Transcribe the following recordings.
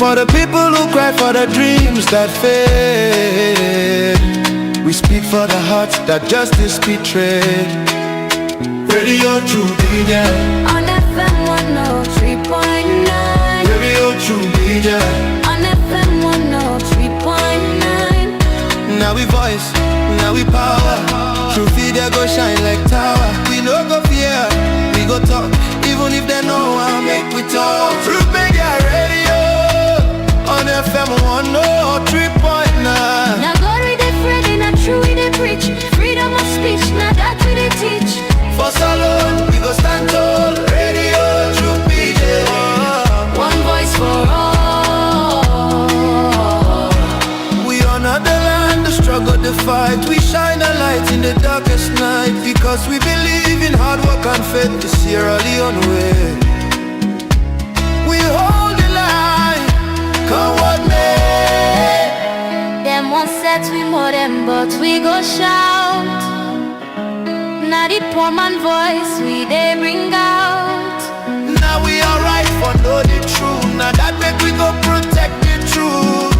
For the people who cry for the dreams that fade, we speak for the hearts that justice betrayed. Radio True Media on FM 103.9. Radio True Media on FM 103.9. Now we voice, now we power. True Media go shine like tower. We no go fear, we go talk. Even if they know how make we talk. True Media Radio on FM 103.9. Now God we dey friend, not true we dey preach. Freedom of speech, now that we dey teach. For Salon, we go stand tall. Radio True Media, one voice for all. We honor the land, the struggle, the fight. We shine a light in the darkest night, because we believe in hard work and faith. The Sierra Leone way. We hold the line, come what may. Them one set we more them, but we go shout. Now the poor man voice we they bring out. Now we are right for know the truth. Now that make we go protect the truth.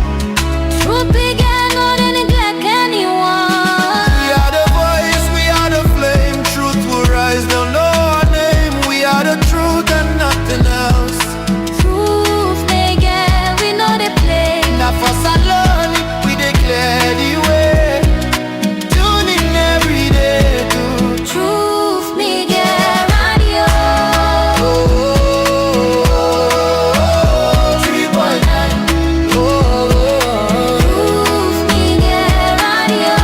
Truth began, no they neglect anyone. We are the voice, we are the flame. Truth will rise, they'll know our name. We are the truth and nothing else. Truth they get, we know they play. Now for Salon, we declare the way. Tune in every day to Truth me get radio. 3.9. Truth me get radio.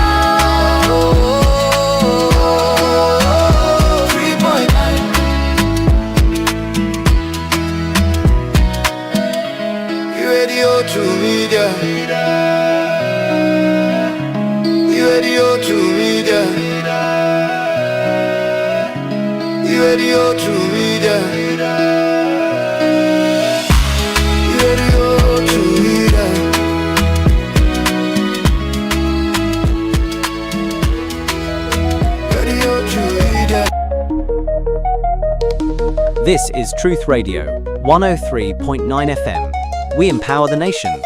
3.9. Radio True Media. Radio True Media. Radio True Media. Radio True Media. Radio True Media. This is Truth Radio, 103.9 FM. We empower the nation.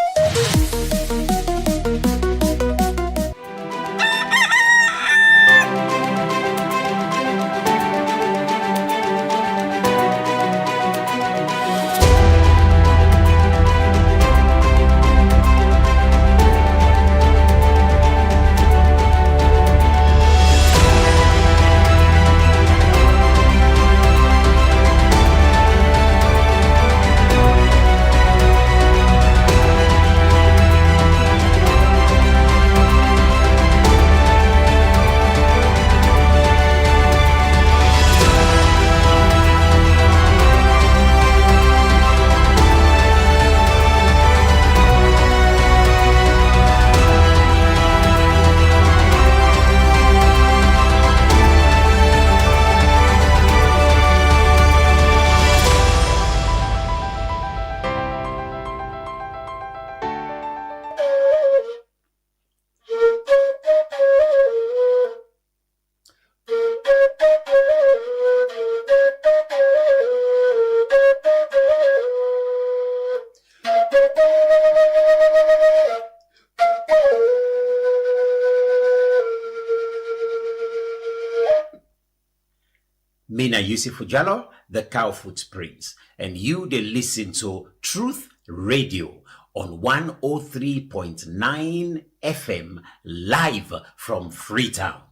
Mina Yusuf Jallo, the Cow Footprints, and you they listen to Truth Radio on 103.9 FM live from Freetown.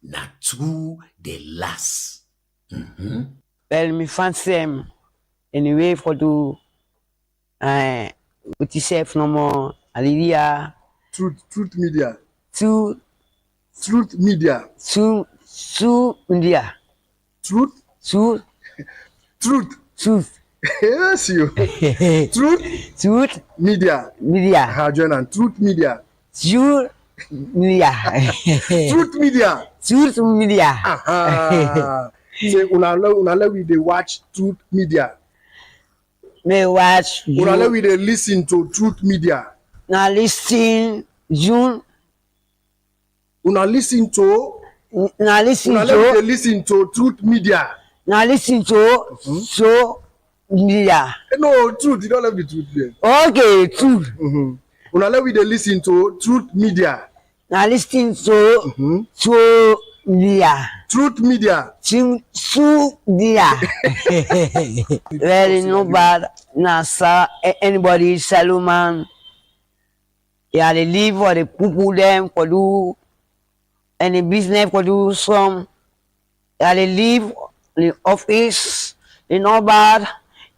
Natu de las. Well, me fancy him anyway for do what you say no more. Hallelujah. Truth Media. Truth Media. Media. Truth. Yes, you. Truth Media. Join on Truth Media. Truth Media. Truth Media. Say unala we dey watch Truth Media. Me watch. Unala we dey listen to Truth Media. Now listen June. Una listen to Now listen to Truth Media. Now listen to so media. No, truth. You don't let the truth there. Okay, truth. Una let we dey listen to truth media. Now listen to media. Truth media. To media. Very no bad. Now, sir, anybody, Salomon, yeah, they live for the people them for do any business for do some. Yeah, they live in the office. They no bad.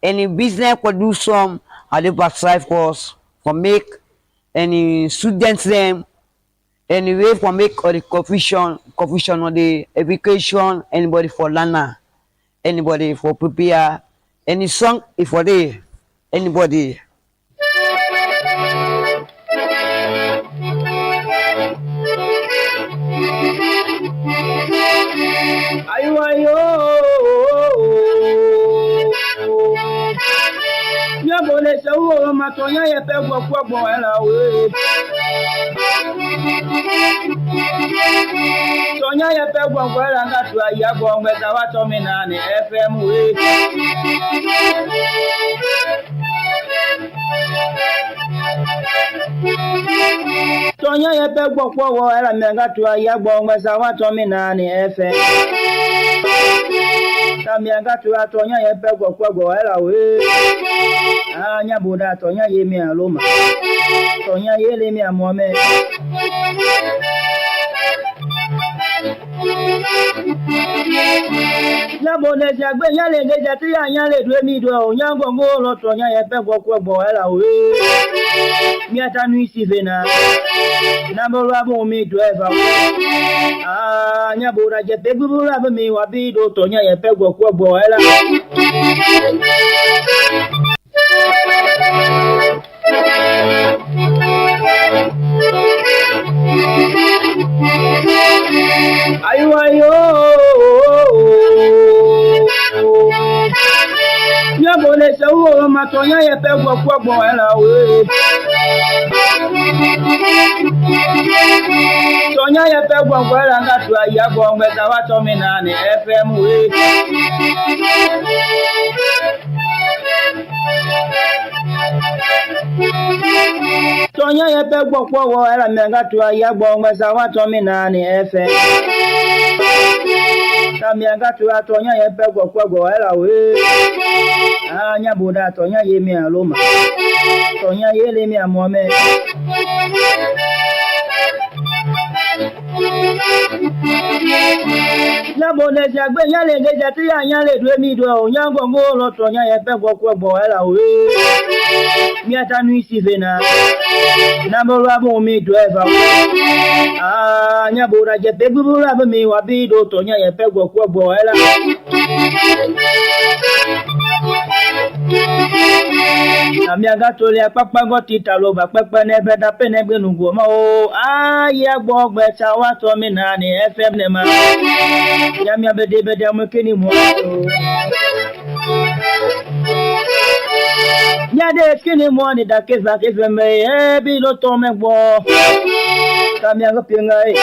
Any business for do some. Are they backside for us for make any students them. Anyway, for make or the confusion or the education, anybody for learner, anybody for prepare, any song if for the anybody. Ayo, nyabole sawo matonya yepe gwagwo ela we. Tonya yepe gwagwo ela ngatu ayagwo ngeza watomina ni FM we. Tonya yepe gwagwo ela ngatu ayagwo ngeza watomina ni FM. Kamianga tu atonya yepe gwagwo ela we. Anya buda tonya yemi aloma. Tonya yele mi amome. La bone jagbe nyale ngeja ti anyale dwe mi do onyango ngolo tonya yepe gwagwo ela we. Mi atanu isi vena. Nambolo abo mi driver. Anya buda jepe bubula abo mi wabido tonya yepe gwagwo ela. Ayo nyabole sawo matonya yepe gwagwo ela we. Tonya yepe gwagwo ela ngatu ayagwo ngeza watomina ni FM we. Tonya yepe gwagwo ela ngatu ayagwo ngeza watomina ni FM. Kamianga tu atonya yepe gwagwo ela we. Anya buda tonya yemi aloma. Tonya yele mi amome. La bone jagbe nyale ngeja ti anyale dwe mi do onyango ngolo tonya yepe gwagwo ela we. Mi atanu isi vena. Nambolo abo mi driver. Anya buda jepe bubula abo mi wabido tonya yepe gwagwo ela. Amiaga tole apapa goti taloba pepe nebe da pene gbenugo ma o aya gbogbe chawa to mi na ni FM ne ma ya mi abede bede amukeni mo ya de skini mo ni da keza keza me e bi lo to me gbo kamiaga pinga e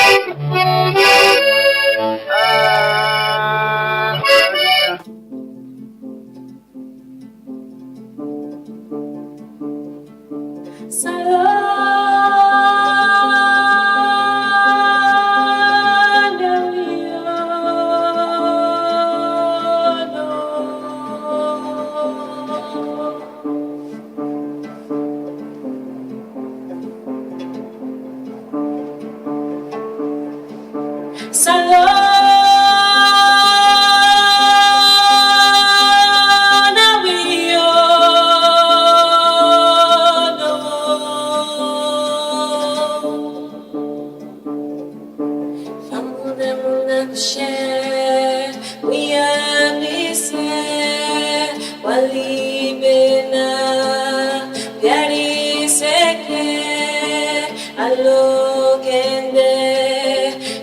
Allo kende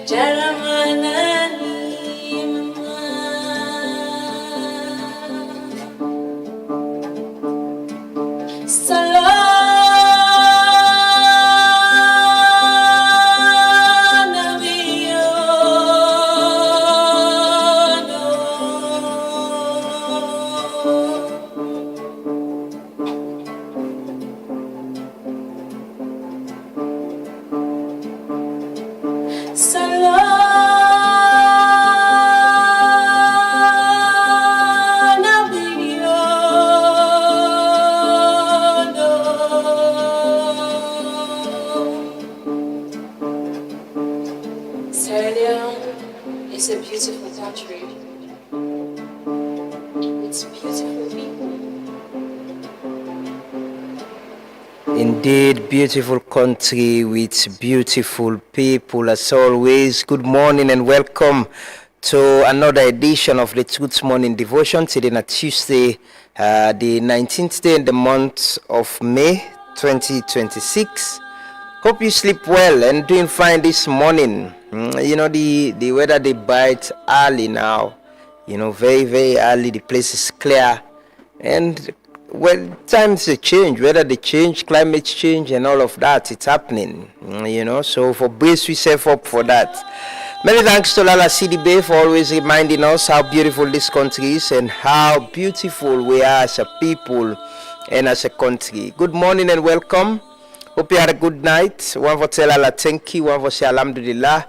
jaramana Indeed, beautiful country with beautiful people as always. Good morning and welcome to another edition of the Truth Morning Devotion. Today on Tuesday, the 19th day in the month of May 2026. Hope you sleep well and doing fine this morning. You know, the weather they bite early now. You know, very, very early. The place is clear. And well, times change, whether they change, climate change and all of that, it's happening, you know, so for brace yourself up for that. Many thanks to Lala CDB for always reminding us how beautiful this country is and how beautiful we are as a people and as a country. Good morning and welcome. Hope you had a good night. One for tell Allah thank you, one for say alhamdulillah.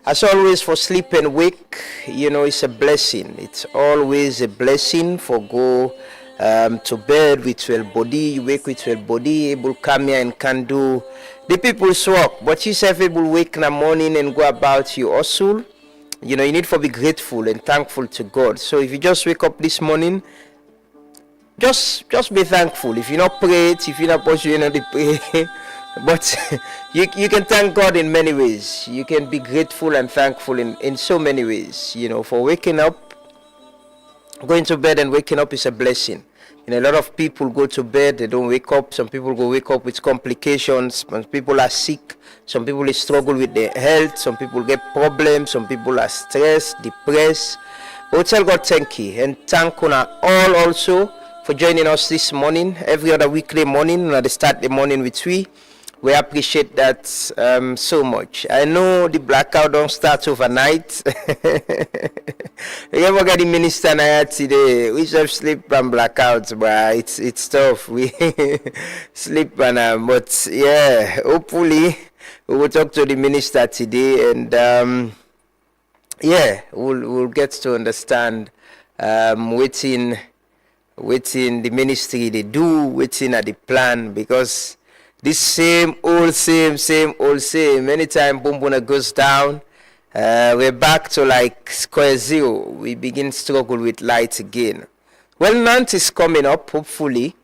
As always, for sleep and wake, you know, it's a blessing. It's always a blessing for go to bed with well body, you wake with well body, able come here and can do the people's work. But yourself able wake in the morning and go about your hustle, you know, you need to be grateful and thankful to God. So if you just wake up this morning, just be thankful. If you're not praying, if you're not pursuing the pray, but you can thank God in many ways. You can be grateful and thankful in so many ways, you know, for waking up. Going to bed and waking up is a blessing. You know, a lot of people go to bed, they don't wake up. Some people go wake up with complications. Some people are sick. Some people struggle with their health. Some people get problems. Some people are stressed, depressed. But we tell God thank you. And thank you all also for joining us this morning. Every other weekday morning, they start the morning with we. We appreciate that so much. I know the blackout don't start overnight. You ever get the minister now today? We have sleep and blackouts, but it's tough. We sleep and but yeah, hopefully we will talk to the minister today, and yeah, we'll get to understand waiting the ministry they do, waiting at the plan, because this same old same. Anytime Bumbuna goes down, we're back to like square zero. We begin struggle with light again. Well, Nant is coming up, hopefully.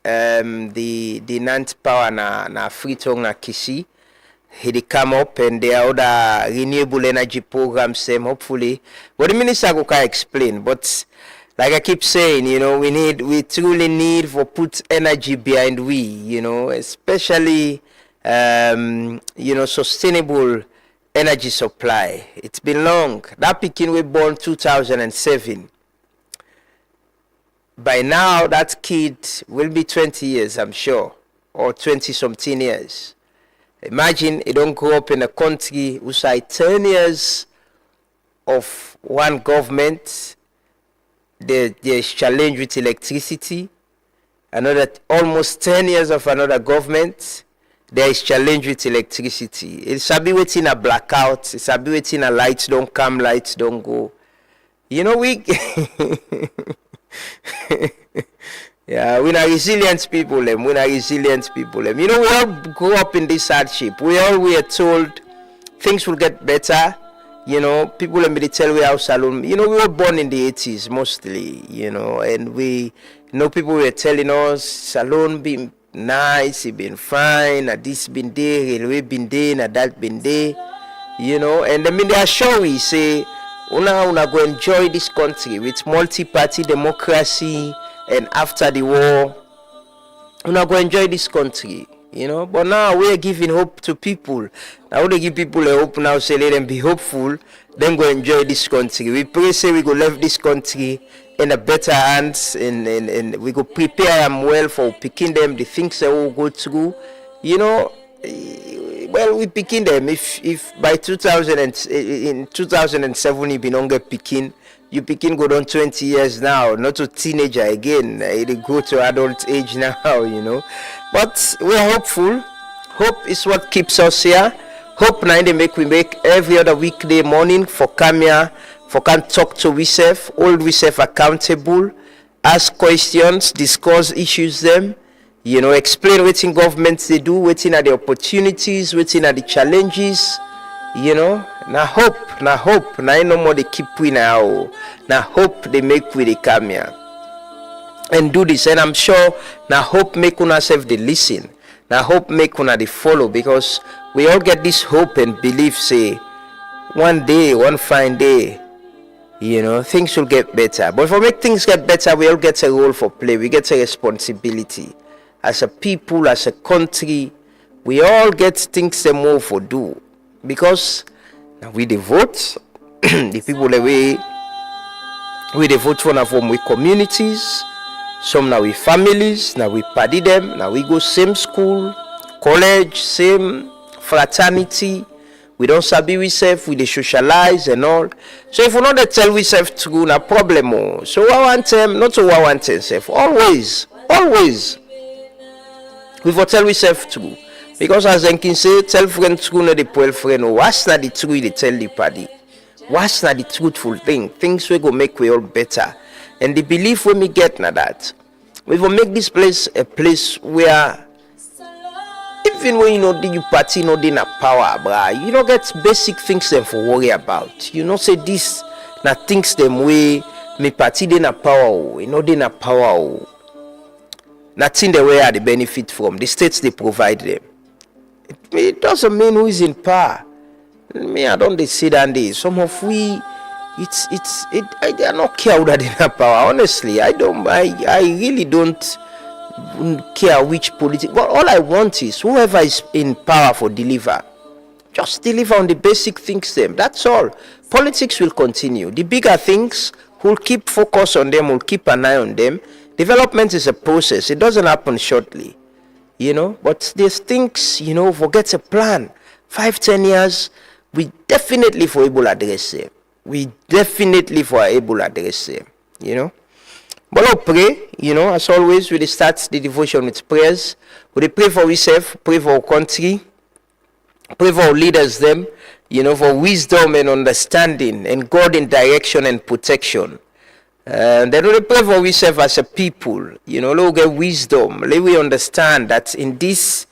The Nant power na Freetong na Kishi. He come up and there are other renewable energy programs, hopefully. But the minister can explain. But like I keep saying, you know, we truly need for put energy behind you know, especially, you know, sustainable energy supply. It's been long. That Pekin was born 2007. By now, that kid will be 20 years, I'm sure, or 20-something years. Imagine you don't grow up in a country who say 10 years of one government. There's challenge with electricity. Another almost 10 years of another government. There is challenge with electricity. It's a bit waiting a blackout. It's a bit waiting a lights don't come, lights don't go. You know, we yeah, we're not resilient people. We're not resilient people. You know, we all grew up in this hardship. We are told things will get better. You know, people let me tell we how salon. You know, we were born in the 80s mostly, you know, and we know people were telling us salon been nice, it been fine, and this been there, railway been there, and that been there, you know, and I mean they assure we say, una go enjoy this country with multi-party democracy, and after the war, una go enjoy this country. You know, but now we're giving hope to people. Now they give people a hope now, say let them be hopeful, then go enjoy this country. We pray say we go leave this country in a better hands, and we go prepare them well for picking them the things that will go through. You know, well we picking them. If by 2007 you been longer picking, you picking go down 20 years now, not a teenager again. They go to adult age now, you know. But we're hopeful. Hope is what keeps us here. Hope now they make every other weekday morning for come here, for can talk to ourselves, hold ourselves accountable, ask questions, discuss issues them, you know, explain what in governments they do, what in are the opportunities, what in are the challenges, you know. Now hope, now no more they keep we now. Now hope they make we they come here and do this, and I'm sure now hope make una self they listen. Now hope make una dey follow, because we all get this hope and belief, say one day, one fine day, things will get better. But for make things get better, we all get a role for play. We get a responsibility as a people, as a country. We all get things them more for do, because now we the vote. The people that we the vote for now from we communities. Some now we families, now we party them, now we go same school, college, same fraternity. We don't sabi we self, we dey socialize and all. So if we not dey tell we self true, na problem more. So I want them, not to I want them self. Always. We for tell we self true. Because as Enkin say, tell friend true, not the poor friend. What's not the true, they tell the party. What's not the truthful thing? Things we go make we all better. And the belief when we get na that, we will make this place a place where even when you party in a power, bruh, you don't get basic things them for worry about. Say this na things them way me party in a power, in a power. Nothing the way are the benefit from the states they provide them. It doesn't mean who is in power. Me, I don't see that day. Some of we, I don't care who that in a power. Honestly, I really don't care which politics. But all I want is whoever is in power for deliver. Just deliver on the basic things them. That's all. Politics will continue. The bigger things, we'll keep focus on them, we'll keep an eye on them. Development is a process. It doesn't happen shortly. But these things, forget a plan. 5-10 years, we definitely for able address them. But I'll pray, as always, we start the devotion with prayers. We pray for ourselves, pray for our country, pray for our leaders, them, for wisdom and understanding and God in direction and protection. And then we pray for ourselves as a people, let get wisdom, let we understand that in this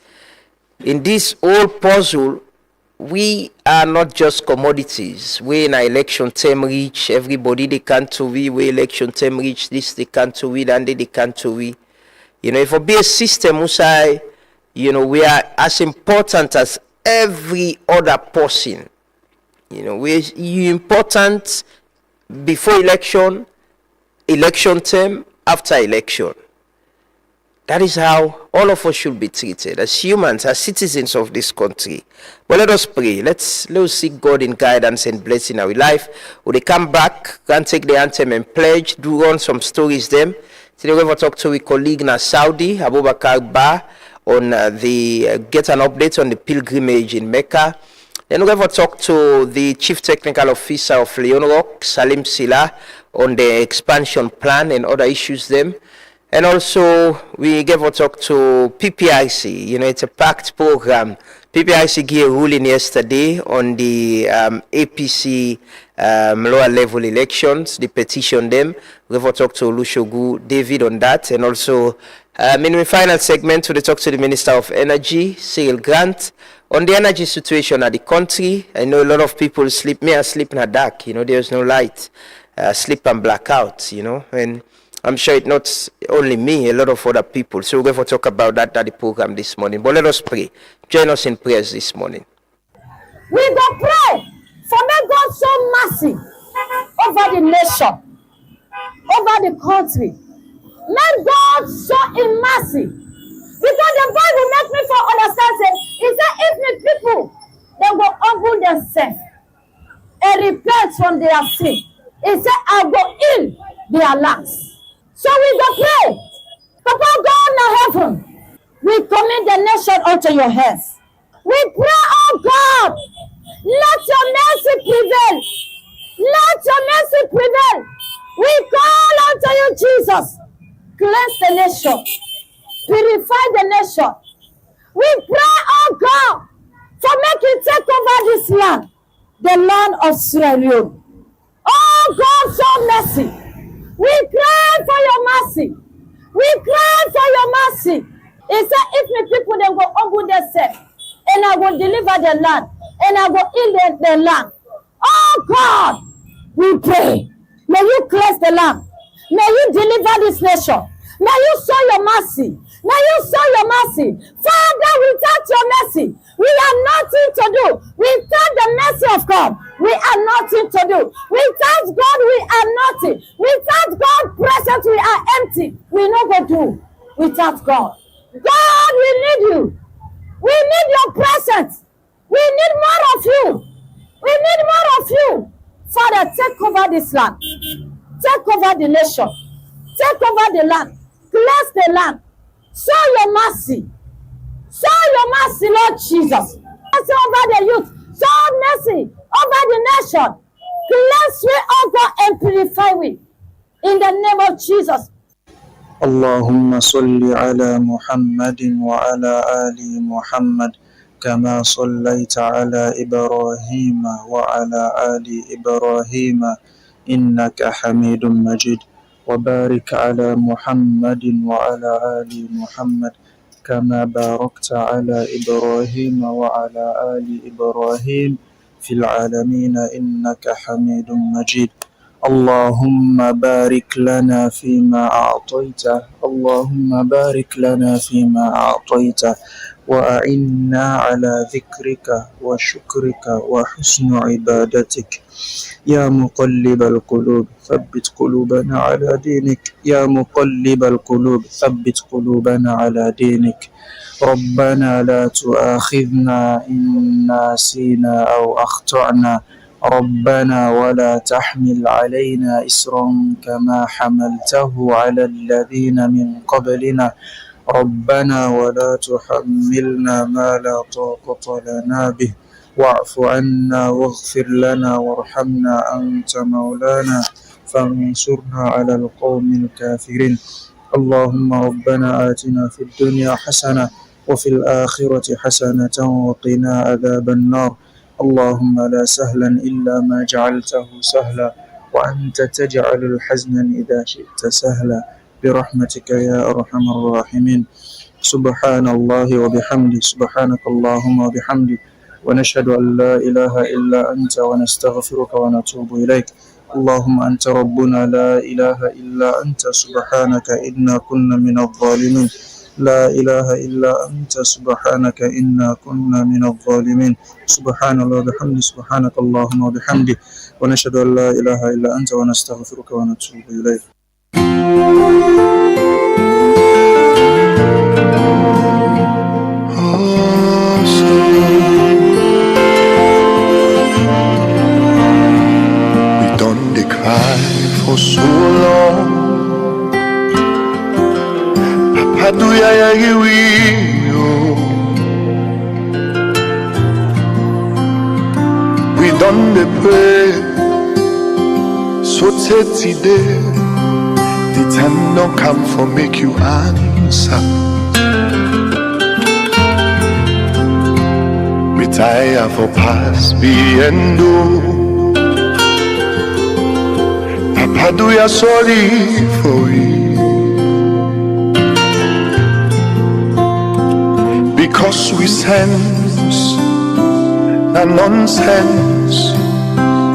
whole puzzle, we are not just commodities. We in our election term reach, everybody they can to we election term reach, this they can to we, and they can to we. If it be a system who say, we are as important as every other person. We're important before election term, after election. That is how all of us should be treated as humans, as citizens of this country. But let us pray. Let's seek God in guidance and blessing our life. When they come back, can take the anthem and pledge, do run some stories them. Today we will talk to a colleague in Saudi, Abubakar Ba, on get an update on the pilgrimage in Mecca. Then we will talk to the Chief Technical Officer of Leone, Salim Sila, on the expansion plan and other issues them. And also, we gave a talk to PPIC. It's a packed program. PPIC gave a ruling yesterday on the APC lower level elections, the petition them. We gave a talk to Olusogun David on that. And also, in the final segment, we talk to the Minister of Energy, Cyril Grant, on the energy situation at the country. I know a lot of people sleep. Me, I sleep in the dark. There's no light. Sleep and blackout, and I'm sure it's not only me, a lot of other people. So we're going to talk about that at the program this morning. But let us pray. Join us in prayers this morning. We go pray for make God show mercy over the nation, over the country. Let God show in mercy. Because the Bible makes me for understand, say, it said if the people, they will humble themselves and repent from their sin. It said, I will heal their lands. So we go pray. Papa God in heaven, we commit the nation unto your hands. We pray, oh God, let your mercy prevail. Let your mercy prevail. We call unto you, Jesus. Cleanse the nation. Purify the nation. We pray, oh God, for make you take over this land, the land of Sierra Leone. Oh God, show mercy. We cry for your mercy. We cry for your mercy. He said, if the people then go humble themselves, and I will deliver the land, and I will heal the land. Oh God, we pray. May you cleanse the land. May you deliver this nation. May you show your mercy. May you show your mercy. Father, without your mercy, we are nothing to do. Without the mercy of God, we are nothing to do. Without God, we are nothing. Without God present, we are empty. We no go do without God. God, we need you. We need your presence. We need more of you. We need more of you. Father, take over this land. Take over the nation. Take over the land. Bless the land. Show your mercy. Show your mercy, Lord Jesus. Mercy over the youth. Show mercy over the nation. Bless we, oh God, and purify we. In the name of Jesus. اللهم صل على محمد وعلى آل محمد كما صليت على إبراهيم وعلى آل إبراهيم إنك حميد مجيد وبارك على محمد وعلى آل محمد كما باركت على إبراهيم وعلى آل إبراهيم في العالمين إنك حميد مجيد اللهم بارك لنا فيما أعطيت اللهم بارك لنا فيما أعطيت وأعنا على ذكرك وشكرك وحسن عبادتك يا مقلب القلوب ثبت قلوبنا على دينك يا مقلب القلوب ثبت قلوبنا على دينك ربنا لا تؤاخذنا إن نسينا أو أخطأنا ربنا ولا تحمل علينا إسرا كما حملته على الذين من قبلنا ربنا ولا تحملنا ما لا طاقة لنا به واعف عنا واغفر لنا وارحمنا أنت مولانا فانصرنا على القوم الكافرين اللهم ربنا آتنا في الدنيا حسنة وفي الآخرة حسنة وقنا عذاب النار اللهم لا سهلا إلا ما جعلته سهلا وأنت تجعل الحزن إذا شئت سهلا برحمتك يا أرحم الراحمين سبحان الله وبحمده سبحانك اللهم وبحمدك ونشهد أن لا إله إلا أنت ونستغفرك ونتوب إليك اللهم أنت ربنا لا إله إلا أنت سبحانك إنا كنا من الظالمين لا إله إلا أنت سبحانك إنا كنا من الظالمين سبحان الله وبحمده سبحانك اللهم وبحمده ونشهد أن لا إله إلا أنت ونستغفرك ونتوب إليك We done the cry for so long. Papa do ya we we done the pray so today the time don't come for make you answer. We tire for past be and do. Papa do ya sorry for you. Because we sense a nonsense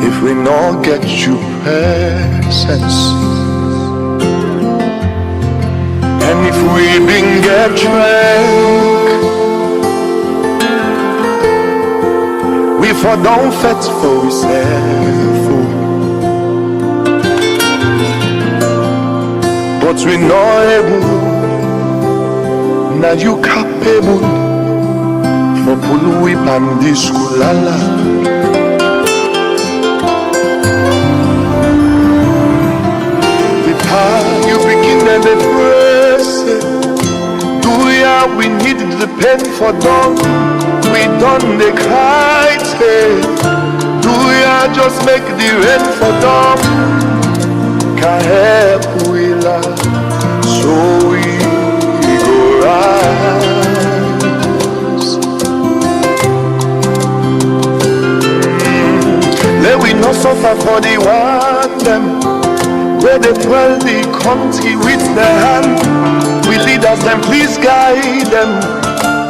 if we not get you presence. And if we been get drunk, we for don't fet for we self. But we not able, now you capable for pulu pandi skulala. The time you begin and the press, do ya we need the pen for dog, we done the kite. Do ya just make the rain for dog? Can't help we love, so we go rise. Let we not suffer for the one them where they dwell the country with their hand. We leaders them please guide them,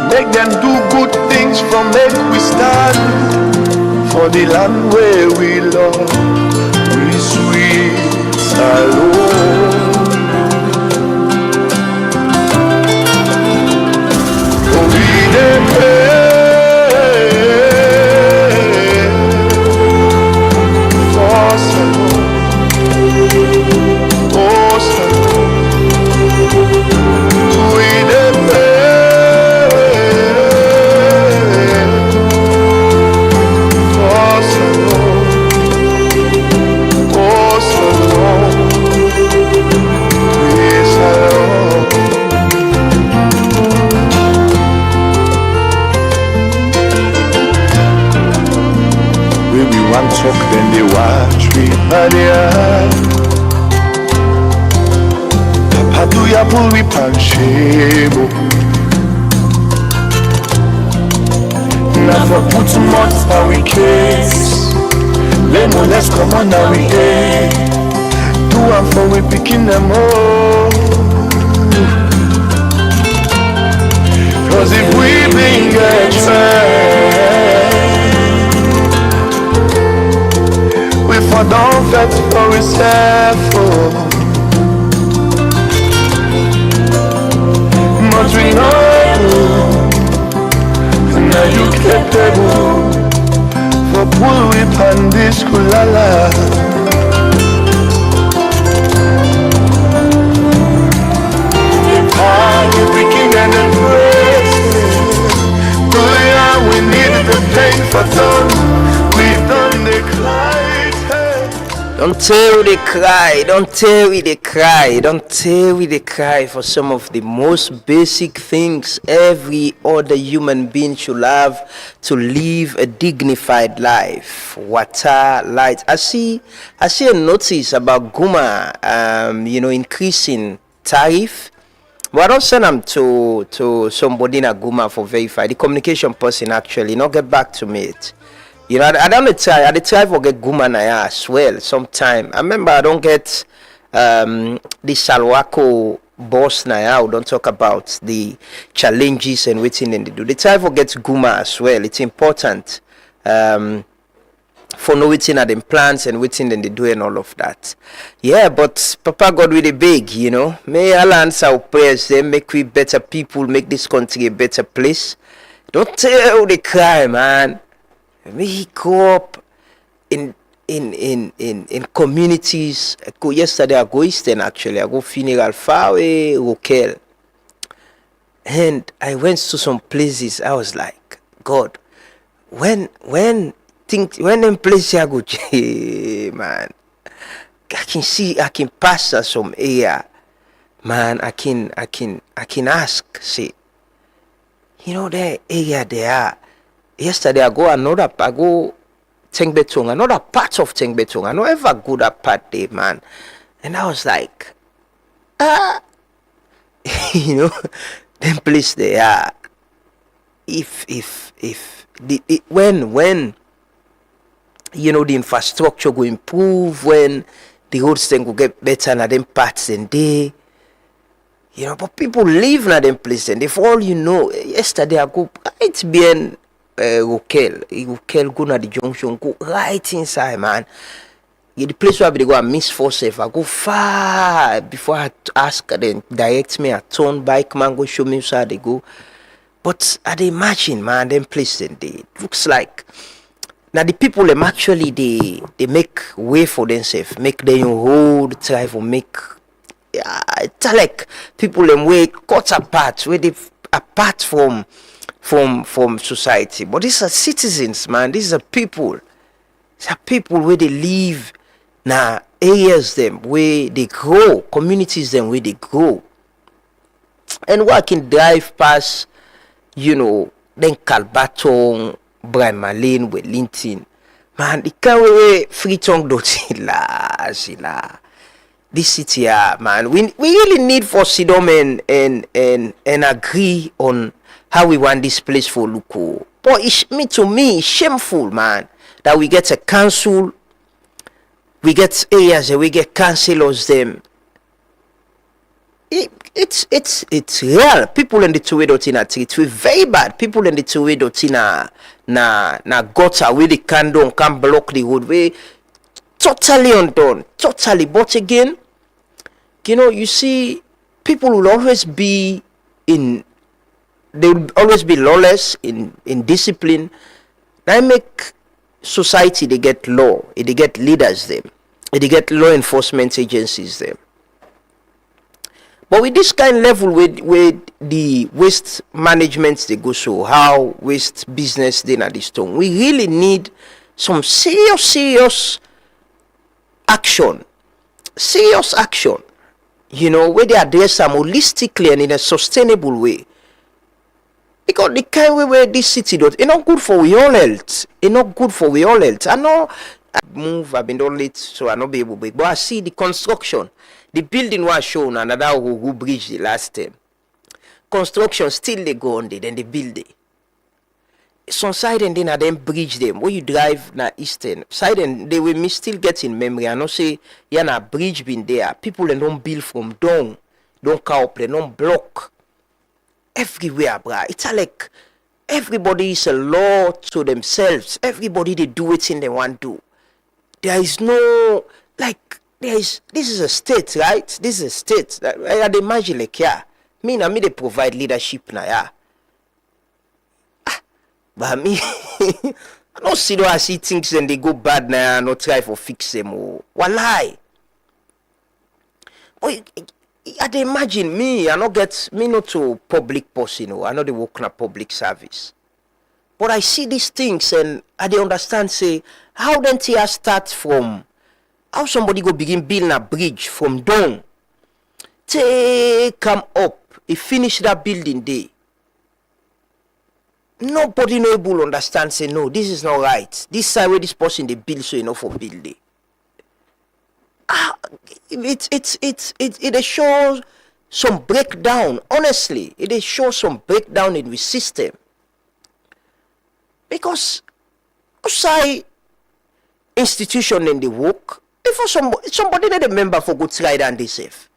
make them do good things from make we stand for the land where we love, we sweet alone. Adia. Papa do ya pull we panshemo. Now for put some months now we case. Let's come on now we day. Do one for we picking them all. Cause if we bring a trend, we for don't fetch for ourselves. But we know now you capable for pull whip and this kulala. If we can get the praise, we needed the pain for done. We've done the cry. Don't tell they cry, don't tell we they cry, don't tell we they cry for some of the most basic things every other human being should have to live a dignified life. Water, light. I see a notice about Guma, increasing tariff. But I don't send them to somebody in a Guma for verify. The communication person actually not get back to me. I don't try for get Guma na as well sometime. I remember I don't get the Salwako boss na we don't talk about the challenges and waiting and they do. They try for get Guma as well. It's important for no waiting at them plans and waiting and they do and all of that. Yeah, but Papa God really big, May Allah answer our prayers, then make we better people, make this country a better place. Don't tell the cry, man. We grow up in communities. Yesterday I go Eastern actually. I go funeral far away, Rokel. And I went to some places. I was like, God, when them places I go, man, I can pass some area, man. I can ask, say, the area there. Yesterday I go Tengbetong, another part of Tengbetong. I know ever good at part there, man. And I was like, them place they are. When the infrastructure go improve, when the roads then go get better na them parts than they. But people live na them place and if all yesterday I go right behind Rokel go na the junction, go right inside, man. The place where they go and miss for safe. I go far before I ask them direct me a turn bike man go show me how they go. But I imagine, man, them place then they looks like now the people them actually they make way for themselves, make their own road, try to make it's like people them way cut apart, where they apart from society. But these are citizens, man. These are people. These are people where they live now, areas them where they grow, communities them where they grow. And what can drive past, then Kalbatong, Brian Malane, Wellington. Man, the kind way free tongue la. This city, man. We really need for Sidom and agree on how we want this place for Luko. But to me, it's shameful, man, that we get a council, we get areas and we get councillors them. It's real. People in the two-way dotina treat we very bad. People in the two-way dotina na gutter where they can block the road. We totally undone. Totally. But again, you see, people will always be they will always be lawless in discipline. That make society they get law, they get leaders them, they get law enforcement agencies them. But with this kind of level with the waste management they go so, how waste business they na this tongue, we really need some serious action. Serious action. Where they address them holistically and in a sustainable way. Because the kind of way where this city does, it's not good for we all health. It's not good for we all health. I move, I've been done late, so I'll not be able to break. But I see the construction. The building was shown another who bridge the last time. Construction still they go on there, then they build it. Some side and then I then bridge them. When you drive na eastern side and they will me still get in memory. I know say yeah na bridge been there. People they don't build from down, don't car up, they don't block everywhere, bruh. It's like everybody is a law to themselves. Everybody they do it in they want to. There is no like this is a state, right? This is a state. I imagine like yeah. Me they provide leadership now, yeah. But me, I don't see though I see things and they go bad now, not try for fix them. Oh, walai. Oh, I imagine me, I not get me not to public person. I know they work in a public service. But I see these things and I they understand say how then tear start from how somebody go begin building a bridge from down. Take come up. He finish that building day. Nobody no able understand say no, this is not right. This side where this person they build so enough for building. It shows some breakdown. Honestly, it shows some breakdown in the system. Because outside institution in the work, before somebody they remember for good slide and they safe.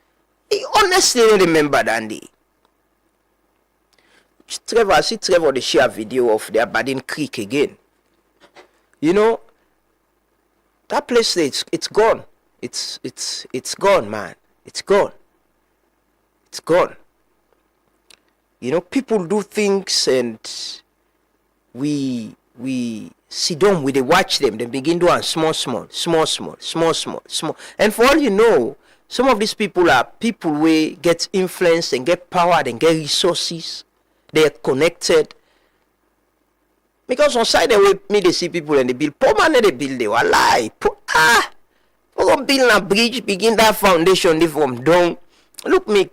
He honestly don't remember that day. Trevor, see Trevor they share a video of their Badin Creek again. You know, that place it's gone. It's gone, man. It's gone. It's gone. You know, people do things and we sit down, we they watch them, they begin doing small. And for all you know, some of these people are people who get influence and get power and get resources. They are connected. Because on side the way me they see people and they build. Poor man they build they were lie. We gonna build a bridge, begin that foundation they from down. Look make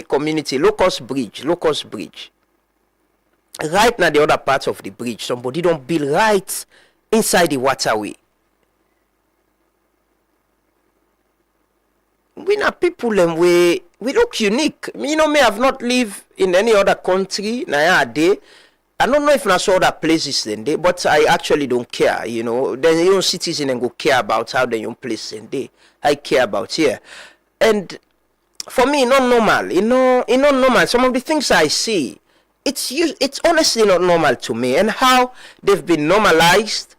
community, locust bridge. Right now the other parts of the bridge, somebody don't build right inside the waterway. We not people and we look unique. You know, me have not lived in any other country. I don't know if I saw other places then they, but I actually don't care. You know, then your citizen and go care about how the young place and they. I care about here, and for me, not normal. You know, it's not normal. Some of the things I see, it's honestly not normal to me, and how they've been normalized.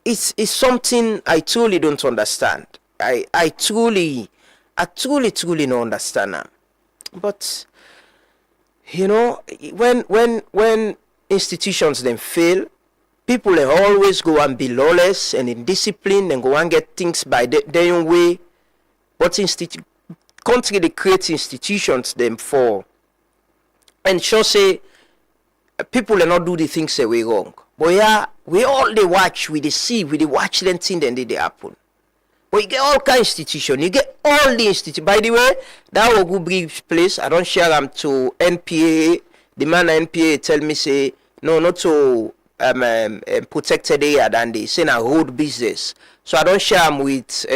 Is something I truly don't understand. I truly don't understand them. But you know, when institutions then fail, people they always go and be lawless and indisciplined and go and get things by their own way. But country they create institutions them for and sure say people they not do the things that way wrong. But yeah, we all they watch, we they see, we they watch them thing then they happen. But you get all kind of institution. You get all the institution. By the way, that will go bridge place. I don't share them to NPA. The man at NPA tell me say no, not to protected area than they say na road business. So I don't share them with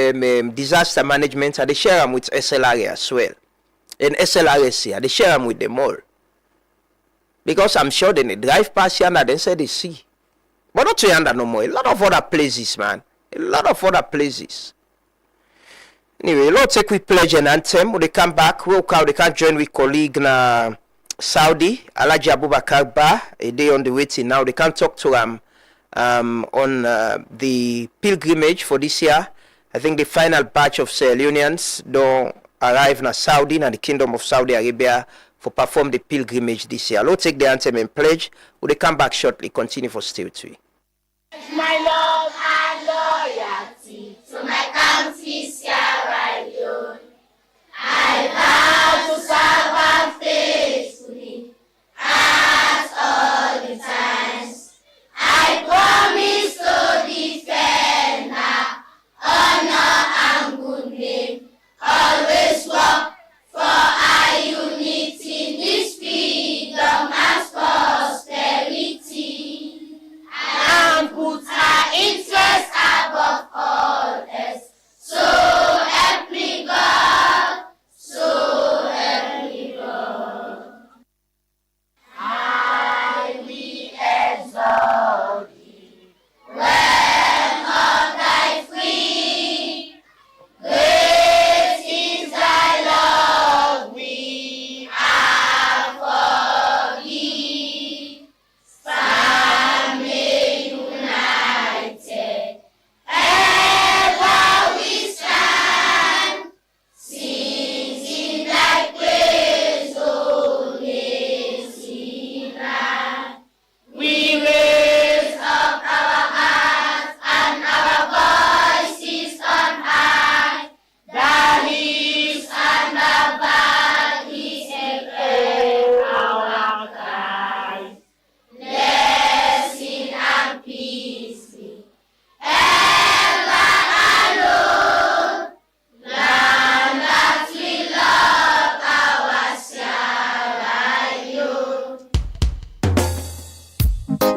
disaster management. I they share them with SLRA as well. And SLRC, I they share them with them all. Because I'm sure they drive past here and then say they see. But not to yonder no more. A lot of other places, man. A lot of other places. Anyway, let's take with pledge and anthem. When they come back, they can join with colleague na Saudi, Alaji Abubakar Ba, a day on the waiting now. They can talk to them on the pilgrimage for this year. I think the final batch of Sierra Leoneans don't arrive in Saudi, in the Kingdom of Saudi Arabia, for perform the pilgrimage this year. Let's take the anthem and pledge. When they come back shortly, continue for still 3. My love and loyalty to my country, Sierra Leone. I vow to serve her faithfully at all the times. I promise to defend her honor and good name. Always work for our unity, this freedom and prosperity. And put her in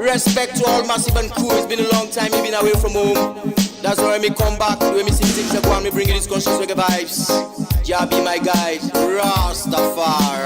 Respect to all Massive and crew. It's been a long time, me been away from home. That's why me come back. The way me sing things, I go and me bring you these conscious reggae vibes. Jah be my guide, Rastafari.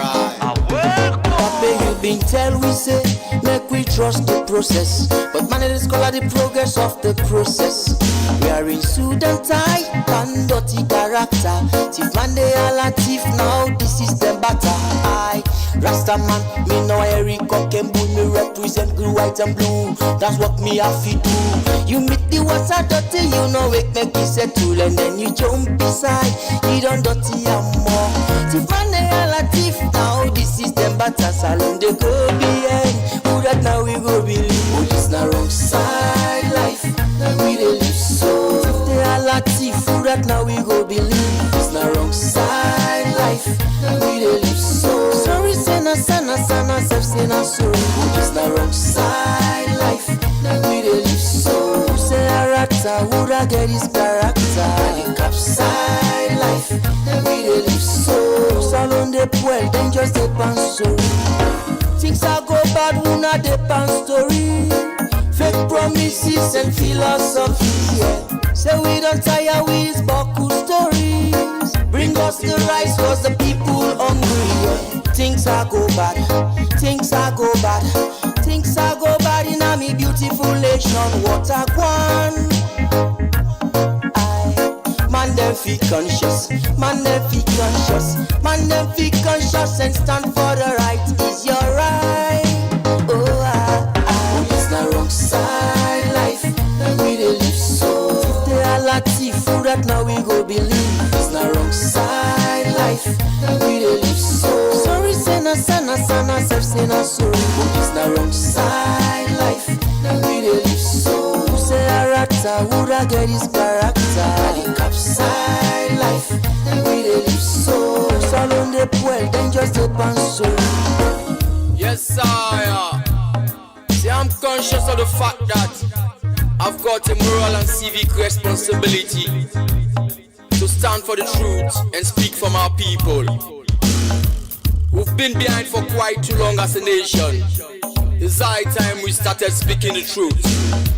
Papa, you been tell we say, make we trust the process. But man, it is called the progress of the process. We are in suit and tie, and dirty character. Thief man, they are like thief now, this is the batter. I, Rasta man, me know Eric Cock and Bull, me represent green, white and blue. That's what me have to do. You meet the water dirty, you know it make it settle. And then you jump beside, you don't dirty and more. Thief man, they are like thief now, this is the batter. Salon, they go behind, who that now we go believe. Oh, this na wrong side life, now we dey live so. If they are like thief, who that now we go believe. This na wrong side life, now we dey live so. Sorry, sana, sana, sana, self, sana, sorry. Oh, this na wrong side life, now we dey live so. Who say a rata, who that get his character. The cap side life, now we dey live so. Salon de poil, then just a pan sorry. Things are go bad, who not depend story. Fake promises and philosophy, yeah. Say we don't tire with these buckle stories. Bring us the rice, cause the people hungry, yeah. Things are go bad, things are go bad. Things are go bad in a me beautiful nation. What a one. Man them feel conscious, man them feel conscious. Man them feel conscious and stand for the right. Is your right? Oh, it's the wrong side life, now we dey live so. If they are like thief, who that now we go believe. It's the wrong side life, now we dey live so. Sorry, sana, sana, sana, self, sana, sorry. It's the wrong side life, now we dey live so. Who say a rata, who that get his character. The cap side life, now we dey live so. Salon de poil, then just a pan so. Yes, sire. See, I'm conscious of the fact that I've got a moral and civic responsibility to stand for the truth and speak for my people. We've been behind for quite too long as a nation. It's high time we started speaking the truth,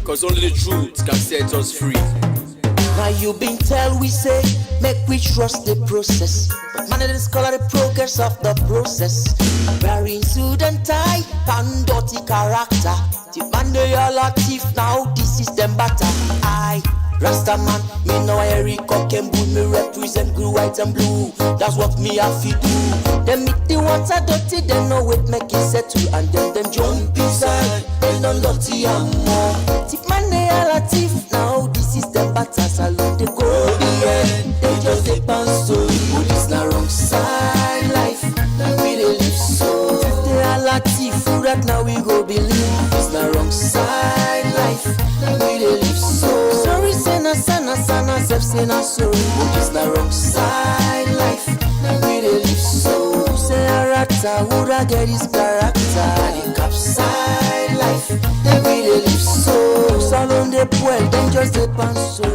cause only the truth can set us free. Now you been tell we say, make we trust the process. But man, it is called the progress of the process. Wearing suit and tie, and dirty character. The man they all are thief now, this is them batter. I, Rasta man, me know Eric Cock and Bull, me represent green, white and blue. That's what me have to do. Them meet the water dirty, they know it make it settle. And then them jump inside, they don't dirty and more. Thief man they all are thief now, this is them batter. Salon they go behind, they just a pan story. But it's not wrong side life, now we dey live so. If they are like thief, who that now we go believe. It's not wrong side life, now we dey live so. Sorry, sana, sana, sana, self, sana, sorry. But it's not wrong side life, now we dey live so. Who say a rata, who that get his character. The cap side life, now we dey live so. Salon de poil, then just a pan sorry.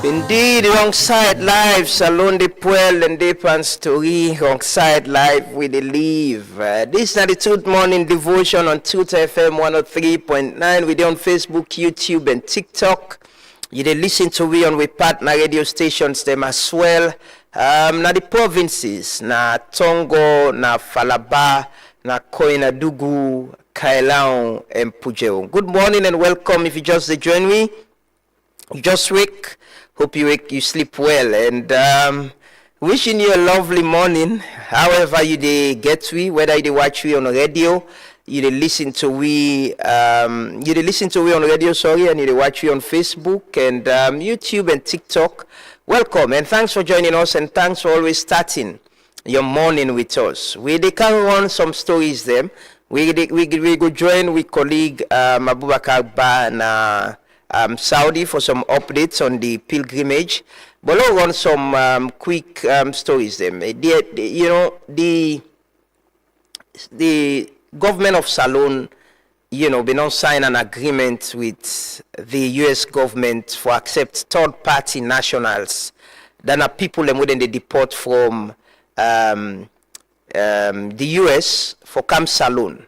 Indeed, wrong side live, Salon de Puel and Depan Story, wrong side live with the leave. This is the Truth Morning Devotion on Truth FM 103.9. We're on Facebook, YouTube, and TikTok. You dey listen to we on with partner radio stations them as well. Na the provinces, na Tongo, na Falaba, na Koinadugu, Kailao, and Pujeo. Good morning and welcome if you just join me. You just wake. Hope you sleep well, and wishing you a lovely morning. However you dey get we, whether you dey watch we on the radio, you dey listen to we on the radio, and you dey watch we on Facebook and YouTube and TikTok. Welcome and thanks for joining us, and thanks for always starting your morning with us. We dey carry on some stories them. We go join with colleague Abubakar Ba na Saudi for some updates on the pilgrimage, but let's run some quick stories. Them, the government of Salon, been on sign an agreement with the U.S. government for accept third-party nationals that are people them within they deport from the U.S. for Camp Salon.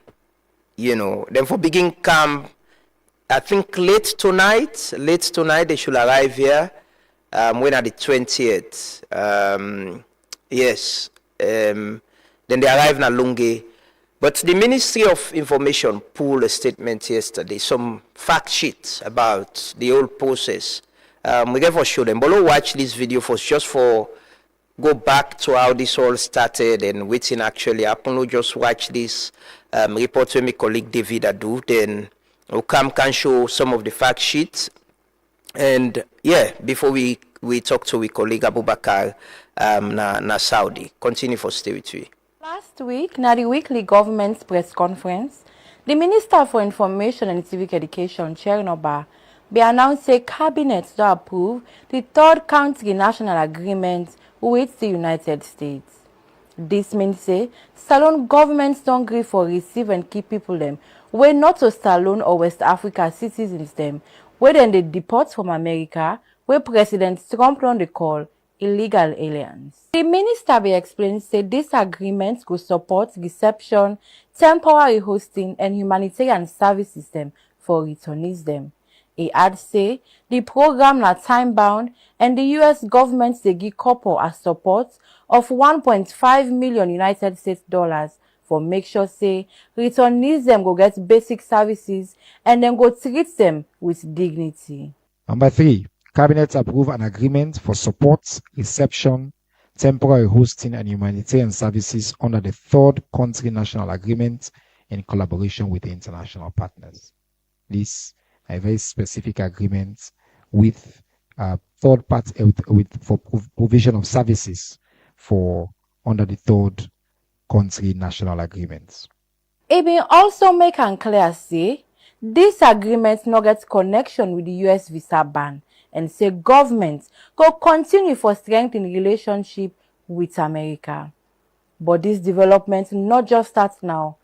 Then for begin camp, I think late tonight, they should arrive here. When at the 20th. Yes. Then they arrive in Alunge. But the Ministry of Information pulled a statement yesterday, some fact sheets about the whole process. We get for show them, but we'll watch this video for go back to how this all started and what's actually happened. We'll just watch this report with my colleague David Adu. Then we'll can show some of the fact sheets. And yeah, before we talk to our colleague Abubakar na Saudi. Continue for stay with you. Last week, na the weekly government press conference, the Minister for Information and Civic Education, Chernoba, be announced a cabinet to approve the third country national agreement with the United States. This means say Salone governments don't agree for receive and keep people them where not to Salone or West Africa citizens them where then they deport from America where President Trump on the call illegal aliens. The minister be explained say this agreement will support reception, temporary hosting and humanitarian service system for returnees them. He add say the program na time bound and the US government they give couple a support of 1.5 million United States dollars for make sure say returnees them go get basic services and then go treat them with dignity. Number 3. Cabinet approve an agreement for support, reception, temporary hosting and humanitarian services under the third country national agreement in collaboration with the international partners. This a very specific agreement with third party for provision of services for under the third country national agreements. It will also make an clear say this agreement no get connection with the US visa ban and say government go continue for strengthening relationship with America. But this development not just start now.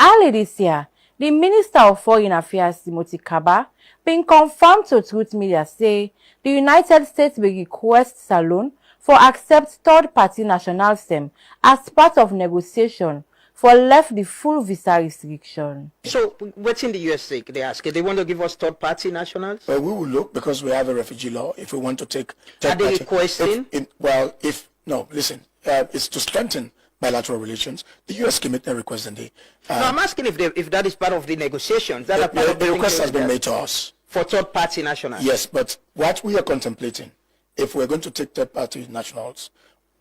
Early this year, the Minister of Foreign Affairs Timothy Kaba been confirmed to Truth Media say the United States will request Salone for accept third-party nationals them as part of negotiation for left the full visa restriction. So what's in the US sake? They ask, they want to give us third-party nationals? Well, we will look because we have a refugee law. If we want to take Are they requesting? It's to strengthen bilateral relations. The U.S. can make that request and they... no, I'm asking if that is part of the negotiations. The request has been made to us. For third-party nationals? Yes, but what we are contemplating, if we're going to take third-party nationals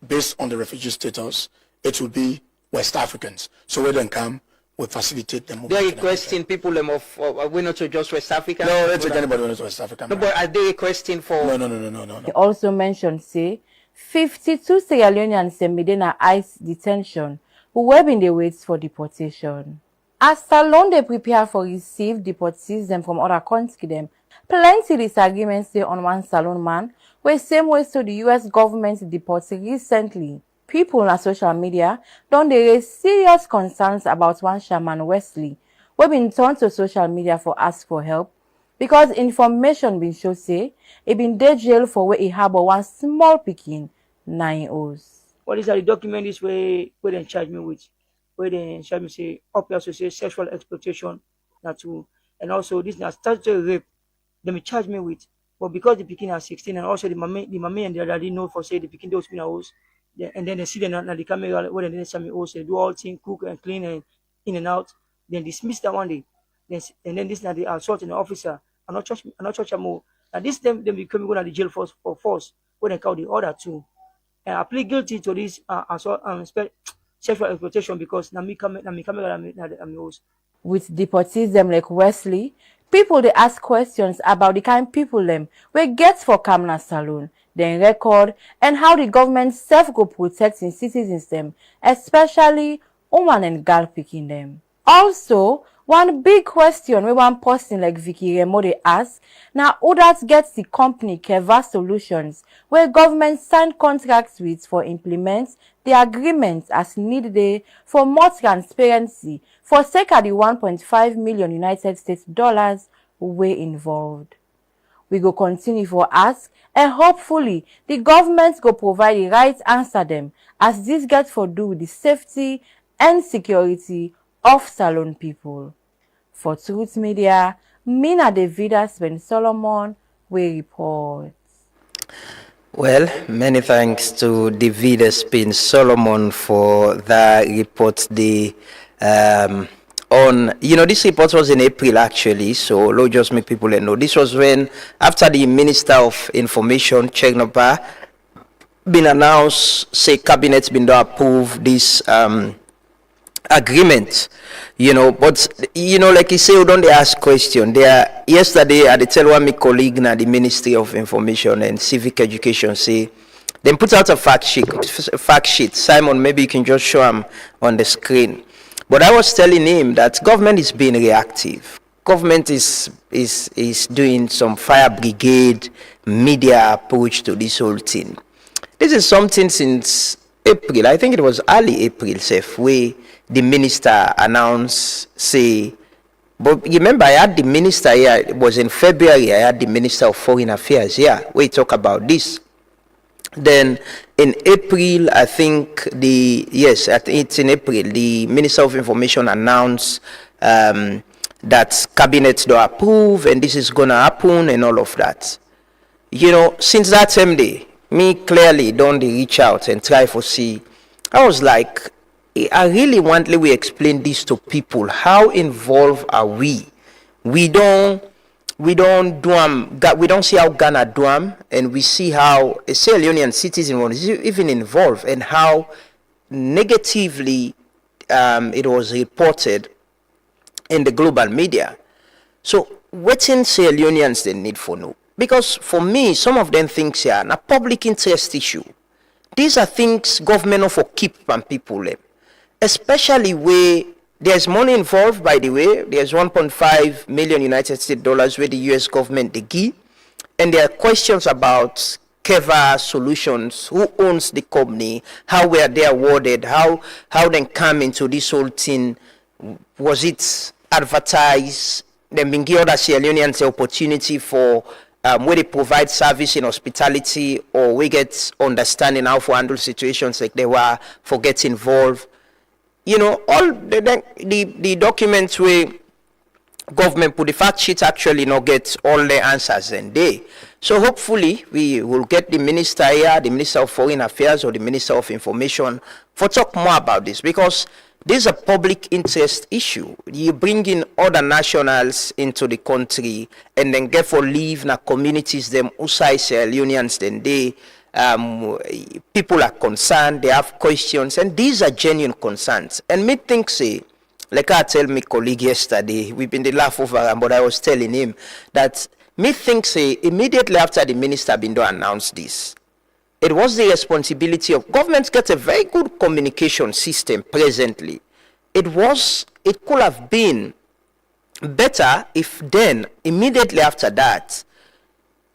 based on the refugee status, it will be West Africans. So when they come, we facilitate them. They're requesting people we're not just West African? No, let's take anybody who is West African. No, but are they requesting for... No. He also mentioned, say, 52 Sierra Leoneans in Medina ICE detention who were in the wait for deportation. As Salone they prepare for receive deportees them from other countries them, plenty disagreements say on one Salone man, where same ways to the US government deported recently. People on social media don't they raise serious concerns about one Shaman Wesley, who been turned to social media for ask for help because information been show say he been dead jail for where he harbor one small picking 9 O's. What is the document this way where they charge me with? Where they charge me say up also say sexual exploitation that too. And also this is statutory rape they may charge me with. But because the picking are 16 and also the mommy and the daddy know for say the picking those spin house. And then they see them on the camera where they send me also do all things, cook and clean and in and out. Then dismiss that one day. And then this now the assault in the officer. I'm not church more. Now this them become going to the jail for force when they call the order too. And I plead guilty to this assault sexual exploitation because now me camera I'm host. With deportees them like Wesley, people they ask questions about the kind people them we get for Kamna Salone, then record and how the government self go protect in citizens them, especially woman and girl picking them. Also, one big question we one person like Vicky Remo they ask, now who that gets the company Keva Solutions where government sign contracts with for implement the agreements as needed for more transparency for sake of the 1.5 million United States dollars we involved. We go continue for ask and hopefully the government go provide the right answer them as this gets for do with the safety and security of Salone people. For Truth Media, Mina Davida Sven Solomon will report. Well, many thanks to David Spin Solomon for that report. This report was in April actually, so Lord just make people know. This was when, after the Minister of Information, Chegnopa, been announced, say Cabinet been to approve this agreement, but like you say, we don't ask question. Yesterday I tell one my colleague na the Ministry of Information and Civic Education say they put out a fact sheet. Simon, maybe you can just show him on the screen. But I was telling him that government is being reactive. Government is doing some fire brigade media approach to this whole thing. This is something since April. I think it was early April, where the minister announced, say, but remember, I had the minister here, it was in February, I had the Minister of Foreign Affairs here, where he talk about this. Then in April, I think it's in April, the Minister of Information announced that Cabinet do approve and this is going to happen and all of that. Since that same day, me clearly don't reach out and try to see. I was like, I really want we explain this to people. How involved are we? We don't see how Ghana do them, and we see how a Sierra Leonean citizen was even involved and how negatively it was reported in the global media. So what in Sierra Leoneans they need for know? Because for me, some of them things here are a public interest issue. These are things government of keep from people, especially where there's money involved. By the way, there's 1.5 million United States dollars where the U.S. government they give, and there are questions about Keva Solutions, who owns the company, how were they awarded, how they come into this whole thing, was it advertised, then been give other Sierra Leoneans the opportunity for where they provide service in hospitality, or we get understanding how to handle situations like they were for get involved. All the documents where government put the fact sheet actually not get all the answers in there. So hopefully we will get the minister here, the Minister of Foreign Affairs or the Minister of Information, for talk more about this, because this is a public interest issue. You bring in other nationals into the country and then get for leave na communities them outside Sierra Leoneans, then they people are concerned, they have questions, and these are genuine concerns. And me think say, like I tell my colleague yesterday, we've been the laugh over him, but I was telling him that me think say immediately after the minister been to announce this, it was the responsibility of governments get a very good communication system presently. It could have been better if then immediately after that,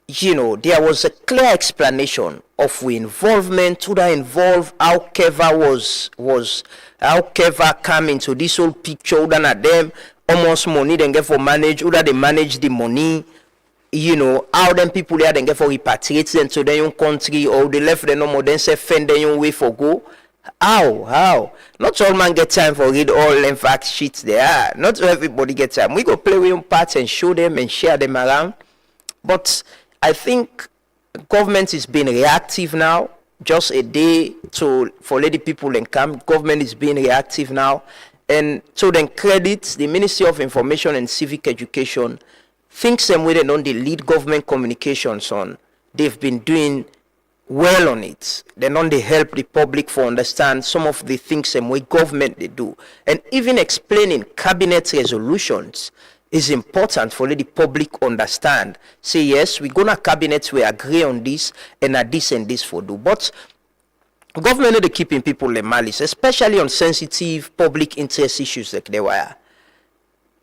there was a clear explanation of we involvement, who that involved, how Keva how Keva come into this whole picture, who that them almost money then get for manage, who that they manage the money, how them people there then get for repatriate them to their own country, or they left them no more then say fend their own way for go. How? Not all man get time for read all them fact sheets there. Not everybody get time. We go play with them parts and show them and share them around. But I think government is being reactive now. Just a day for let the people and come. Government is being reactive now. And so then credits the Ministry of Information and Civic Education, thinks them way they don't the lead government communications on. They've been doing well on it. They don't they help the public for understand some of the things and way government they do. And even explaining cabinet resolutions is important for let the public understand. Say yes, we gonna cabinet, we agree on this and this and this for do. But government they keeping people in malice, especially on sensitive public interest issues like they were.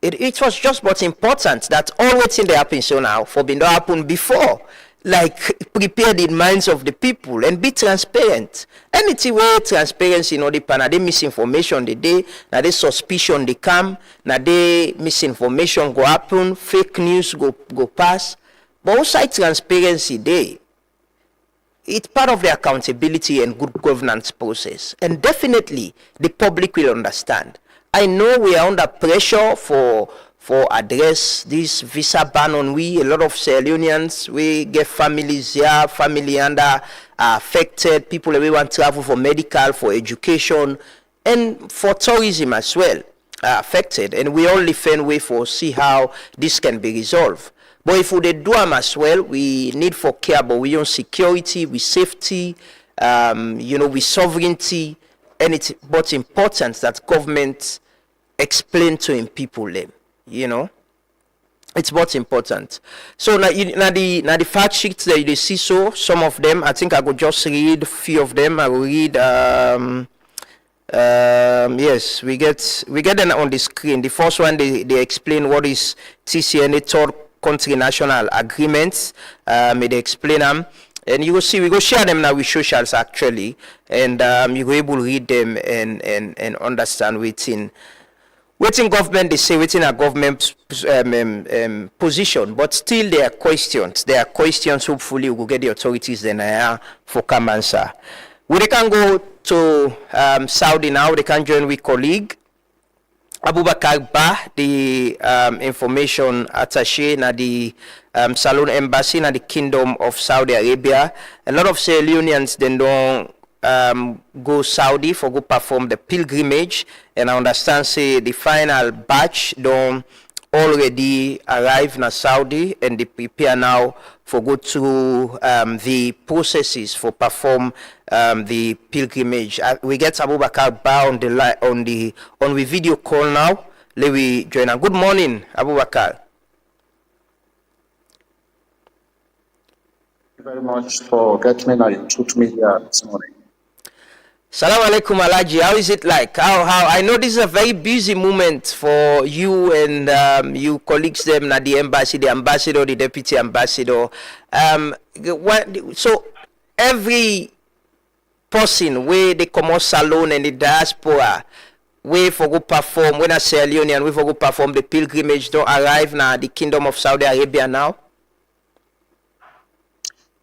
It was just but important that all what thing they happen so now for being to happen before. Like prepare the minds of the people and be transparent. Anything where transparency the pan, they misinformation the day, now they suspicion they come, now they misinformation go happen, fake news go pass. But outside transparency it's part of the accountability and good governance process. And definitely the public will understand. I know we are under pressure for for address this visa ban on we. A lot of Sierra Leoneans, we get families here, family under are affected, people we want to travel for medical, for education, and for tourism as well are affected. And we only find way for see how this can be resolved. But if we do them as well, we need for care about we own security, with safety, with sovereignty, and it's but important that government explain to him people them. It's what's important. So now the fact sheets that you see, so some of them, I think I could just read a few of them. I will read. Yes, we get them on the screen. The first one, they explain what is TCNA, Third Country National Agreements. They explain them. And you will see, we go share them now with socials actually. And you will able to read them and understand within government, they say within a government position, but still there are questions. There are questions, hopefully we will get the authorities then for come answer. They can go to Saudi now, they can join with colleague Abubakar Bah, the information attaché na the Salon Embassy na the Kingdom of Saudi Arabia. A lot of Sierra Leoneans then don't go Saudi for go perform the pilgrimage, and I understand say the final batch don't already arrive in Saudi and they prepare now for go to the processes for perform the pilgrimage. We get Abubakar Ba on the video call now. Let me join. Good morning, Abubakar. Thank you very much for getting me and you me here this morning. Salam alaikum Alaji. How is it like? How I know this is a very busy moment for you and you colleagues them at the embassy, the ambassador, the deputy ambassador. So every person where they come out Salon and the diaspora where for go perform, when I say Leone and we for go perform the pilgrimage don't arrive now the Kingdom of Saudi Arabia now.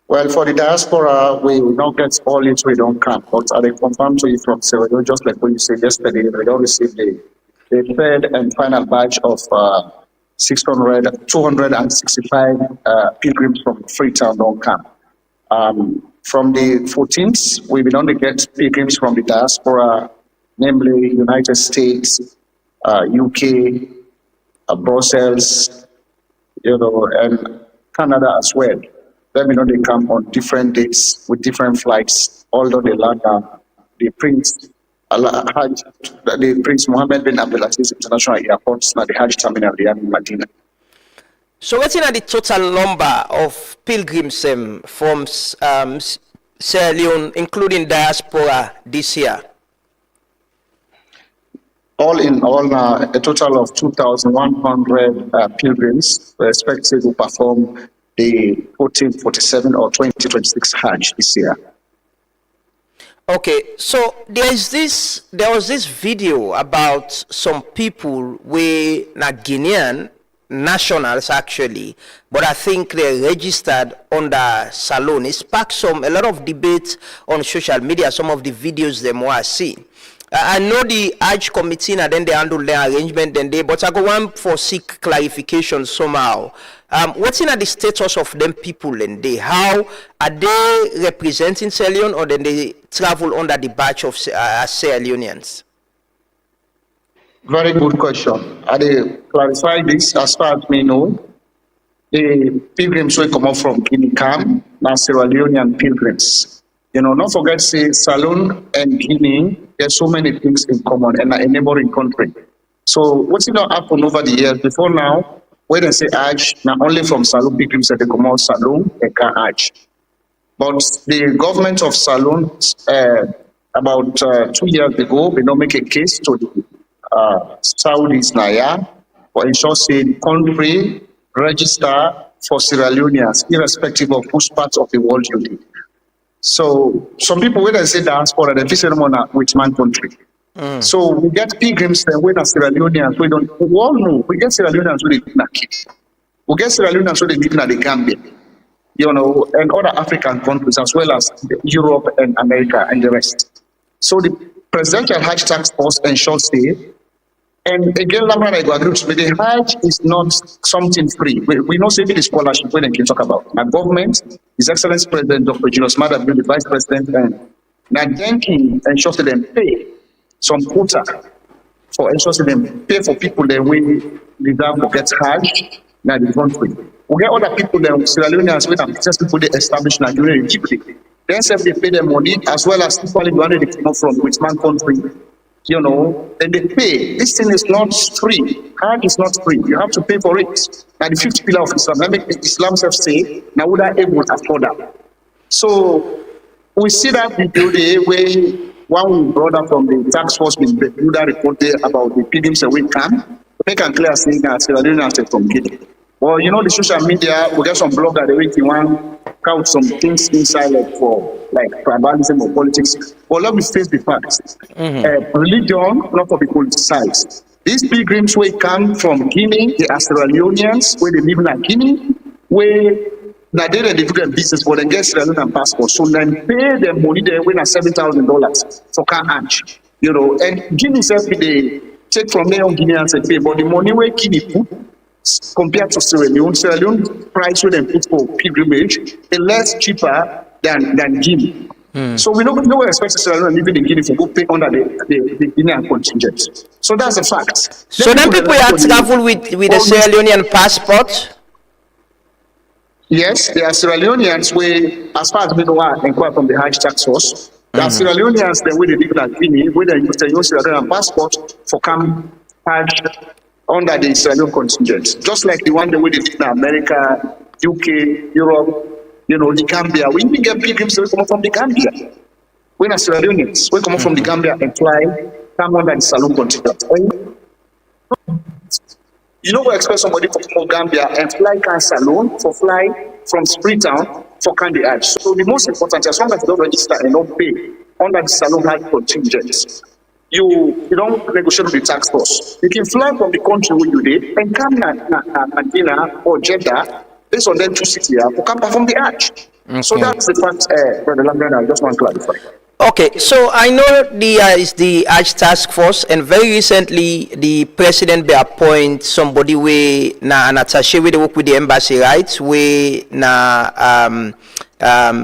Well, for the diaspora, we will not get all it we don't come, but I confirm to you from Sierra Leone, just like what you said yesterday, we don't receive the third and final batch of 265 pilgrims from Freetown don't come. From the 14th, we will only get pilgrims from the diaspora, namely United States, UK, Brussels, and Canada as well. Let me know they come on different dates with different flights, although they land the Prince Hajj, the Prince Mohammed bin Abdulaziz International Airport, the Hajj Terminal in Medina. So what's the total number of pilgrims from Sierra Leone, including diaspora, this year? All in all, a total of 2,100 pilgrims were expected to perform the 1447 or 2026 Hajj this year. Okay, so there was this video about some people were not Guinean nationals actually, but I think they registered under Salon. It sparked a lot of debate on social media. Some of the videos them were seen. I know the Hajj committee and then they handle their arrangement but I go want for seek clarification somehow. What's in the status of them people and how are they representing Sierra Leone or then they travel under the batch of Sierra Leoneans? Very good question. I clarify this as far as me know. The pilgrims will come up from Guinea Cam, now Sierra Leonean pilgrims. Don't forget, say, Salon and Guinea, there's so many things in common and a neighboring country. So what's not happened over the years? Before now, when they say Hajj, not only from Salon pilgrims that they come out Salon, they can Hajj. But the government of Salon, about 2 years ago, they don't make a case to the Saudis now, for ensure say the country register for Sierra Leoneans, irrespective of which part of the world you live. So some people when they say diaspora, they visit them on which man country. So we get pilgrims then when Sierra Leoneans, we all know we get Sierra Leoneans who they live in a kid. We get Sierra Leoneans who they live in the Gambia, and other African countries as well as Europe and America and the rest. So the Presidential Hajj Task Force ensures And again, Lamran, I go agree with you. The Hajj is not something free. We know saving the scholarship when they talk about. Our government, His Excellency President Dr. Julius Maada, the Vice President, and now then he ensures that them pay some quota for ensuring them pay for people that we deserve to get Hajj in the country. We get other people that Sierra Leoneans with business people they establish Nigeria deeply. Then they pay their money as well as people they come from which man country. You know, and they pay. This thing is not free. Hajj is not free. You have to pay for it. Now the fifth pillar of Islam, let me Islam self say, now would I able to afford that? So we see that video there where one brother from the task force in Bermuda reported about the pilgrims away camp. Make and clear saying that Sierra Leone from Guinea. Well, you know, the social media, we get some blogger they wait one count some things inside for like tribalism or politics. Well, let me face the facts. Religion, not for people size. These pilgrims will come from Guinea, the Sierra Leoneans, where they live in Guinea, where now they do their business, but they get Sierra Leonean passport. So then pay their money, they win $7,000 for Hajj. You know, and Guinea self they take from there on Guinea and say pay, but the money where Guinea put compared to Sierra Leone price where they put for pilgrimage is less cheaper than Guinea. So we don't expect Sierra Leone living in Guinea to go pay under the Guinean contingent. So that's a fact. So then people are travel with the Sierra Leonean passport. Yes, there are Sierra Leoneans where, as far as we know, inquire from the Hajj tax force. There are Sierra Leoneans that where they live in Guinea, where they use the Sierra Leonean passport for come Hajj under the Sierra Leone contingent. Just like the one that we live in America, UK, Europe, you know, the Gambia. We even get pilgrims that come from the Gambia. When are Sierra Leoneans, we come from the Gambia and fly, come under the Sierra Leone contingent. You know, we expect somebody from Gambia and fly can Salone for fly from Freetown for Candy Hajj. So the most important, as long as you don't register and don't pay under the Salone Hajj contingent, you don't negotiate with the tax force. You can fly from the country where you did and come to Medina or Jeddah based on them 2 cities here to come from the Hajj. Okay. So that's the fact, Brother Lambert, I just want to clarify. Okay, so I know is the Hajj task force, and very recently the president be appoint somebody we na an attaché we work with the embassy, right? We na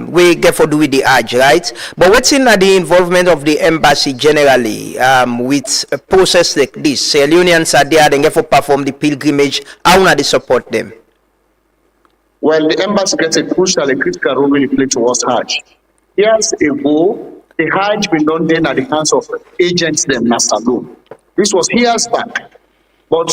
we get for do with the Hajj, right? But what's in the involvement of the embassy generally with a process like this? Sierra Leoneans are there, they get for perform the pilgrimage. How do they support them? Well, the embassy gets a crucial and critical role when it plays towards Hajj. Years ago, the Hajj been done then at the hands of agents them Salone. This was years back. But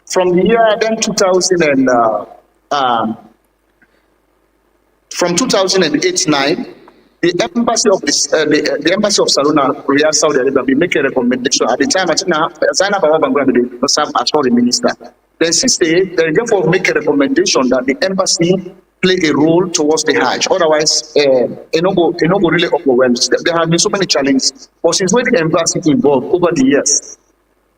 from the year then 2008-9, the embassy of the embassy of Salone, Riyadh, Saudi Arabia, we make a recommendation. At the time, I think the serve as foreign minister. Then since they therefore make a recommendation that the embassy play a role towards the Hajj. Otherwise, it no go really overwhelmed. There have been so many challenges. But since when the embassy involved over the years,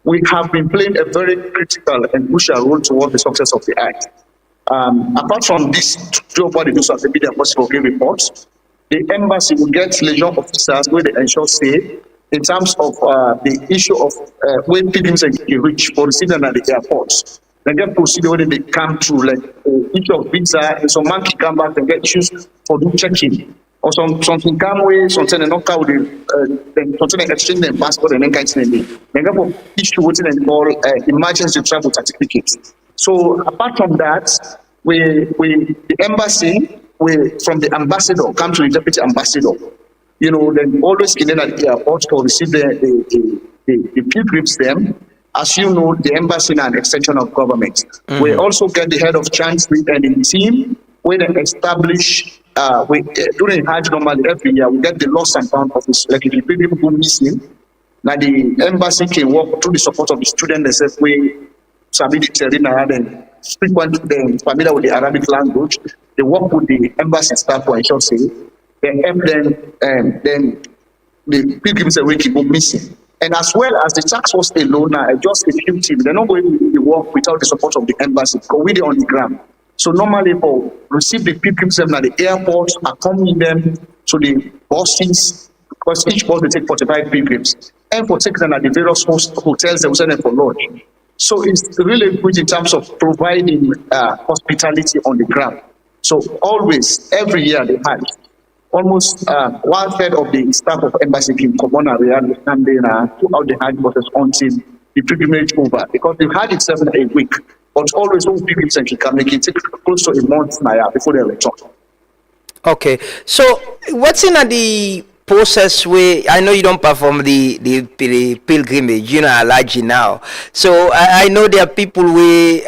we have been playing a very critical and crucial role towards the success of the Hajj. Apart from this, job what they do as a media possible reports, the embassy will get legion officers where they ensure safe in terms of the issue of when pilgrims reach for receiving at the airports. They get procedure when they come through, like each of visa, and some man can come back and get issues for do check-in. Or something come away, something they knock out, then something exchange their passport and then kind of thing. They get for issue what they call emergency travel certificates. So apart from that, the embassy, from the ambassador, come to the deputy ambassador. You know, then always in at the airport to receive the pilgrims them. As you know, the embassy is an extension of government. We also get the head of chancellery and the team where they establish during Hajj normally every year we get the lost and found office. Like if the people go missing, now the embassy can work through the support of the student themselves we submit the terrain and frequent them familiar with the Arabic language. They work with the embassy staff for ensure say they help them then the pilgrims away keep on missing. And as well as the tax force alone, just a few teams, they're not going to work without the support of the embassy, because we're on the ground. So normally for receive the pilgrims at the airport, accompany them to the buses, because each bus will take 45 pilgrims. and for taking them at the various hotels they will send them for lunch. So it's really good in terms of providing hospitality on the ground. So always, every year they had almost 1/3 of the staff of embassy in Komona and then throughout the Hajj process until the pilgrimage over, because they've had it 7 8 weeks. But always when pilgrims can make it take close to a month now before they return. Okay, so what's in the process where I know you don't perform the pilgrimage, you know, Hajj now. So I know there are people who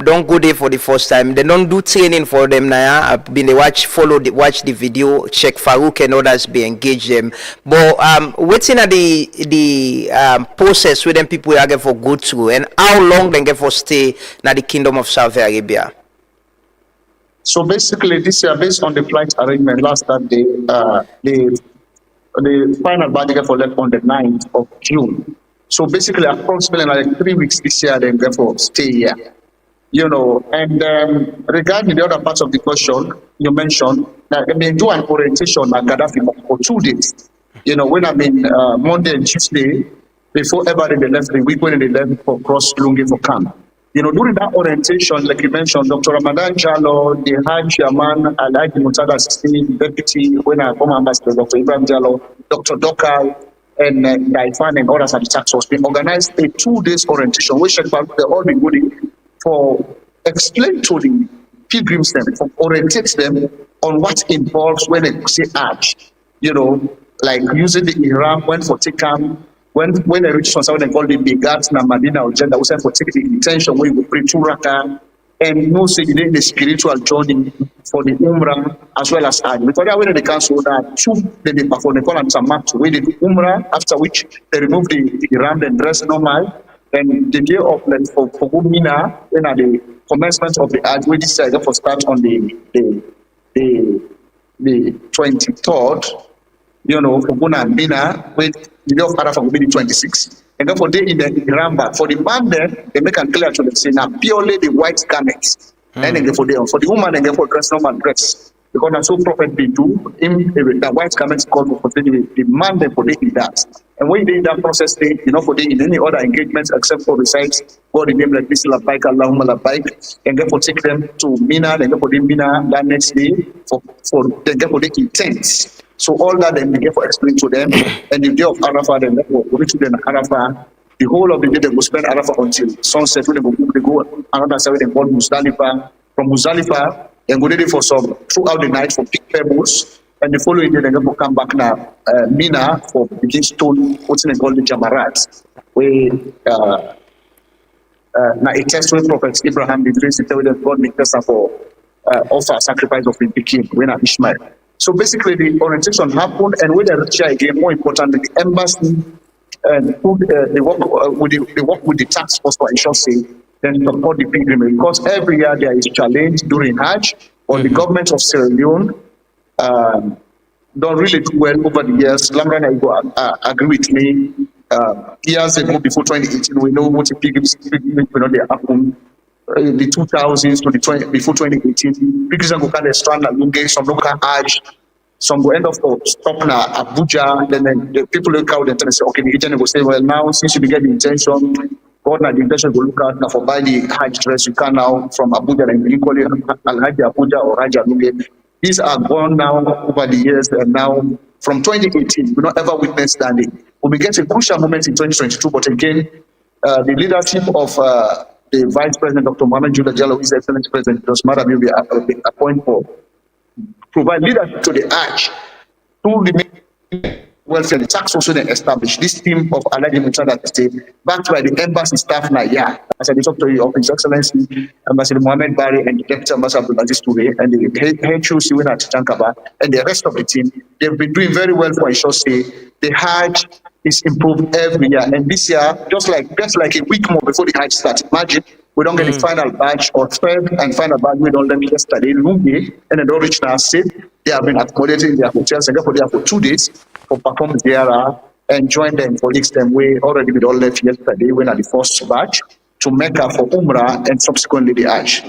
don't go there for the first time. They don't do training for them now. I've been watch the video, check Farouk and others be engage them. But what's in the process where them people are get for go through, and how long they get for stay in the Kingdom of Saudi Arabia? So basically, this year, based on the flight arrangement last Saturday, the final budget for left on the 9th of June. So basically, approximately like 3 weeks this year, then therefore stay here. You know, and regarding the other parts of the question you mentioned, I mean, do an orientation at Gaddafi for 2 days. You know, when I mean Monday and Tuesday, before ever they left the week when they left for cross Lungi for camp. You know, during that orientation, like you mentioned, Dr. Ramadan Jallo, the Hajj Chairman, Alhaji Mutada Sisi, Deputy, when I former Ambassador, Dr. Ibrahim Jallo, Dr. Dokal, and Daifan and others at the tax force, we organized a 2 days orientation, which they all been good for explain to the pilgrims them, for orientate them on what involves when they say Hajj. You know, like using the Ihram, when for Tikam, when they reach from something called the Bigat, Namadina, or Gender, we say for taking the intention where you pray to Raka, and no say the spiritual journey for the Umrah as well as Hajj. Because that when they cancel that, two they perform, they call them Tamat, where they do Umrah, after which they remove the Ihram and dress normal. And the day of like, for Mina, then at the commencement of the Hajj, we decided for start on the 23rd, you know, for Guna and Mina, with the day of Arafah will be the 26th. And then for day in the Ramba, for the man then, they make it clear to them, say now purely the white garments. And then for the woman, they get for dress, normal dress. Because that's so prophet they do, the white garments called for the man then for they in that. And when they in that process, they, you know, for they in any other engagements except for recites, God in them like this Labbaik, Allahumma Labbaik, and then for take them to Mina, then for the Mina that next day, for then for the intent. So all that then they get for explain to them, and the day of Arafah, then they go reach to them Arafah. The whole of the day they will spend Arafah until sunset. When they go another side, they call Muzdalifah. From Muzdalifah, they go there for some throughout the night for pick pebbles, and the following day they will come back now Mina for begin stone what's they call the Jamarat, where now a test when Prophet Abraham did raise it with God make test for offer sacrifice of the Pekin when Ishmael. So basically the orientation happened, and when they reach again, more importantly, the embassy and they work with the tax force for ensure say then support the pilgrimage, because every year there is challenge during Hajj, or the government of Sierra Leone don't really do well over the years. Lamran agree with me. Years ago, before 2018, we know what the pilgrimage they happened. The 2000s to the before 2018, pilgrims go kind of strand and Lungi, some local Hajj, some will end up stopping at Abuja. Then the people look out and say, okay, the agent will say, well, now since you get the intention, God had the intention to look out now for buy the Hajj dress, you can now from Abuja and you call it Al-Hajj Abuja or Hajj Lungi. These are gone now over the years, and now from 2018, we don't ever witness that. We get a crucial moment in 2022, but again, the leadership of the Vice President, Dr. Mohamed Judah Jallo, His Excellency President Josmara will be appointed for provide leadership to the Hajj through the welfare, the tax also then established this team of Alhaji Mutada State, backed by the embassy staff now, yeah. As I talked to you of His Excellency Ambassador Mohamed Bari and the Deputy Ambassador Abdulaziz Toure and the HOC winner Tankaba and the rest of the team, they've been doing very well for ensure say the Hajj is improved every year. And this year, just like a week more before the Hajj starts, imagine we don't get the final badge or third and final badge we don't let me yesterday, Lungi, and they don't reach now state. They have been accommodated in their hotels and therefore they are for 2 days for perform Ziyara and join them colleagues them way already we all left yesterday when at the first batch to Mecca for Umrah and subsequently the Hajj.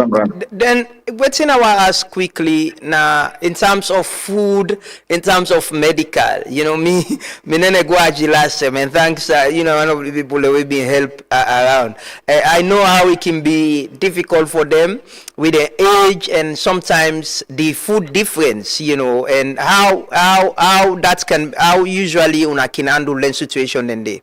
Then, what's in our ask quickly now in terms of food, in terms of medical? You know, me nene go Hajj last time, and thanks, you know, one of the people that we've been help around. I know how it can be difficult for them with the age and sometimes the food difference, you know, and how usually una can handle the situation in there.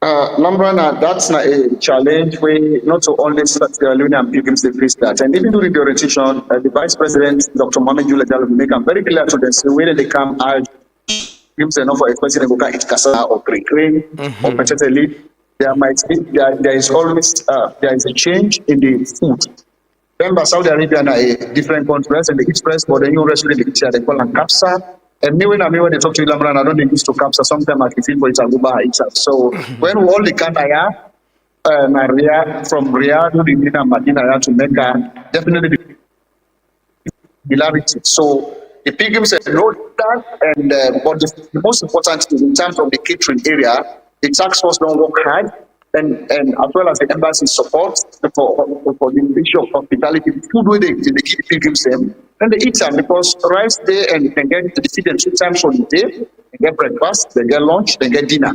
Lambrana, that's not a challenge. We not to only Sierra Leone and pilgrims they face that. And even during the orientation, the Vice President, Dr. Mohamed Jula Jallo, make them very clear to them, so when they come out, pilgrims are not for expressing a book, it's Kasa or Green or particularly, there is always there is a change in the food. Remember, Saudi Arabia are a different country, and the express, but the new restaurant, they call them Kapsa. And me when they talk to you, Lamran, I don't need to capture. Sometimes I can feel for it, I'll go by itself. So when we all the Kanaya, from Riyadh to the Medina to Mecca, definitely the similarity. So the pilgrims know that, and but the most important thing in terms of the catering area, the task force don't work hard, and as well as the embassy support for the issue of hospitality, the food where they give pilgrims them. And they eat them because rice there and they can get the feed them 2 times on the day. They get breakfast, they get lunch, they get dinner.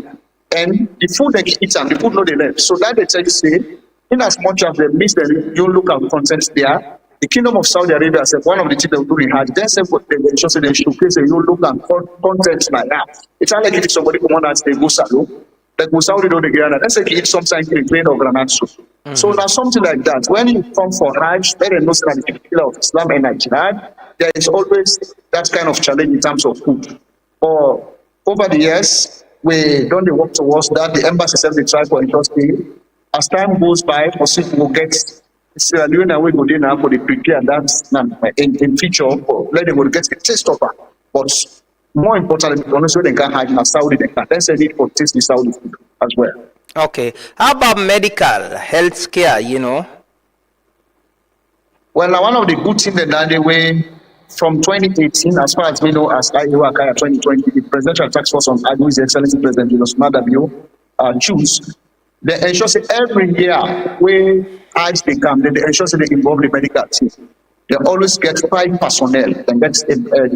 And the food they eat them, the food no they left. So that they tell you say, in as much as they miss them, you look at content there. The Kingdom of Saudi Arabia said one of the things they were doing hard. Then said what they just say they showcase you look at content like that. It's not like if somebody come on and say go salon. Like Saudi do the Ghana, let's say you eat sometimes in plain or granite soup. So now something like that. When you come for Hajj, there is no standard of Islam and jihad. There is always that kind of challenge in terms of food. Or over the years, we don't work towards that. The embassy said they try for interesting. As time goes by, for people will get Sierra Leone and we go there now for the prepare that in future, let them get the taste of it. But more importantly, honestly, they can hide in Saudi. They can. That's a need for taste the Saudi food as well. Okay. How about medical, health care, you know? Well, now one of the good things that they way from 2018, as far as we know, as IUAKaya 2020, the Presidential Task Force on Agri, His Excellency President Julius Madabio, choose. They ensure that every year when Hajj they come, they ensure that they involve the medical team. They always get 5 personnel. They get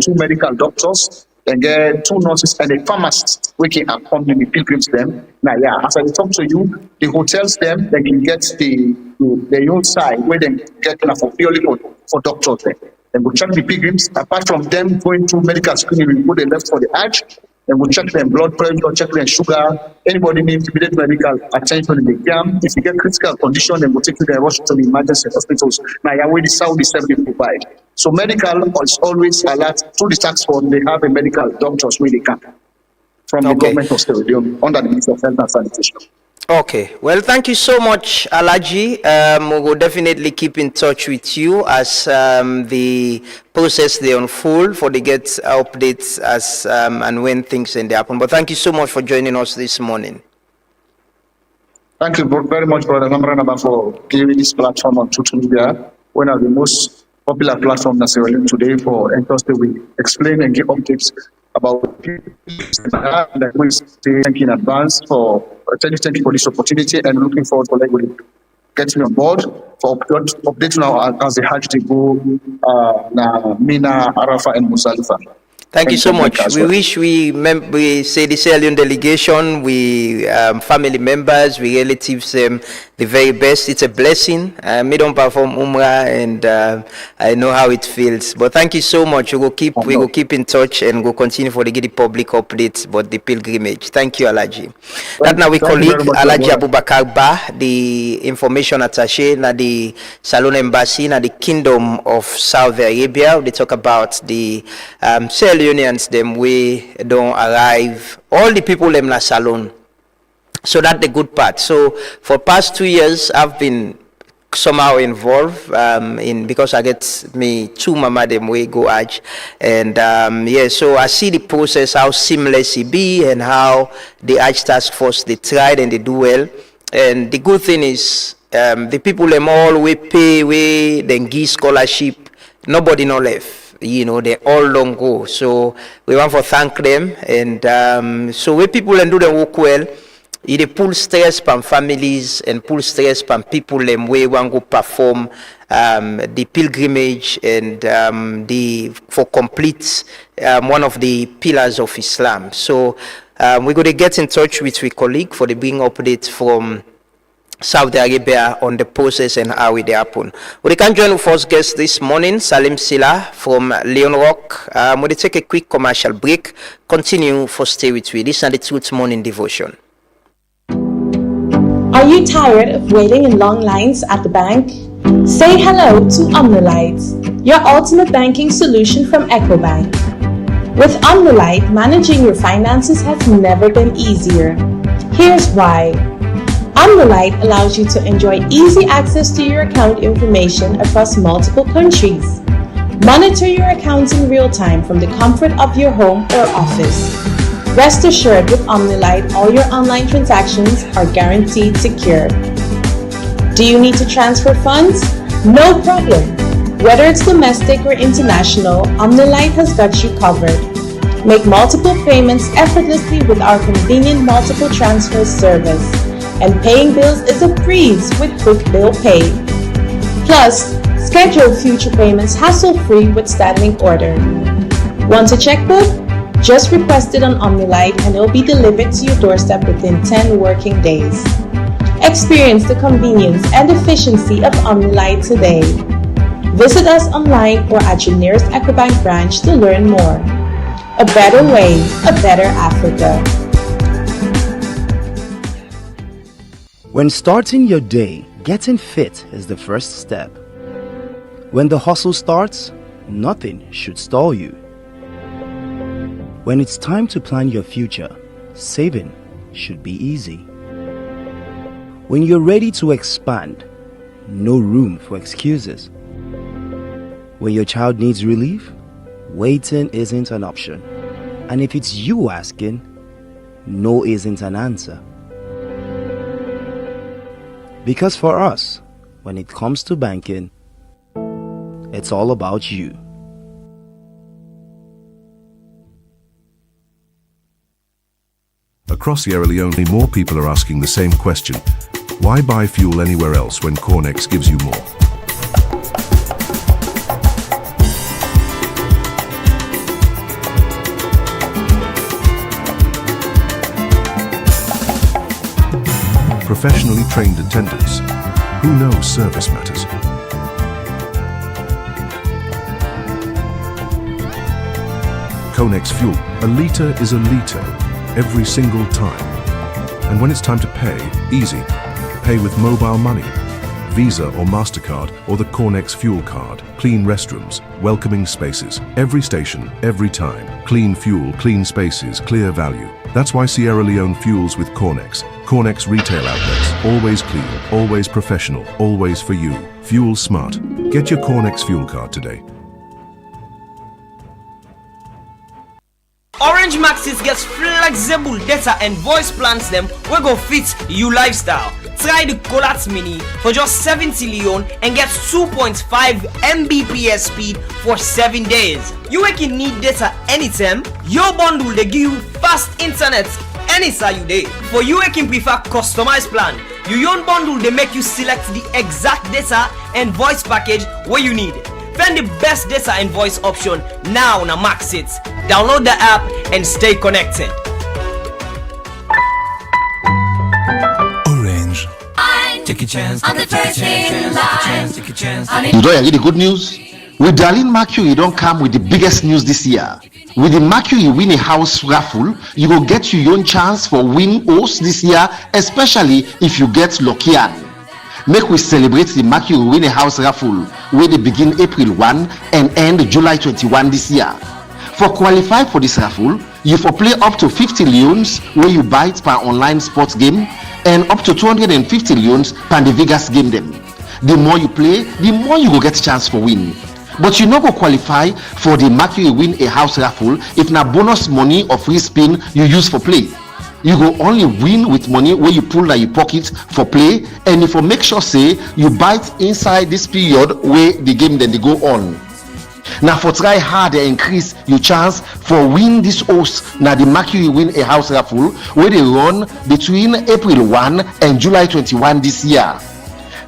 2 medical doctors. They get 2 nurses and a pharmacist working accompany the pilgrims them. Now, yeah, as I talk to you, the hotels them, they can get the own side where they get for purely for doctors there. Then we check the pilgrims. Apart from them going through medical screening, we put them left for the Hajj. Then we check their blood pressure, check their sugar. Anybody needs immediate medical attention in the camp. If you get critical condition, then we'll take you there, rush to the emergency hospitals. Now, yeah, where the Saudi service provide. So medical is always alert through the tax force. They have a medical doctors where they can from the government of Sierra Leone under the Ministry of Health and Sanitation. Okay. Well, thank you so much, Alaji. We will definitely keep in touch with you as the process they unfold for the get updates as and when things happen. But thank you so much for joining us this morning. Thank you very much, Brother Lamranaba, for giving this platform on social media, one of the most popular platforms in Sierra Leone today for entrusted we explain and give updates about that. We say thank you in advance for thank you for this opportunity and looking forward for getting me on board for updating now as the Hajj to go Mina, Arafah and Muzdalifah. Thank you so much. We wish we say the Sierra Leone delegation, we family members, we relatives, the very best. It's a blessing. Me don't perform Umrah, and I know how it feels. But thank you so much. We will keep in touch and we'll continue for the public updates about the pilgrimage. Thank you, Alaji. That now we colleague Alaji Abubakar Ba, the information attaché na the Salon Embassy na the Kingdom of Saudi Arabia. They talk about the Sierra Leoneans them we don't arrive. All the people them na Salon. So that's the good part. So for past 2 years, I've been somehow involved because I get me 2 mama them way go Hajj, and so I see the process, how seamless it be, and how the Hajj task force they tried and they do well. And the good thing is the people them all we pay, we then give scholarship. Nobody no left. You know, they all don't go. So we want to thank them, and so we people and do the work well. It pull stress from families and pull stress from people them way want go perform the pilgrimage and for complete one of the pillars of Islam. So we're going to get in touch with our colleague for the bring update from Saudi Arabia on the process and how it happen. We can join our first guest this morning, Salim Silla from Leone Rock. We'll take a quick commercial break. Continue for stay with me. This is the Truth Morning Devotion. Are you tired of waiting in long lines at the bank? Say hello to Omnilite, your ultimate banking solution from EcoBank. With Omnilite, managing your finances has never been easier. Here's why. Omnilite allows you to enjoy easy access to your account information across multiple countries. Monitor your accounts in real time from the comfort of your home or office. Rest assured, with Omnilite, all your online transactions are guaranteed secure. Do you need to transfer funds? No problem. Whether it's domestic or international, Omnilite has got you covered. Make multiple payments effortlessly with our convenient multiple transfer service. And paying bills is a breeze with Quick Bill Pay. Plus, schedule future payments hassle-free with standing order. Want a checkbook? Just request it on Omnilite and it will be delivered to your doorstep within 10 working days. Experience the convenience and efficiency of Omnilite today. Visit us online or at your nearest EcoBank branch to learn more. A better way, a better Africa. When starting your day, getting fit is the first step. When the hustle starts, nothing should stall you. When it's time to plan your future, saving should be easy. When you're ready to expand, no room for excuses. When your child needs relief, waiting isn't an option. And if it's you asking, no isn't an answer. Because for us, when it comes to banking, it's all about you. Across Sierra Leone, more people are asking the same question. Why buy fuel anywhere else when Cornex gives you more? Professionally trained attendants who know service matters. Cornex fuel, a litre is a litre every single time. And when it's time to pay, easy. Pay with mobile money, Visa or MasterCard, or the Cornex fuel card. Clean restrooms, welcoming spaces. Every station, every time. Clean fuel, clean spaces, clear value. That's why Sierra Leone fuels with Cornex. Cornex retail outlets. Always clean, always professional, always for you. Fuel smart. Get your Cornex fuel card today. Orange Maxis gets flexible data and voice plans them we go fit you lifestyle. Try the Colat Mini for just 70 Leone and get 2.5 Mbps speed for 7 days. You can need data anytime. Your bundle they give you fast internet anytime you day. For you can prefer customized plan. Your own bundle they make you select the exact data and voice package where you need. Find the best data and voice option now on Maxit. Download the app and stay connected. Orange. Take a chance. On the first in line. Take a chance. You don't hear the good news? With Darlene Mercury, you don't come with the biggest news this year. With the Mercury Win a House raffle, you will get your own chance for win host this year, especially if you get Lokian. Make we celebrate the Mercury Win a House raffle, where they begin April 1 and end July 21 this year. For qualify for this raffle, you for play up to 50 leones where you buy it per online sports game and up to 250 leones per the Vegas game them. The more you play, the more you will get chance for win. But you no go qualify for the Mercury Win a House raffle if na bonus money or free spin you use for play. You go only win with money where you pull in your pocket for play, and if you make sure say you buy it inside this period where the game then they go on. Now for try hard and increase your chance for win this host. Now the Mercury win a house raffle where they run between April 1 and July 21 this year.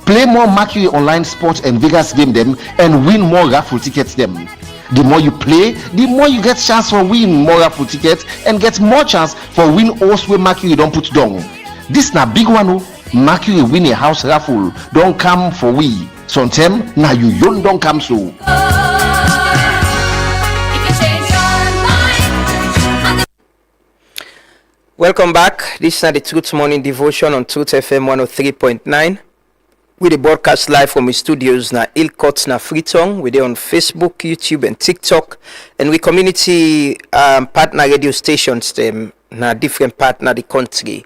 Play more Mercury online sports and Vegas game them and win more raffle tickets them. The more you play, the more you get chance for win more raffle tickets and get more chance for win host where Mercury don't put down. This na big one. Mercury win a house raffle. Don't come for we. Sometime now you don't come so. Welcome back. This is the Truth Morning Devotion on Truth FM 103.9. We the broadcast live from the studios na Ilkot na Freetown. We there on Facebook, YouTube, and TikTok, and we community partner radio stations them na different partner the country.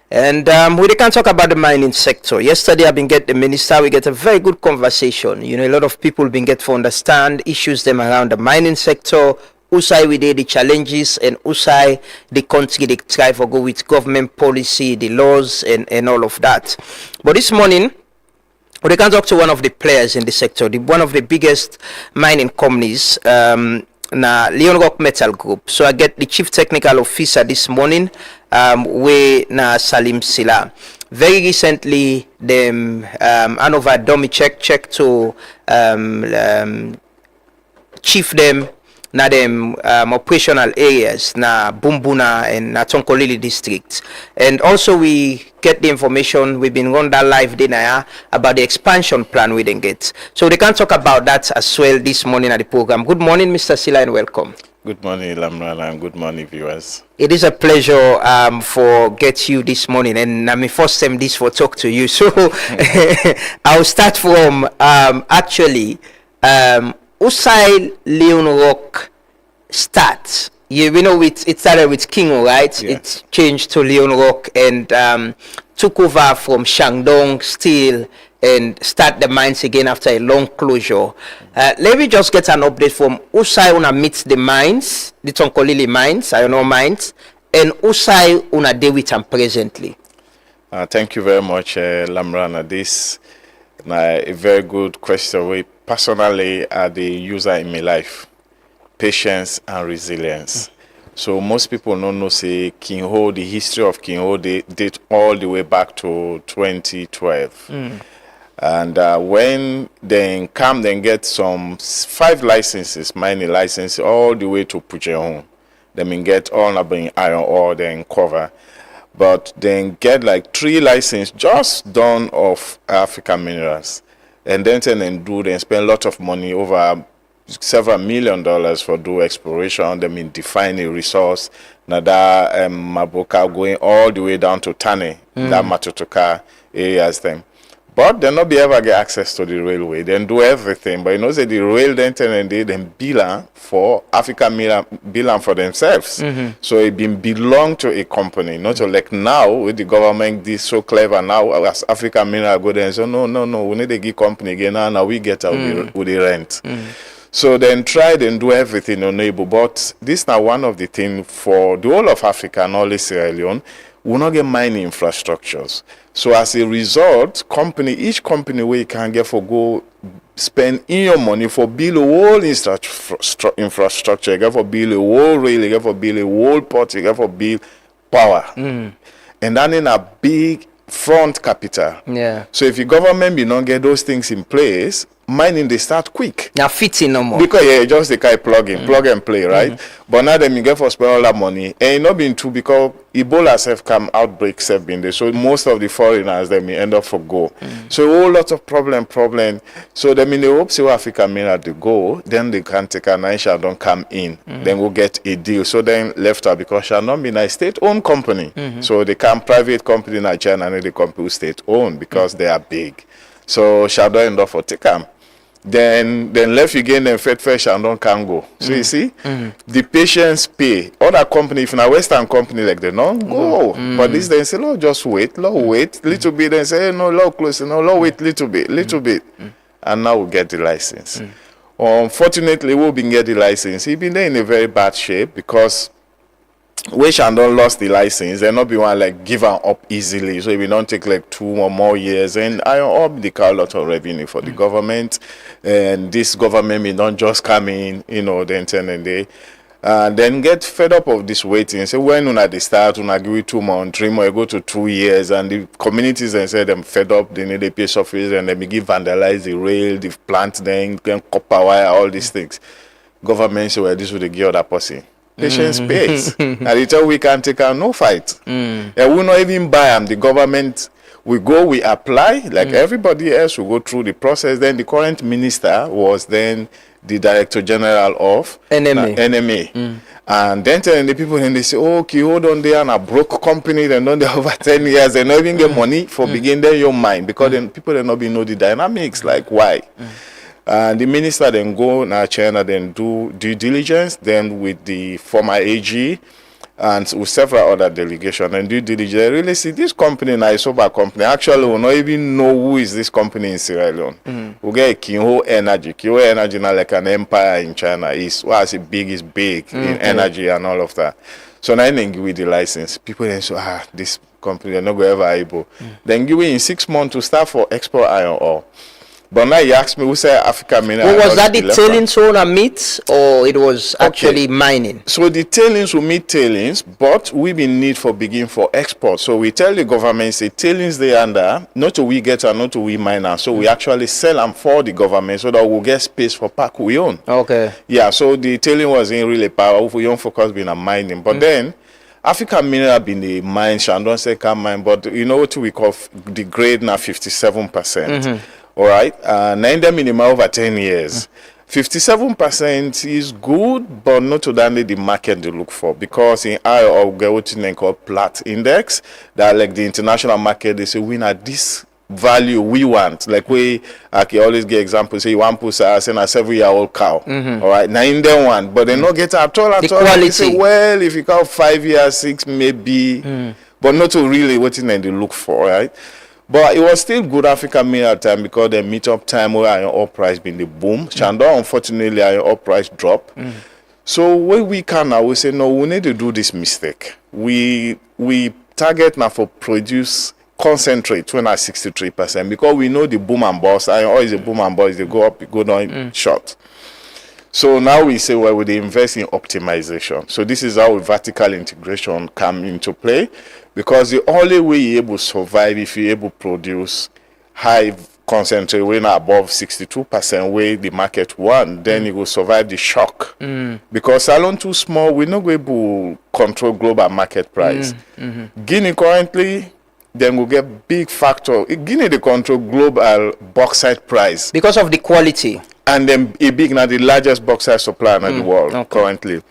And we can talk about the mining sector. Yesterday I've been get the minister. We get a very good conversation. You know, a lot of people been get to understand issues them around the mining sector. Usai we did the challenges and usai the country they try to go with government policy, the laws, and all of that. But this morning, we can talk to one of the players in the sector, one of the biggest mining companies, na Leone Rock Metal Group. So I get the chief technical officer this morning, we na Salim Sila. Very recently, them Anova Domi check to chief them na them operational areas na Bumbuna and na Tonkolili district. And also we get the information, we've been run that live dinner about the expansion plan we didn't get. So they can talk about that as well this morning at the program. Good morning, Mr. Sila, and welcome. Good morning, Lamrana, and good morning, viewers. It is a pleasure for get you this morning, and I'm first time this for talk to you. So I'll start from actually Usai Leone Rock start. We know it started with Kingo, right? Yeah. It changed to Leone Rock and took over from Shandong Steel and start the mines again after a long closure. Let me just get an update from Usai una meet the mines, the Tonkolili mines, I know mines, and Usai una deal with them presently. Thank you very much, Lamrana. This is a very good question. We personally are the user in my life. Patience and resilience. So most people don't know say King Ho, the history of King Ho, they date all the way back to 2012. And when they come, they get some 5 licenses, mining licenses, all the way to Puchehon. They mean get all about iron ore, then cover. But then get like 3 licenses just done of African minerals. And then they spend a lot of money, over several $1 million for do exploration. They mean define a resource. Nada Maboka going all the way down to Tane, that Matutuka areas them. But they not be ever get access to the railway. They do everything. But you know, say the rail then bill for Africa bill for themselves. So it been belong to a company, not like now with the government this so clever now as Africa mineral go there and say no, we need to give company again now we get out with the rent. So then try and do everything unable. But this is now one of the things for the whole of Africa and all Sierra Leone, we not get mining infrastructures. So as a result, each company where you can get for go spend in your money for build a whole infrastructure, you get for build a whole rail, you get for build a whole port, you get for build power. And then in a big front capital. Yeah. So if your government be not get those things in place, mining they start quick. Now fitting no more. Because just the kind plug and play, right? But now them you get for spend all that money. And it not been true because Ebola have come outbreaks have been there. So most of the foreigners them end up for go. So a whole lot of problem. So them in the hope so Africa mineral to go, then they can take an Aisha don't come in. Then we'll get a deal. So then left out because shall not be a state-owned company. So they come private company in Nigeria and they company state-owned because they are big. So shall don't end up for take them. Then left again, then Fed Fresh and don't can go. So you see, the patients pay. Other company, if in a Western company like they don't go. But this they say, Lord, just wait, little bit. Then say, no, Lord, close, no, Lord, wait, little bit. And now we get the license. Unfortunately, we've been getting the license. He's been there in a very bad shape because which and don't lost the license, they not be one like give her up easily. So if we don't take like 2 or more years, and I up the car a lot of revenue for the government, and this government may not just come in, you know, then 10 and day. Then get fed up of this waiting. So when they start, when I give it 2 months, 3 months, go to 2 years, and the communities and say them fed up, they need a pay surface, and they begin vandalize the rail, the plant, then copper wire, all these things. Government say, well, this will give other person. Patience pays. And they tell we can take out no fight. And we not even buy them. The government, we go, we apply, like everybody else, we go through the process. Then the current minister was then the Director General of NMA. And then telling the people, and they say, oh, okay, hold on there, and a broke company, they done there over 10 years, they not even get money for begin there your mind, because then people they not be know the dynamics, like why. The minister then go now China, then do due diligence, then with the former AG and with several other delegations and due diligence. They really see this company now is over company. Actually, we not even know who is this company in Sierra Leone. We get Kinho Energy. Kinho Energy now like an empire in China. Is what is big in energy and all of that. So now they give the license. People then say, this company they're not going ever able. Then give it in 6 months to start for export iron ore. But now you ask me, who say Africa mineral? Well, was that the tailings on a meat, or it was actually mining? So the tailings will meet tailings, but we be need for begin for export. So we tell the government, say tailings they under, not to we get and not to we mine and so we actually sell them for the government so that we'll get space for park we own. Okay. Yeah, so the tailing wasn't really powerful. We don't focus being on mining. But then African mineral been the mine, Shandon say can mine, but you know what we call the grade now 57%. All right, nine them in over 10 years. 57% is good, but not to the market they look for, because in our what called Platts index, that like the international market, they say we at this value we want. Like I can always get examples. Say you want to send a 7-year-old cow. All right, now in them one, but they not get at all. The quality. They say, well, if you cow 5 years, 6 maybe, but not to really what they look for, right? But it was still good African mineral time, because the meet up time where iron ore price been the boom. Shandon, unfortunately, iron ore price drop. So what we can now, we say, no, we need to do this mistake. We target now for produce concentrate 63%, because we know the boom and bust. Iron ore is a boom and bust. They go up, you go down short. So now we say, well, we invest in optimization. So this is how vertical integration come into play, because the only way you're able to survive if you're able to produce high concentrate when above 62% where the market want, then you will survive the shock. Because salon too small, we're not able to control global market price. Guinea currently, then we'll get big factor. Guinea they control global bauxite price because of the quality. And then a big now the largest bauxite supplier in the world currently.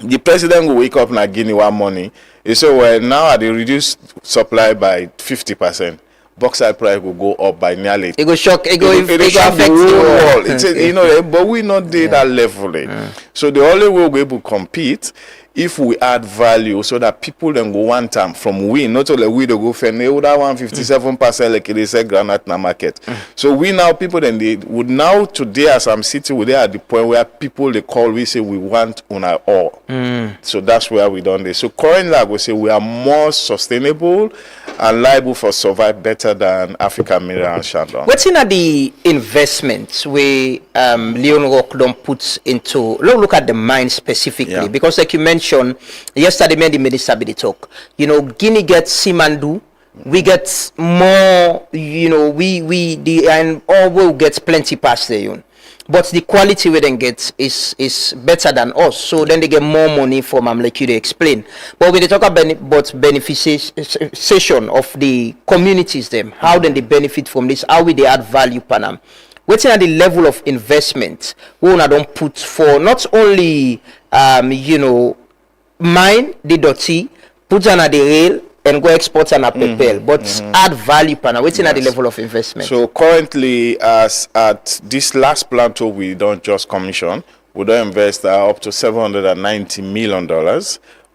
The president will wake up in Guinea one morning. He said, well, now they reduce supply by 50%. Bauxite price will go up by nearly. It will shock. It will affect the whole world. It's you know, but we not did that level. So the only way we'll be able to compete if we add value, so that people then go one time from we, not only we to go for they would have 157% like they say granite in the market. So we now people then they would now today as I'm sitting with they at the point where people they call we say we want on our all. So that's where we done this. So currently I would say we are more sustainable and liable for survive better than African mineral and Shandon. What's in the investments where Leone Rock don't put into look at the mine specifically, because like you mentioned yesterday, the minister be the talk. You know, Guinea gets Simandu, we get more. You know, and all will get plenty past there. You know. But the quality we then get is better than us. So then they get more money from like you explain. But when they talk about beneficiation of the communities, them how then they benefit from this? How will they add value, Panam? What's at the level of investment we don't put for not only you know, mine the dirty, put on the rail and go export and prepare, but add value panel. What's in at the level of investment? So currently, as at this last plateau, we don't just commission. We don't invest up to $790 million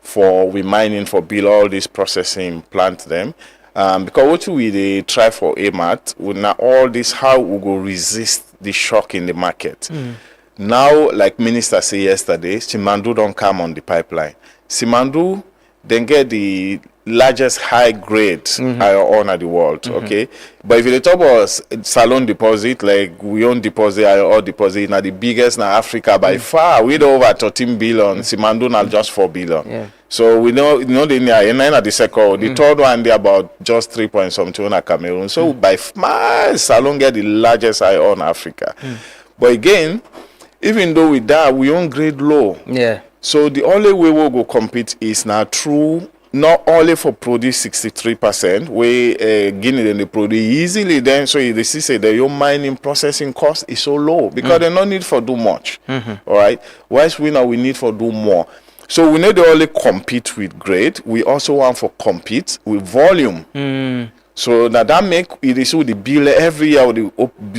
for we mining for build all these processing plant them. Because what we try for AMAT, we now all this how we go resist the shock in the market. Now, like Minister said yesterday, Simandu don't come on the pipeline. Simandou, then get the largest high grade iron ore in the world, okay? But if you talk about Salone deposit, like we own deposit, iron ore deposit, now the biggest in Africa by far, we do over 13 billion, Simandou now just 4 billion. Yeah. So we know the near the second, the third one they about just 3 point something in Cameroon. So by miles, Salone get the largest iron ore in Africa. But again, even though with that, we own grade low. Yeah. So the only way we'll go compete is now through not only for produce 63%, where Guinea then they produce easily then, so they see say that your mining processing cost is so low because they no need for do much. All right. Whilst we now we need for do more. So we need to only compete with grade. We also want for compete with volume. So now that make it is with the bill every year we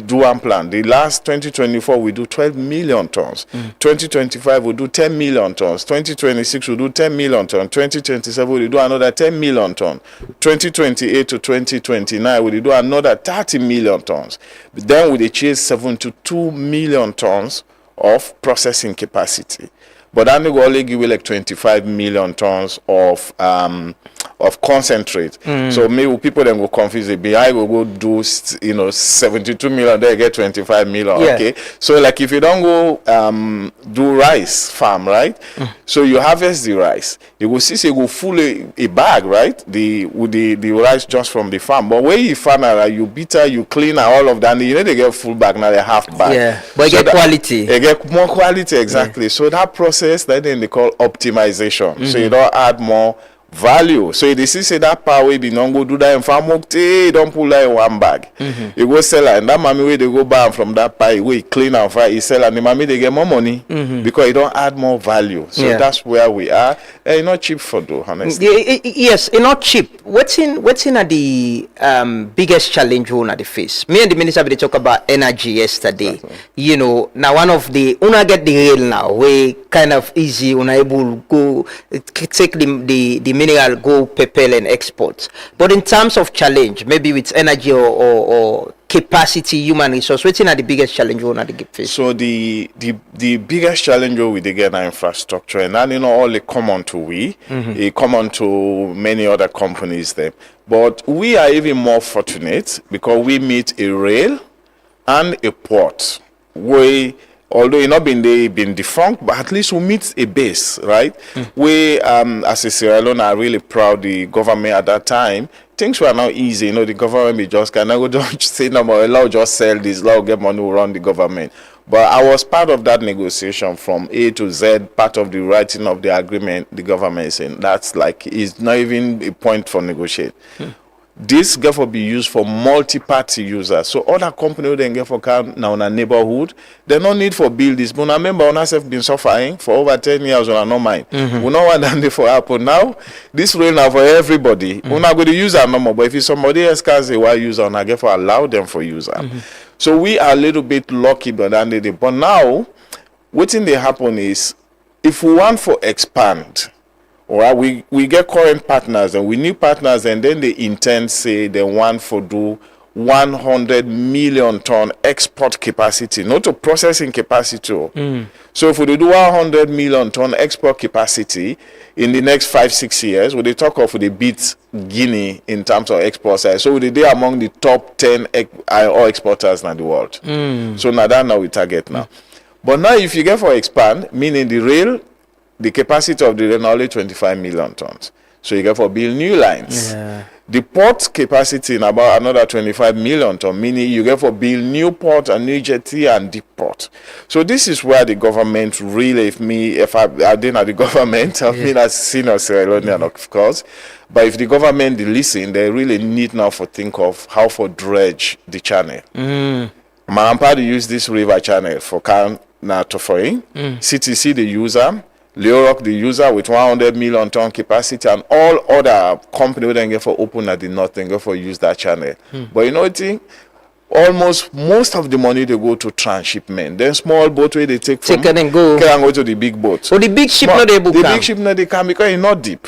do one plan. The last 2024 we do 12 million tons. 2025 we do 10 million tons. 2026 we do 10 million tons. 2027 we do another 10 million tons. 2028 to 2029 we do another 30 million tons. But then we chase 72 million tons of processing capacity. But then we only give you like 25 million tons of concentrate. So maybe people then go confuse it. I will go do 72 million, they get 25 million. Yeah. Okay. So like if you don't go do rice farm, right? So you harvest the rice. You will see you go full a bag, right? The rice just from the farm. But when you farm you bitter, you clean all of that, you know they get full bag, now they half bag. Yeah. But so you get quality. They get more quality, exactly. So that process that then they call optimization. So you don't add more value. So they see say that power we be non go do that in farm don't pull that in one bag. You go sell it, and that mommy way they go buy from that pie, we clean and fry, you sell, and the mommy they get more money because you don't add more value. So that's where we are. It's not cheap for do, honestly. Yes, it's not cheap. What's in the biggest challenge we the face? Me and the minister they talk about energy yesterday. Exactly. You know, now one of the una get the rail now, we kind of easy, una able go take the mineral go propel and export. But in terms of challenge, maybe with energy or capacity, human resource, what's the biggest challenge we want to face? So the biggest challenge we get our infrastructure, and that all common to we, it common to many other companies there. But we are even more fortunate because we meet a rail and a port. Although it not been defunct, but at least we meet a base, right? We, as a Sierra Leone, are really proud the government at that time. Things were not easy, the government be just cannot go don't say no more, allow just sell this, allow get money around the government. But I was part of that negotiation from A to Z, part of the writing of the agreement, the government is saying that's like, it's not even a point for negotiate. This therefore be used for multi-party users. So other companies then get for come now in a neighborhood, they no need for build this. But I remember on us have been suffering for over 10 years on no mind. We know what that for happen now. This rail now for everybody. We're not going to use our number, but if it's somebody else can say why user, and I get for allow them for user. So we are a little bit lucky but than they. But now what thing they happen is if we want for expand. Or we get current partners and we need partners, and then they intend say they want for do 100 million ton export capacity, not a processing capacity. So if we do 100 million ton export capacity in the next 5-6 years, we they talk of the beat Guinea in terms of export size. So they among the top 10 oil exporters in the world. So now we target now. But now if you get for expand, meaning the rail, the capacity of the rail only 25 million tons. So you get for build new lines. The port capacity in about another 25 million tons, meaning you get for build new port and new jetty and deep port. So this is where the government really, if I didn't have the government, I mean as senior Sierra Leonean, of course. But if the government listen, they really need now for think of how for dredge the channel. Marampa use this river channel for can now to foreign. CTC the user. Leoroc, the user with 100 million ton capacity, and all other companies then get for open at the north and go for use that channel. But you know what thing? almost most of the money they go to transshipment. Then small boat where they take from and go to the big boat. So the big ship not able to come. The big ship not they come because it's not deep.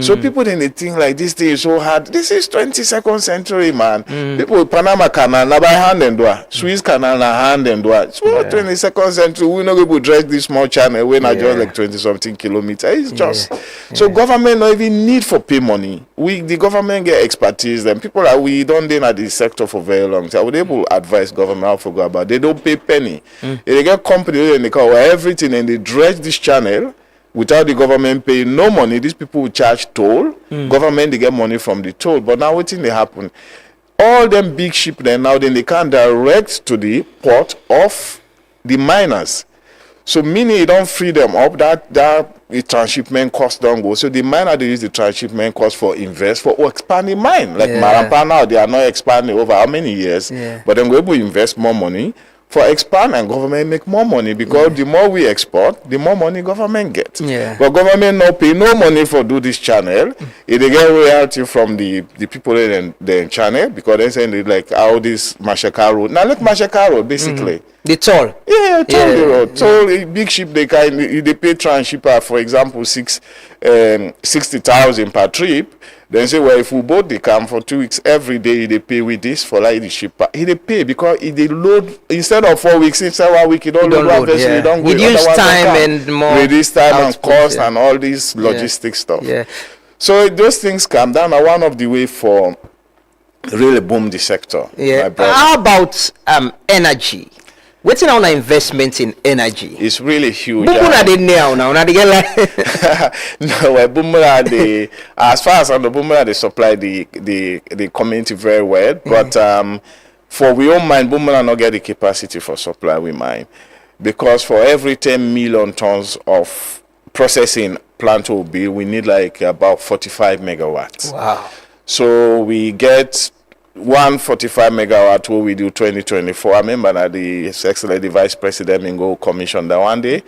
So people then they think like this thing is so hard. This is 22nd century, man. People Panama Canal na by hand and do Suez Canal na hand and do So 22nd century we not able to dredge this small channel when I just like 20 something kilometers. It's just so government not even need for pay money. The government get expertise. Then people like we don't in at the sector for very long time. I would able to advise government how to go about. They don't pay penny. They get company and they cover everything and they dredge this channel without the government paying no money. These people will charge toll. Government they get money from the toll. But now what thing they happen? All them big ship then now then they can direct to the port of the miners. So meaning you don't free them up, that the transshipment cost don't go. So the miner they use the transshipment cost for invest for expanding mine. Like Marampa now they are not expanding over how many years, but then we will invest more money for expand and government make more money because the more we export, the more money government gets. But government not pay no money for do this channel. If they get royalty from the people in the channel because they say like how this Mashaka road. Now like Mashaka road basically. The toll. Yeah, toll the road. Toll big ship they pay transshipper for example 60,000 per trip. Then say, well, if we both they come for 2 weeks every day, they pay with this for like the shipper. They pay because they load instead of 4 weeks, instead of 1 week, you don't load one vessel, you don't go. Reduce time and more. Reduce time and cost and all this logistic stuff. So those things come down are one of the way for really boom the sector. How about energy? What's in our investment in energy? It's really huge. Bumula they now they get like no, Bumula they as far as on the Bumula they supply the community very well, but for we own mine Bumula not get the capacity for supply we mine because for every 10 million tons of processing plant will be we need like about 45 megawatts. Wow. So we get 145 megawatt what we do 2024. I remember that the excellent vice president Mingo commissioned that one day.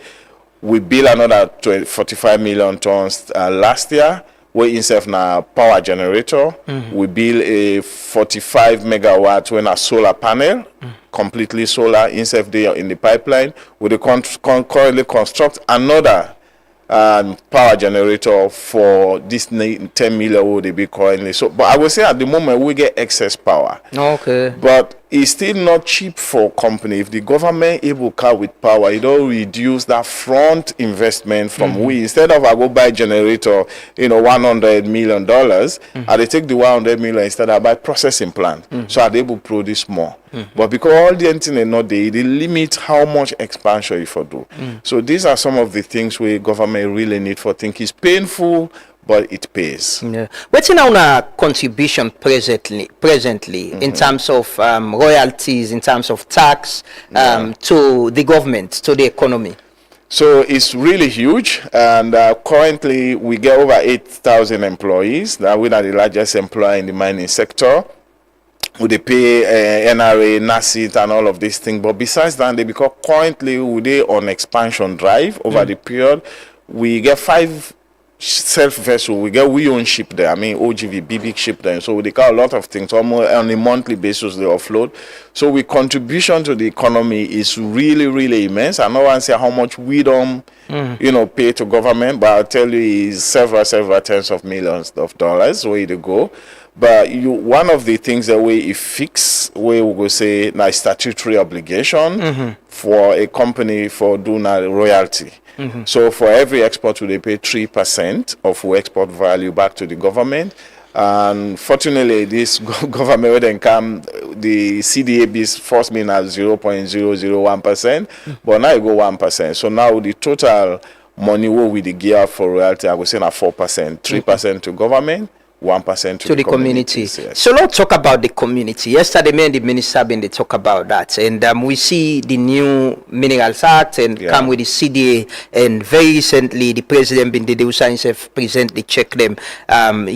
We build another 45 million tons last year. We insert now power generator. We build a 45 megawatt when a solar panel, completely solar insert there in the pipeline. We currently construct another power generator for this 10 million would they be currently. So, but I will say at the moment we get excess power. Okay. But it's still not cheap for company. If the government able to car with power, it don't reduce that front investment from we. Instead of I go buy generator, $100 million, I they take the 100 million instead I buy processing plant. So I they able to produce more. But because all the internet not there, they limit how much expansion you for do. So these are some of the things where government really need for think is painful, but it pays. What's in our contribution presently in terms of royalties, in terms of tax to the government, to the economy? So it's really huge, and currently we get over 8,000 employees. That we are the largest employer in the mining sector. They pay NRA, NACIT, and all of these things. But besides that, because currently we on expansion drive over the period, we get 5 self vessel. We get we own ship there. I mean OGV, big ship there. So they got a lot of things. Almost on a monthly basis they offload. So we contribution to the economy is really, really immense. I know I say how much we don't pay to government, but I'll tell you is several tens of millions of dollars way to go. But one of the things that we fix, we will say, na statutory obligation for a company for doing a royalty. So for every export, they pay 3% of export value back to the government. And fortunately, this government then come, the CDAB's forced me at 0.001%, but now it go 1%. So now the total money we the gear for royalty, I would say na 4%, 3% to government. 1% to the community. Yes. So let's talk about the community. Yesterday, me and the minister been they talk about that, and we see the new Minerals Act and come with the CDA, and very recently the president been the himself present the check them. Them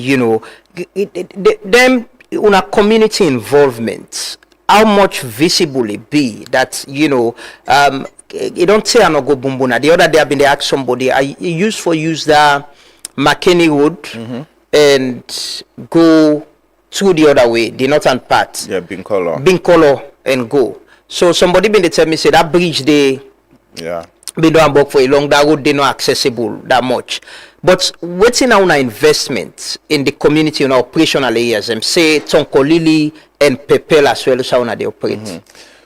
on a community involvement. How much visible it be that you don't say I no go bumbuna. The other day I've been they ask somebody I use the McKinney Road. And go through the other way, the northern part. Yeah, Binkolo. Binkolo and go. So somebody been tell me say that bridge they been don't work for a long that road they not accessible that much. But what's in our investment in the community in operational areas? Say Tonkolili and Pepel as well as how they operate.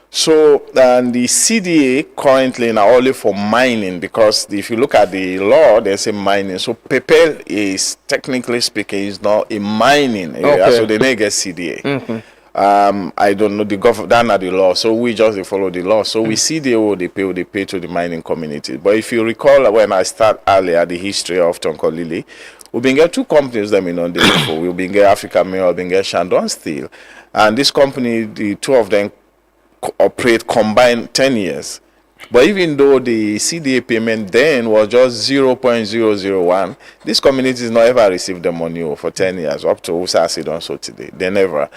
So the CDA currently now only for mining, because if you look at the law, they say mining. So Pepel is technically speaking is not a mining area, so they don't get CDA. I don't know the government, that's not the law, so we just follow the law. So we CDA they pay to the mining community. But if you recall when I start earlier the history of Tonkolili, we've been get two companies that on the before. We've been get Africa Mineral, we've been get Shandon Steel, and this company, the two of them operate combined 10 years. But even though the CDA payment then was just 0.001, this community has not ever received the money for 10 years, up to Usasidon so today. They never.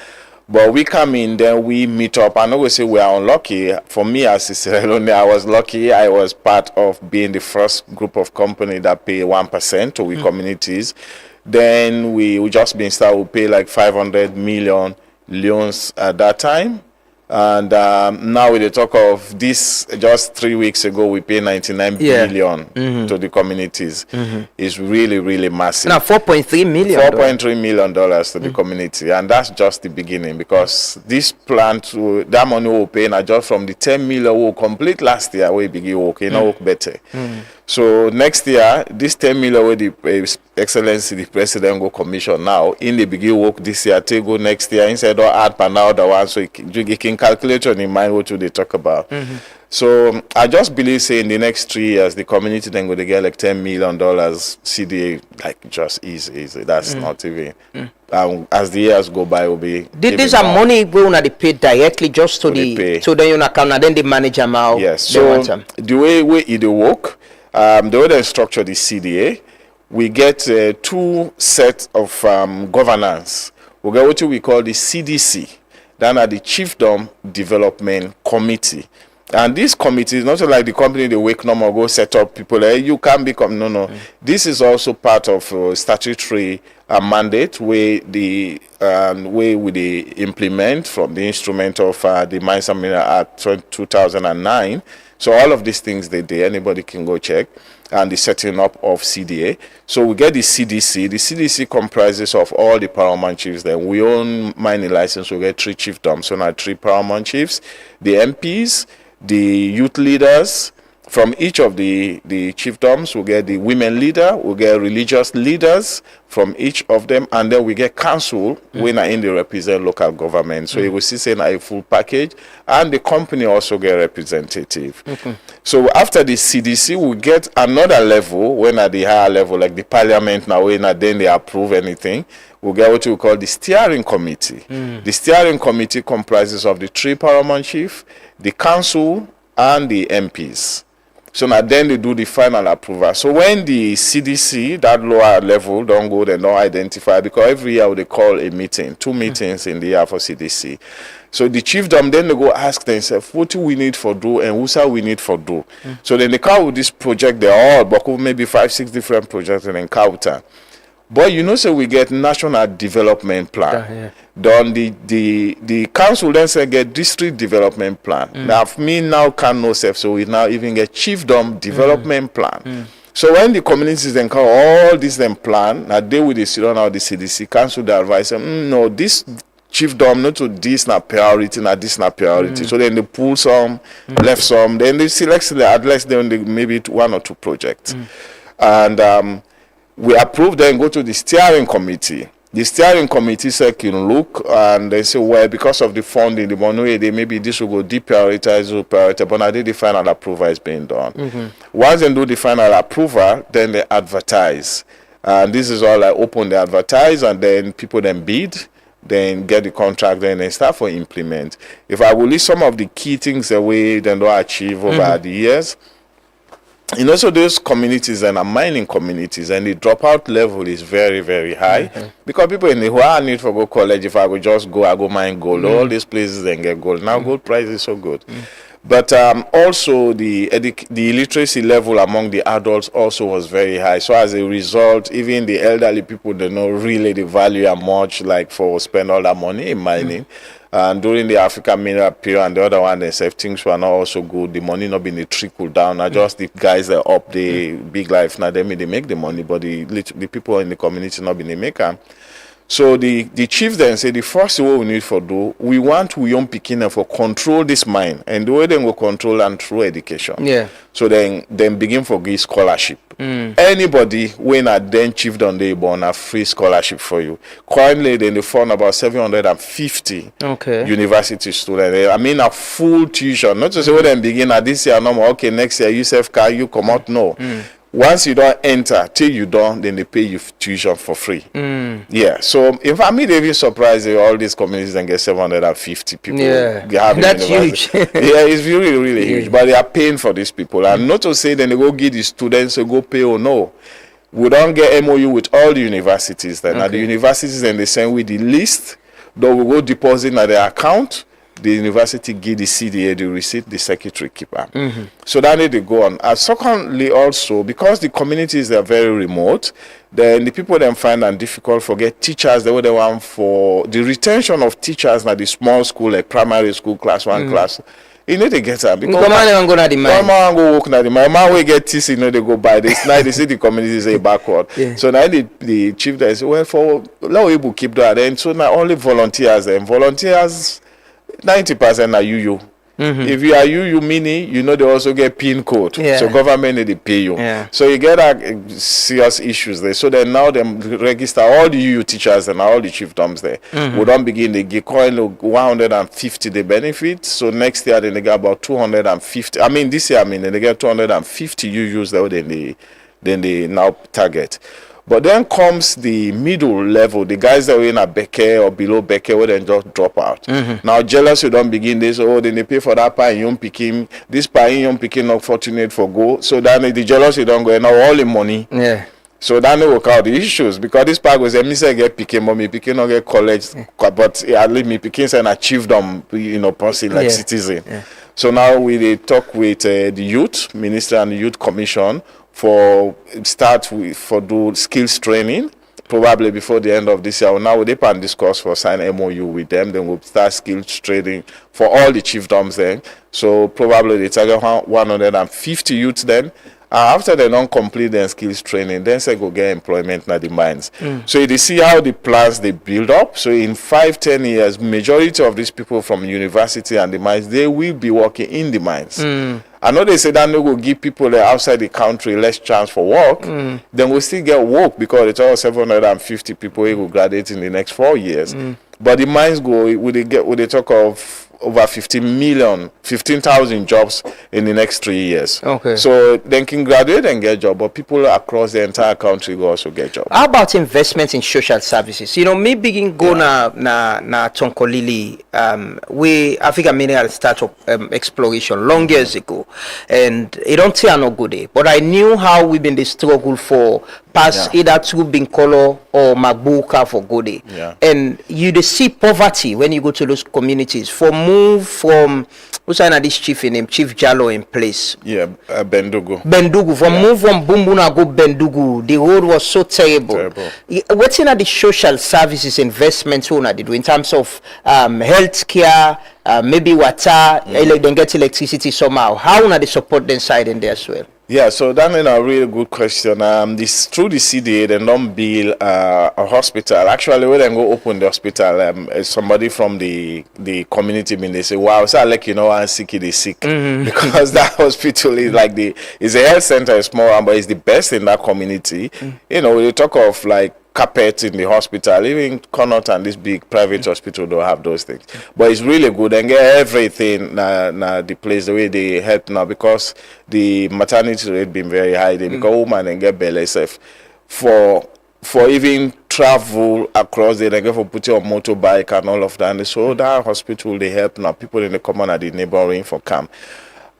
But we come in, then we meet up. I know we say we are unlucky. For me, as Sierra Leone, I was lucky. I was part of being the first group of company that pay 1% to we communities. Then we just been started, we pay like 500 million loans at that time. And now with the talk of this, just 3 weeks ago, we pay 99 billion to the communities. It's really, really massive. Now, $4.3 million. $4.3 million to the community. And that's just the beginning, because this plan, that money we'll pay now just from the 10 million we'll complete last year, we begin working, now work better. So next year, this 10 million where the Excellency, the President, go commission now, in the begin work this year, take go next year, instead of add per now the one, so you can calculate on in mind what they talk about. So I just believe, say, in the next 3 years, the community then going to get like $10 million CDA, like just easy. That's not even. As the years go by, will be. These are money we want to pay directly just to the account, and then the manager now. Yes. So the way it work, the way they structure the CDA, we get two sets of governance. We get what we call the CDC. Then are the Chiefdom Development Committee. And this committee is not like the company they wake no more go set up people. You can become no. This is also part of statutory mandate where the way we implement from the instrument of the Mines and Mineral Act 2009. So all of these things anybody can go check, and the setting up of CDA. So we get the CDC. The CDC comprises of all the paramount chiefs. Then we own mining license. We get 3 chiefdoms. So now 3 paramount chiefs, the MPs, the youth leaders. From each of the chiefdoms, we get the women leader, we get religious leaders from each of them, and then we get council when I in the represent local government. So you will see saying a full package, and the company also get representative. So after the CDC, we get another level when at the higher level, like the parliament now, when then they approve anything. We get what we call the steering committee. The steering committee comprises of the 3 paramount chief, the council, and the MPs. So now then they do the final approval. So when the CDC, that lower level, don't go, they don't identify, because every year they call a meeting, 2 meetings in the year for CDC. So the chiefdom, then they go ask themselves, what do we need for do and who's we need for do? So then they come with this project, they're all, but maybe 5-6 different projects in encounter. But you know, so we get national development plan. Then the council then say get district development plan. Now me now can no self, so we now even get chiefdom development plan. So when the communities then call all this then plan, now they will sit on the CDC council they advise them, no, this chiefdom not to this not priority, not this not priority. So then they pull some, left some, then they select at least then they maybe 1 or 2 projects. And we approve, then go to the steering committee. The steering committee say can look and they say, well, because of the funding, the money, they maybe this will go deprioritize or prioritize, but now the final approval is being done. Once they do the final approval, then they advertise. And this is all like open, they advertise, and then people then bid, then get the contract, then they start for implement. If I will list some of the key things that we then don't achieve over the years, you know, so those communities and are mining communities, and the dropout level is very, very high because people in the who need for go college. If I go just go, I go mine gold. All these places then get gold. Now gold price is so good, But also the illiteracy level among the adults also was very high. So as a result, even the elderly people, they know really the value and much like for spend all that money in mining. And during the African mineral period and the other one, they said things were not also good. The money not being a trickle down. Not just the guys that up the big life, now they make the money, but the people in the community not being a maker. So the chief then said the first thing we need for do, we want we young Pekin for control this mine, and the way they will control and through education. Yeah. So then begin for give scholarship. Anybody when a then chief done they born a free scholarship for you. Currently then they found about 750 university students. I mean a full tuition. Not to say when they begin at this year no more, okay, next year you self car you come out. No. Once you don't enter, till you don't, then they pay you tuition for free. Yeah. So if I mean, they even surprised all these communities and get 750 people. Yeah, that's huge. Yeah, it's really, really huge. But they are paying for these people, and not to say then they go give the students to go pay or no. We don't get MOU with all the universities. Then at the universities, then they send with the list. Then we go deposit at their account. The university give the CDA the receipt, the secretary keeper. So that need to go on. And secondly, also because the communities are very remote, then the people then find it difficult for get teachers the way they want for the retention of teachers at the small school like primary school class 1 class. You need to get them because man go work na the mine. Man we get TC, you know they go buy this. Now they see the communities are backward. So now the chief there say, well, for how we will keep that. And so now only volunteers and volunteers 90% are UU. If you are UU mini, you know they also get PIN code. So government need to pay you. So you get serious issues there. So then now them register all the UU teachers and all the chiefdoms there. We don't begin they get coin 150 the benefits. So next year then they get about 250. I mean this year they get 250 UUs there then they now target. But then comes the middle level, the guys that were in a Becker or below Becker where they just drop out. Now jealous you don't begin this, then they pay for that pie young picking, this pie young picking not fortunate for go. So then the jealous you don't go and now all the money. So then they work out the issues because this part was me say get picking but me picking not get college but at least me picking and achieve them person like citizen. So now we talk with the youth minister and the youth commission for do skills training probably before the end of this year. Now we can discuss for sign MOU with them. Then we'll start skills training for all the chiefdoms then. So probably they target 150 youths then. After they don't complete their skills training, then they go get employment in the mines. So you see how the plans they build up. So in 5-10 years, majority of these people from university and the mines, they will be working in the mines. I know they say that they will give people outside the country less chance for work. Then we'll still get work because it's all 750 people who will graduate in the next 4 years. But the mines go, would they talk of over 15,000 jobs in the next 3 years. So they can graduate and get a job, but people across the entire country will also get jobs. How about investment in social services? Me begin go na Tonkolili, we African mineral startup exploration long years ago, and it don't tell no good day. But I knew how we been the struggle for past either through Binkolo or Magbuka for Gode. And you see poverty when you go to those communities. For move from who's this chief in him, Chief Jallo in place. Bendugu. Move from Bumbuna go Bendugu. The road was so terrible. What's in the social services investments they do in terms of healthcare, maybe water, they get electricity somehow. How they support them side in there as well? So that's a really good question. This through the CDA, they don't build a hospital. Actually, when they go open the hospital, somebody from the community, they say, "Wow, so I like I'm sick, is sick," because that hospital is like it's a health center, a small one, but it's the best in that community. We talk of like carpet in the hospital, even Connaught and this big private hospital don't have those things. But it's really good and get everything the place the way they help now because the maternity rate been very high. They become woman and get belly safe for even travel across they get for putting on motorbike and all of that. And so that hospital they help now people in the common at the neighboring for camp.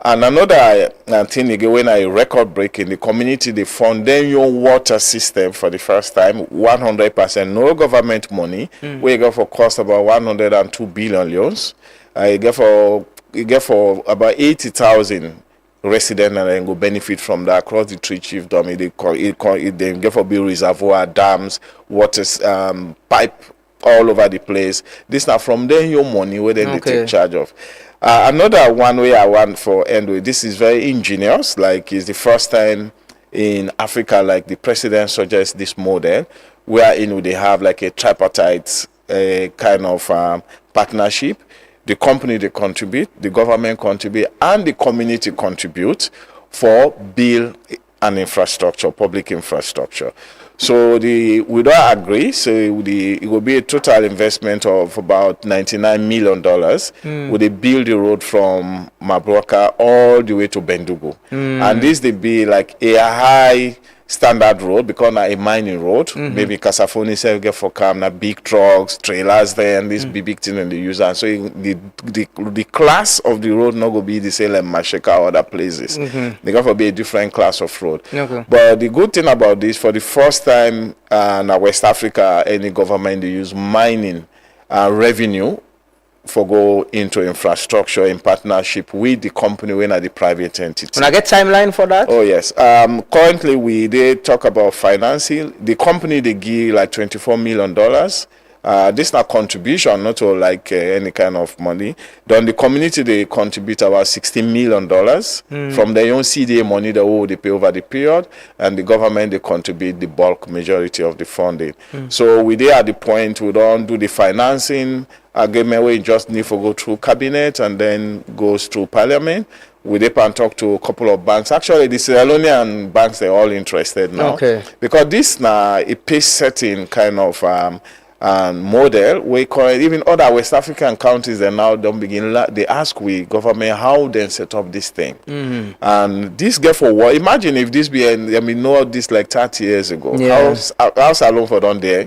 And another thing again, when I record break in the community, they fund your water system for the first time, 100%, no government money. We go for cost about 102 billion loans. I go for you get for about 80,000 residents and then go benefit from that across the three chiefdom. They get for build reservoir, dams, water pipe all over the place. This now from there your money where then they take charge of. Another one way I want for end with, this is very ingenious, like it's the first time in Africa like the president suggests this model where they have like a tripartite kind of partnership. The company they contribute, the government contribute, and the community contribute for build and infrastructure, public infrastructure. So we don't agree. So it will be a total investment of about $99 million. Will they build the road from Mabroka all the way to Bendugu, and this they be like a high standard road because na a mining road. Maybe Kasafoni say get for come na big trucks, trailers there, and this big thing in the user. So the class of the road not go be the same like Masheka or other places. They got to be a different class of road. But the good thing about this, for the first time in West Africa, any government they use mining revenue for go into infrastructure in partnership with the company when at the private entity. Can I get timeline for that? Oh yes. Currently they talk about financing. The company they give like $24 million. This is not contribution, not all like any kind of money. Then the community they contribute about $16 million from their own CDA money they pay over the period, and the government they contribute the bulk majority of the funding. So we there at the point we don't do the financing agreement. We just need to go through cabinet and then goes through parliament. We dip and talk to a couple of banks. Actually, the Sierra Leonean banks they're all interested now. Because this now a pace setting kind of model we call it. Even other West African countries they now don't begin they ask we government how they set up this thing. And this get for what? Imagine if this be know this like 30 years ago. House alone for done there.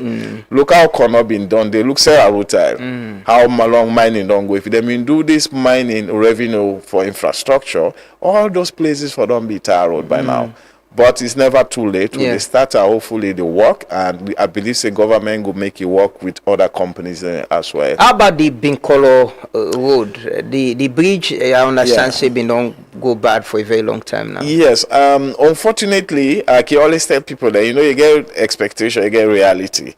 Look how Corner been done. They look Sarah Rutile. How long mining don't go. If they do this mining revenue for infrastructure, all those places for don't be tar road by now. But it's never too late. When they start, hopefully they work, and I believe the government will make it work with other companies as well. How about the Binkolo road? The bridge, I understand, say been don't go bad for a very long time now. Yes. Unfortunately, I can always tell people that you get expectation, you get reality.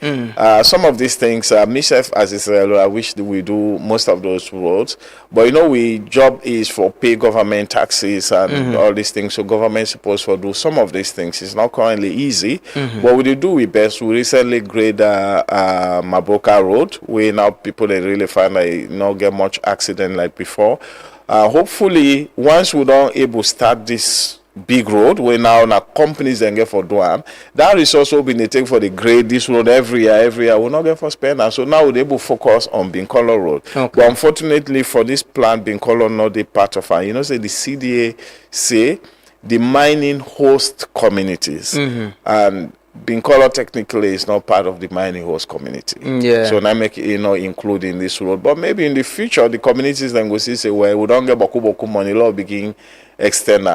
Some of these things, myself as Israel, I wish that we do most of those roads. But we job is for pay government taxes and all these things. So government supposed to do some of these things. It's not currently easy. What we do we best. We recently grade Maboka Road, where now people they really find they not get much accident like before. Hopefully, once we don't able to start this big road, where now companies then get for doing that resource will be take for the grade this road every year will not get for spend, and so now we're able to focus on Binkolo Road. But unfortunately for this plan, Binkolo not the part of it. Say the CDA say the mining host communities, and Binkolo technically is not part of the mining host community. So now make include in this road. But maybe in the future the communities then go say, well, we don't get boku money, law begin extend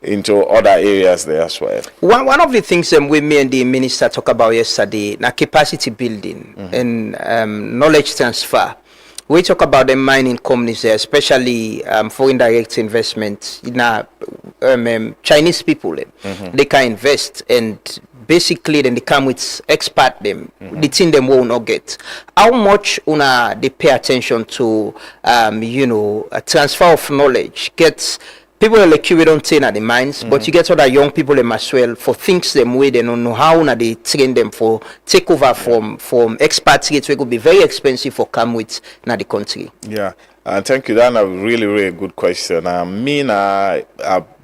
into other areas there as well. One of the things we me and the minister talk about yesterday, na capacity building and knowledge transfer. We talk about the mining companies there, especially foreign direct investment. Chinese people, they can invest, and basically then they come with expert them. The thing them will not get. How much they pay attention to a transfer of knowledge? Get people like you, we don't train at the mines, but you get other young people them as well for things them way they don't know how they train them for take over from expatriates. We could be very expensive for come with na the country. Thank you. That's a really good question.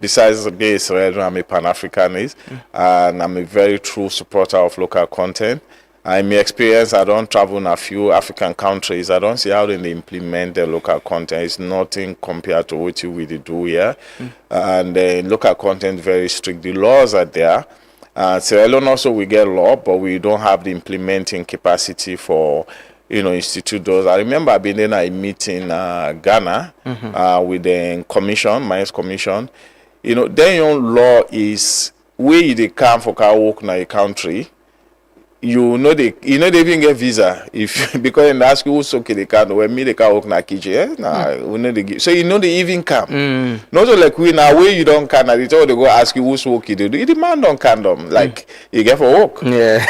Besides being Israeli, I'm a Pan-Africanist, and I'm a very true supporter of local content. In my experience, I don't travel in a few African countries. I don't see how they implement their local content. It's nothing compared to what we do here. And the local content very strict. The laws are there. Sierra Leone also we get law, but we don't have the implementing capacity for institute those. I remember I've been in a meeting in Ghana with the commission, Mines Commission. Their own law is where they come for car work in a country. you know they even get visa if because they ask you who's okay they can when me they can work na kitchen we know they give, so they even come not so like we now where you don't can they tell they go ask you who's work you do the man don't can them like you get for work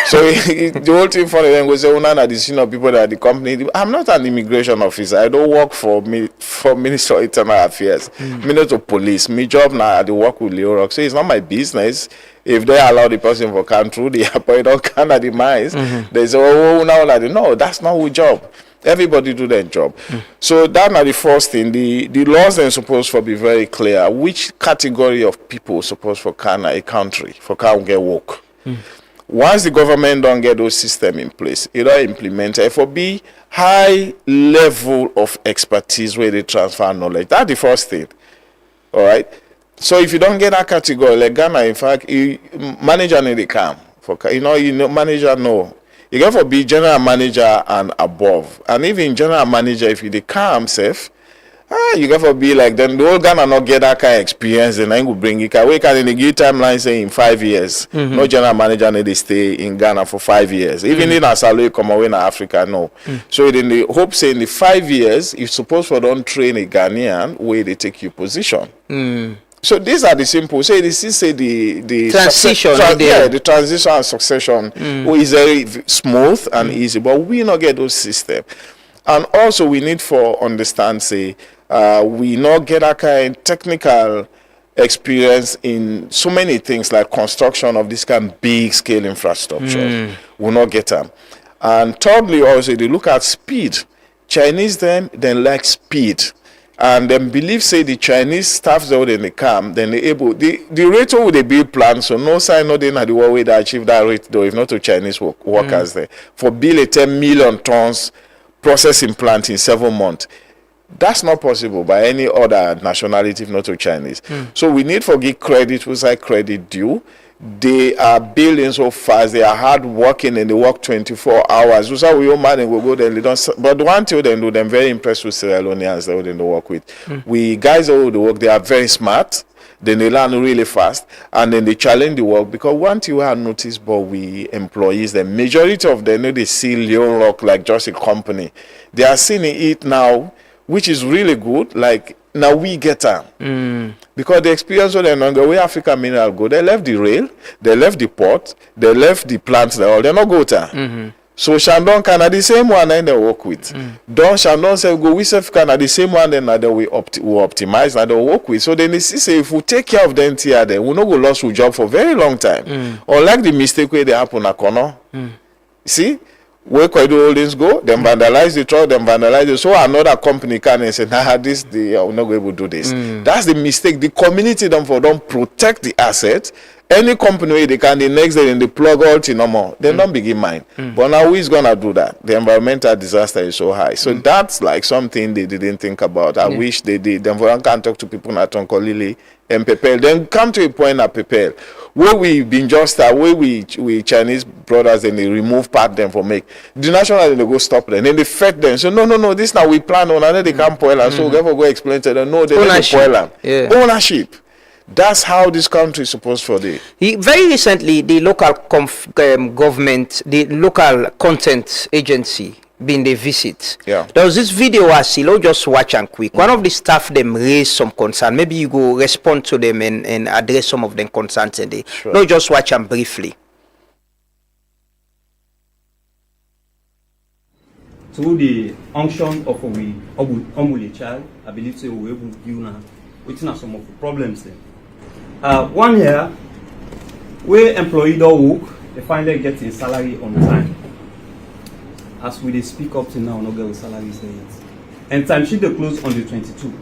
so the whole thing for them go say una the senior people that the company. I'm not an immigration officer, I don't work for Ministry of Internal Affairs, Ministry of Police. My job now I work with Leone, so it's not my business. If they allow the person to come through the airport, don't come at the mines. They say, no, that's not our job. Everybody do their job. So that's not the first thing. The laws are supposed to be very clear. Which category of people supposed for can a country for can get work? Once the government don't get those systems in place, it don't implement it for be high level of expertise where they transfer knowledge. That's the first thing. All right. So if you don't get that category, like Ghana, in fact, manager need to come. Manager no. You got to be general manager and above. And even general manager, if you come safe, you got to be like then the whole Ghana not get that kind of experience, then I will bring it. We can in the give timeline say in 5 years. No general manager need to stay in Ghana for 5 years. Even in a salary come away in Africa, no. So in the hope say in the 5 years, you're supposed to don't train a Ghanaian where they take your position. So these are the simple. Say this is the transition. The transition and succession is very smooth and easy, but we not get those systems. And also we need for understand say we not get that kind of technical experience in so many things like construction of this kind of big scale infrastructure. We not get them. And thirdly also they look at speed. Chinese then like speed. And then believe say the Chinese staff when they come, then they able the rate of the build plan, so no sign no they not the way they achieve that rate though if not to Chinese workers there for build a 10 million tons processing plant in 7 months. That's not possible by any other nationality if not to Chinese. So we need to give credit who's like credit due. They are building so fast, they are hard working and they work 24 hours. So how we all man and we go there, they don't, but one thing they do, them very impressed with Sierra Leoneans that they work with. We guys that do work, they are very smart, then they learn really fast, and then they challenge the work because one thing we have noticed but we employees, the majority of them know they see Leone Rock like just a company. They are seeing it now, which is really good, like now we get them. Because the experience of them on the way African Mineral go, they left the rail, they left the port, they left the plants, they not go to. So Shandong can at the same one then they work with. Don Shandong say go with African at the same one then that we optimize and they work with. So then they say if we take care of them here, then we not go lost our job for very long time. Or like the mistake where they happen at corner. See? Where could the holdings go? Then vandalize the truck, then vandalize it. So another company can and say, nah, this they are not able to do this. That's the mistake. The community don't protect the asset. Any company they can the next day and they plug all to no more. They don't begin mine. But now who is gonna do that? The environmental disaster is so high. So that's like something they didn't think about. I wish they did. Then we can talk to people at Tonkolili and Pepel. Then come to a point at Pepel where we been just where we Chinese brothers and they remove part them for make the national they go stop them. Then they fed them. So no, this now we plan on and then they can't spoil them. So therefore go explain to them. No, they don't spoil them. Ownership. That's how this country is supposed to be. Very recently, the local government, the local content agency, been they visit. There was this video I see, let's just watch and quick. One of the staff them raised some concern. Maybe you go respond to them and address some of them concerns today. Let's just watch them briefly. Through the unction of a child, I believe we will able to deal now with some of the problems there. 1 year, where employee don't work, they finally get a salary on time. As we speak up to now, no get salaries there yet. And time sheet they close on the 22.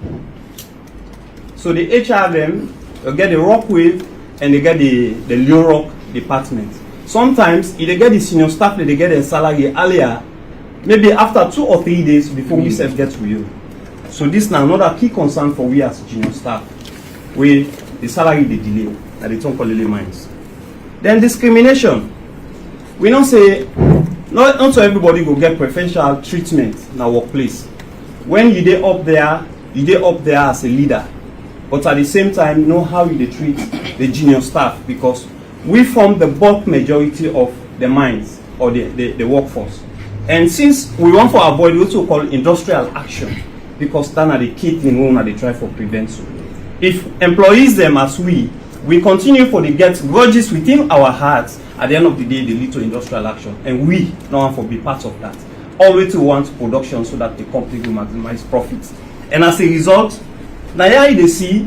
So the HR them get the rock wave and they get the Leone Rock department. Sometimes if they get the senior staff, they get their salary earlier, maybe after 2 or 3 days before we self get to you. So this now another key concern for we as junior staff, where the salary they delay at the Tonkolili mines. Then discrimination. We don't say not so everybody will get preferential treatment in our workplace. When you dey up there as a leader, but at the same time know how you treat the junior staff because we form the bulk majority of the mines. or the workforce. And since we want to avoid what we call industrial action, because that's the key thing we want to try for prevention. If employees them as we continue for the get grudges within our hearts, at the end of the day, they lead to industrial action. And we don't want to be part of that. Always we want production so that the company will maximize profits. And as a result, now here they see,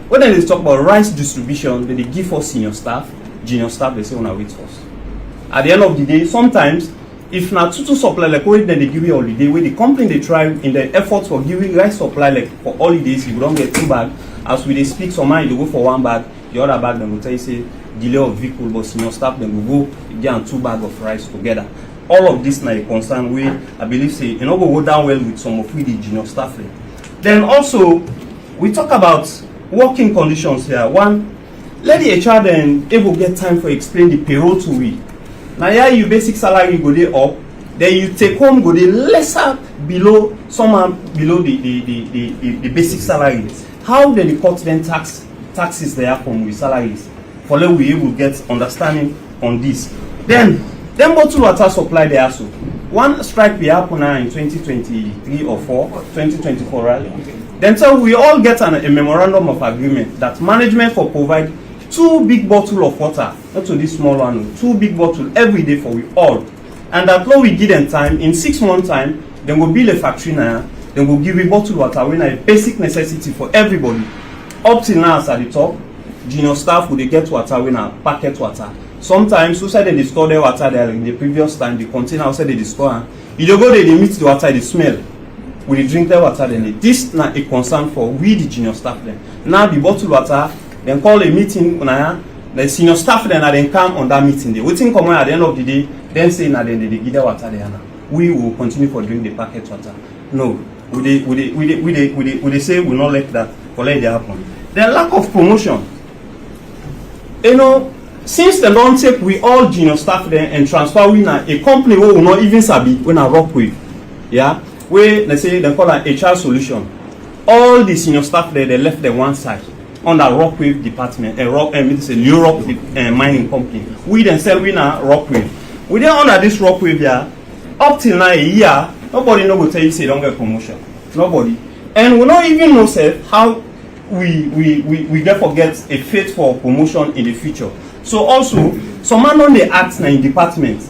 when they talk about rice distribution, then they give us senior staff, junior staff, they say, on wait first. At the end of the day, sometimes, if not to supply like then they give you holiday, where the company they try in the efforts for giving rice supply like for holidays, you don't get 2 bags. As we they speak, some man you go for 1 bag, the other bag then will tell you say delay of vehicle, but senior staff then will go get 2 bags of rice together. All of this now a concern way I believe say you know go down well with some of the junior staff. Then also we talk about working conditions here. One, let the HR then able get time for explain the payroll to we. Now here you basic salary go there up, then you take home go there lesser below someone below the basic salary. How then the cut then taxes there from with salaries? For let we able get understanding on this. Then bottle water supply there also. One strike we happen now in 2023 or 2024 right? Then so we all get a memorandum of agreement that management for provide 2 big bottles of water, not to this small one, 2 big bottles every day for we all. And that law we give them time, in 6 months time, then we'll build a factory now, then we'll give a bottle water when a basic necessity for everybody. Up till now at the top, junior staff will they get water when a packet water. Sometimes who said they store their water there in the previous time, the container outside they store. You don't go there, they meet the water, they smell. We drink the water then. This now a concern for we the junior staff then. Now the bottle water, then call a meeting on the senior staff then and then come on that meeting. They waiting come at the end of the day, then say now then they give the water there now. We will continue for drink the packet water. No. We say we will not let that for let it happen. The lack of promotion. You know, since they don't take we all junior staff there and transfer we now a company who will not even sabi when I work with. Yeah? Where they say they call an HR solution. All the senior staff there they left them one side on the Rockwave department, it's a Europe mining company. We then sell we now Rockwave. We then under this Rockwave here, up till now a year, nobody know will tell you say don't get promotion. Nobody. And we not even know say how we therefore get a fit for promotion in the future. So also, some man on the act now in department,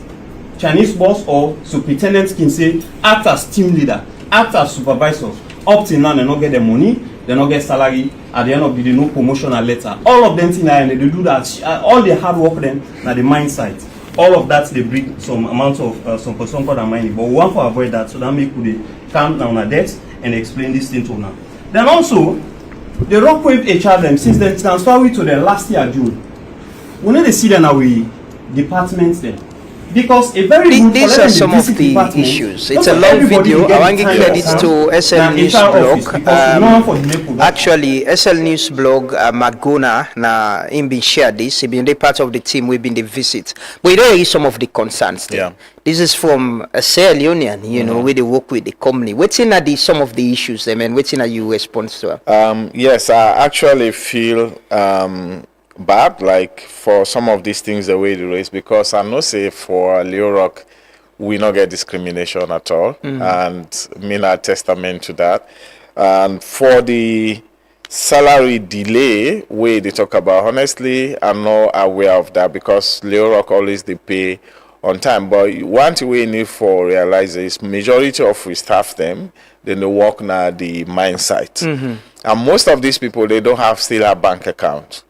Chinese boss or superintendent can say act as team leader, act as supervisors. Up till now they not get the money, they not get salary. At the end of the day, no promotional letter. All of them thing and they do that. All the hard work them na the mine site. All of that they bring some amount of some person called mining. But we want to avoid that so that make we calm down at desk and explain this thing to now. Then also the Rockwave HR them since they transfer we to the last year June. We need to see them now we departments then. Because a very good these are some of the issues. It's a long video. I want to give credit to SL News blog. Actually, SL News blog, Magona, na him been shared this. He been a part of the team. We've been the visit. But there is some of the concerns there. Yeah. This is from Leone, you know, where they work with the company. What's in some of the issues, and what's in you response to? Yes, I actually feel bad like for some of these things the way they raise, because I know say for Leo Rock we not get discrimination at all, and mean a testament to that. And for the salary delay way they talk about, honestly I'm not aware of that, because Leo Rock always they pay on time. But one thing we need for realize is majority of we staff them then they work now the mine site. And most of these people, they don't have still a bank account.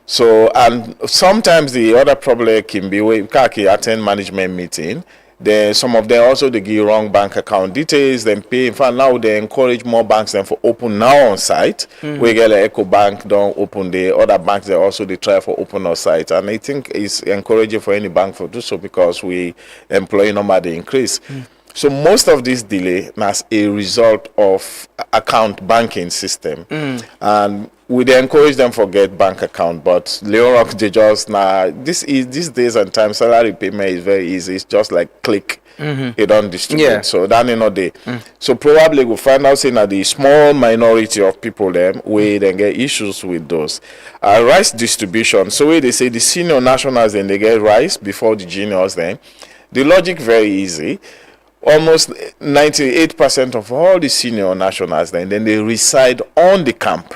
So, and sometimes the other problem can be we can't attend management meeting. Then some of them also they give wrong bank account details. Then pay. In fact, now they encourage more banks than for open now on site. We get like Eco Bank don't open the other banks. They also they try for open on site. And I think it's encouraging for any bank to do so, because we employee number they increase. So most of this delay is a result of account banking system, and we encourage them for get bank account. But Leo Rock they just these days and time salary payment is very easy. It's just like click, it don't distribute. So that day. So probably we'll find out saying that the small minority of people them we then get issues with those rice distribution. So where they say the senior nationals then they get rice before the juniors then. The logic very easy. Almost 98% of all the senior nationals then they reside on the camp.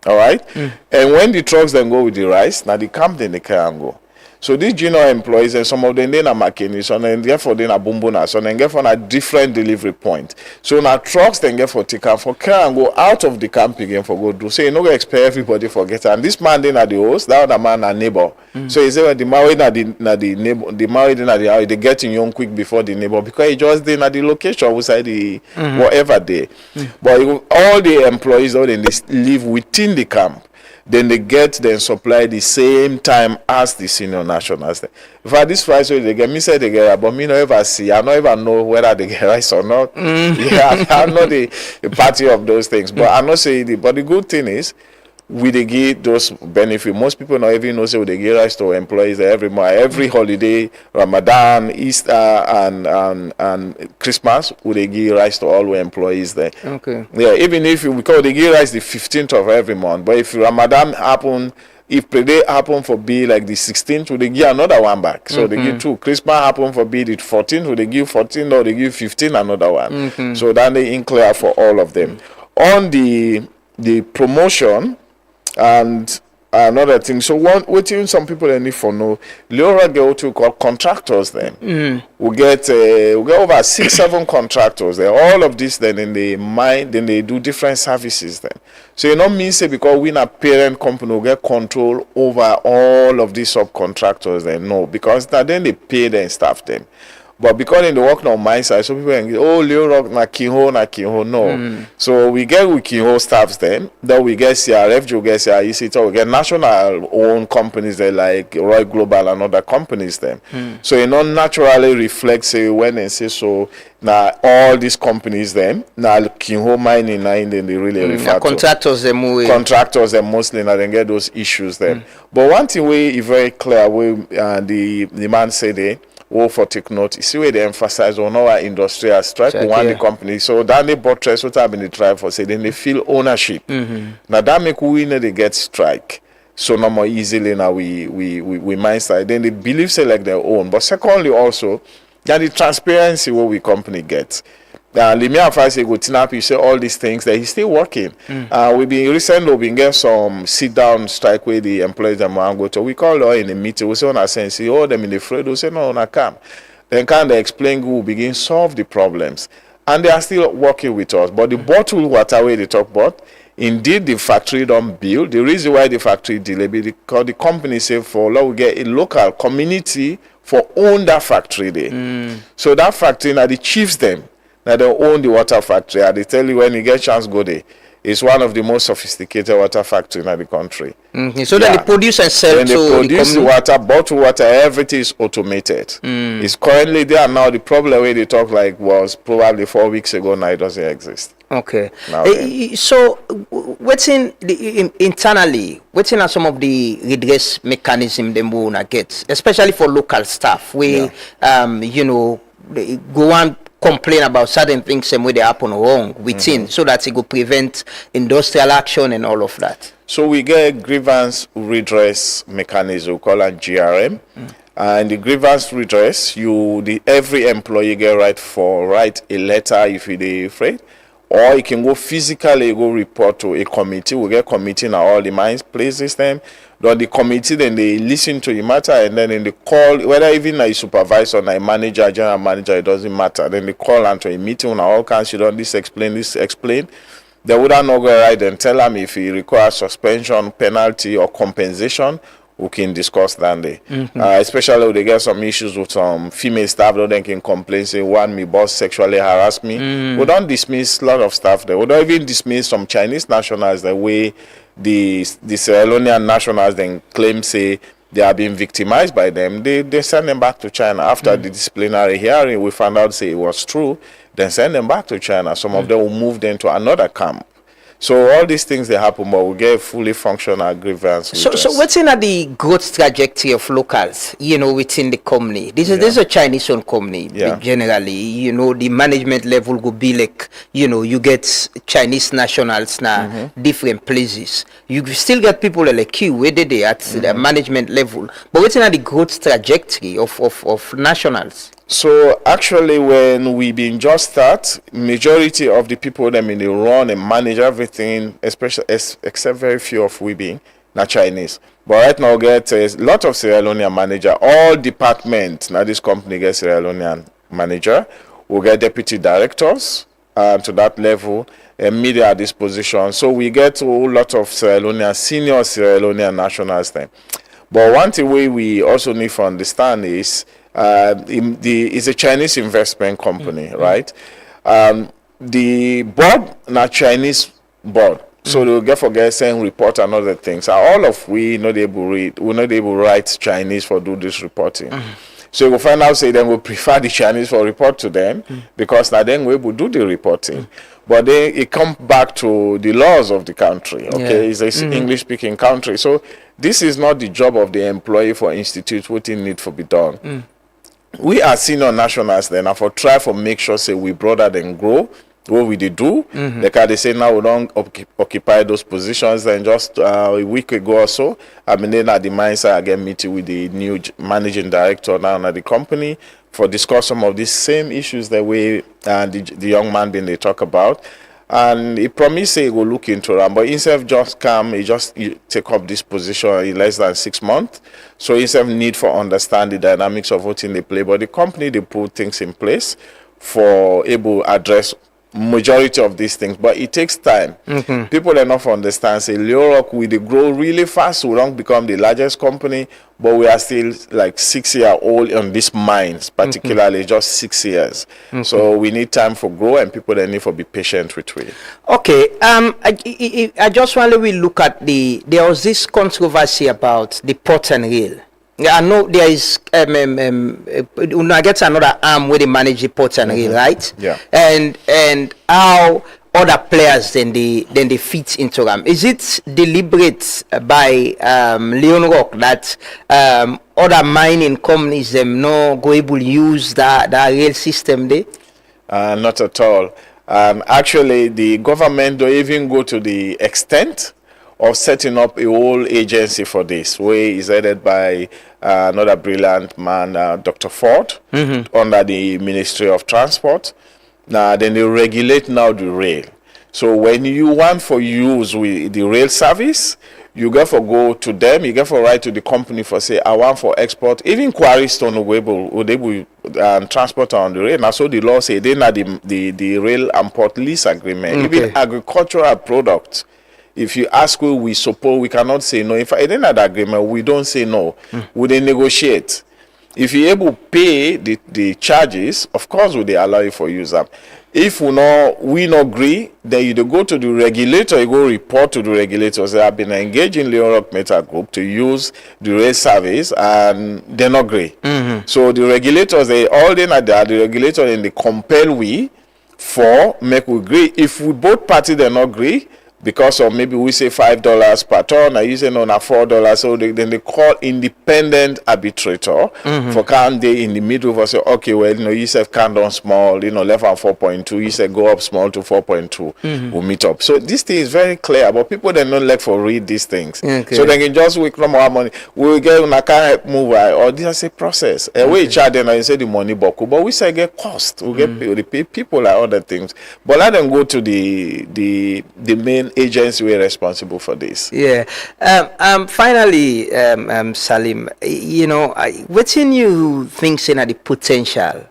All right? And when the trucks then go with the rice, now the camp then they can go. So these junior employees, and some of them then are mechanics, and therefore then are bumbuna, and then get from a different delivery point. So now trucks then get for take for care and go out of the camp again for go do. So you know expect everybody forget. And this man then are the host, that other man a neighbor. So he said well, the married na the neighbor, the married na the house, they get in young quick before the neighbor because he just then at the location outside the whatever day. But all the employees though then they live within the camp. Then they get then supply the same time as the senior nationals. In fact, this Friday so they get me say they get, but me not ever see. I don't even know whether they get rice or not. Yeah, I'm not the party of those things, but I'm not saying it. But the good thing is, we they give those benefits. Most people not even know so they give rice to employees every month, every holiday, Ramadan, Easter, and Christmas. We they give rice to all the employees there. Okay. Yeah, even if because they give rice the 15th of every month, but if Ramadan happen, if pre-day happen for be like the 16th, we they give another one back. So they give two. Christmas happen for be the 14th, we they give 14, or they give 15 another one. So then they include for all of them. On the promotion. And another thing, so what even some people need for know, Leone get what we call contractors then. We get over 6-7 contractors there. All of this then in the mine, then they do different services then. So you know mean say because we a parent company we get control over all of these subcontractors then. No, because now then they pay them staff them. But because in the work on my side, so people can oh Leone na Kinho, no. So we get with Kinho staffs then we get CRF, we get CREC, we get national owned companies there like Roy Global and other companies then. So it not naturally reflects say when they say so now all these companies then now Kinho mining then they really refer to contractors them mostly now they get those issues then. But one thing we very clear we the man said there. For take note, you see where they emphasize on our industrial strike, one the company. So then they buttress what I've been trying for say then they feel ownership. Now that make we know they get strike. So no more easily now we mind side. Then they believe say like their own. But secondly also, that the transparency what we company gets. Let me advise you go tinap you say all these things that he's still working. We been recently been get some sit down strike where the employees them want go to. We call her in a meeting. We say on a sense, oh them in the afraid. We say no, on a come. Then kind of explain who begin solve the problems, and they are still working with us. But the bottled water where they talk about, indeed the factory don't build. The reason why the factory delay because the company say for we get a local community for own that factory there. So that factory now the chiefs them. Now they own the water factory and they tell you when you get chance go there. It's one of the most sophisticated water factories in the country. So then they produce and sell when to they produce the water, bottled water, everything is automated. It's currently there now. The problem where they talk like was probably 4 weeks ago, now it doesn't exist. Okay. So what's internally, what's are some of the redress mechanism they wanna get, especially for local staff where you know they go on complain about certain things and where they happen wrong within so that it will prevent industrial action and all of that. So we get grievance redress mechanism called a GRM. And the grievance redress, every employee get write a letter if they afraid, or you can go physically go report to a committee. We get committee in all the mines places them. Then the committee then they listen to the matter and then they call whether even a supervisor or a manager, general manager, it doesn't matter. Then they call onto a meeting on all council done this explain. They would not go right and tell them if he requires suspension, penalty or compensation. We can discuss that day. Especially if they get some issues with some female staff that they can complain, say one me boss sexually harassed me. We don't dismiss a lot of stuff there. We don't even dismiss some Chinese nationals the way the Sierra Leonean nationals then claim say they are being victimized by them. They send them back to China after the disciplinary hearing. We found out say it was true. Then send them back to China. Some of them will move them to another camp. So all these things they happen, but we get fully functional grievance. So what's in the growth trajectory of locals, within the company? This is a Chinese-owned company, generally. The management level will be like, you get Chinese nationals now, different places. You still get people like you, where they at the management level. But what's in the growth trajectory of nationals? So actually, when we been just start, majority of the people that they run and manage everything, especially except very few of we being not Chinese. But right now, get a lot of Sierra Leonean manager. All departments now this company gets Sierra Leonean manager. We get deputy directors to that level, and media at this position. So we get a whole lot of Sierra Leonean senior Sierra Leonean nationals then. But one thing we also need to understand is. It's a Chinese investment company, right? The board, not Chinese board, so they'll get forget saying report and other things. All of we not able read, we're not able to write Chinese for do this reporting. So we'll find out say then we prefer the Chinese for report to them because now then we will do the reporting. But then it comes back to the laws of the country. Okay, it's an English-speaking country, so this is not the job of the employee for institute what it need for be done. We are senior nationals then, and for try for make sure say we brother then grow what we do. Like they say now we don't occupy those positions. Then just a week ago or so, I mean then at the mindset again meeting with the new managing director now at the company for discuss some of these same issues that we the young man been they talk about. And he promised he will look into them, but instead of just come, he take up this position in less than 6 months. So instead of need for understand the dynamics of voting they play, but the company they put things in place for able to address majority of these things, but it takes time. People enough understand say Leone we they grow really fast, we don't become the largest company, but we are still like 6 years old on these mines, particularly just 6 years. So we need time for grow, and people that need for be patient with we. Okay, I just want to look at there was this controversy about the port and rail. I know there is I get another arm where they manage the port and rail, right? Yeah. And how other players then they fit into them. Is it deliberate by Leone Rock that other mining companies them no go able to use the rail system there? Not at all. Actually, the government don't even go to the extent of setting up a whole agency for this, where is headed by another brilliant man, Dr. Ford, under the Ministry of Transport. Now, then they regulate now the rail. So when you want for use with the rail service, you get for go to them, you get for write to the company for say, I want for export, even quarries don't would able transport on the rail. Now, so the law say they not the rail and port lease agreement, even agricultural products. If you ask who we support, we cannot say no. If I didn't have that agreement, we don't say no. We then negotiate. If you're able to pay the charges, of course, will they allow you for use them. If we not agree, then you go to the regulator, you go report to the regulator, say, I've been engaged in Leone Rock Metal Group to use the rail service, and they not agree. So the regulators, the regulator, and they compel we for make we agree. If we both parties they not agree, because of maybe we say $5 per ton, I use it on a $4, so then they call independent arbitrator for can they in the middle for say, okay, well, you said can down small, left on 4.2, you said go up small to 4.2, we'll meet up. So this thing is very clear, but people they don't like for read these things. So they can just wake from our money. We will get on a can't move or this is a process. We charge them and you say the money boku, but we say get cost. We get pay people like other things. But let them go to the main agency we're responsible for this. Finally, Salim, what's in you thinking of the potential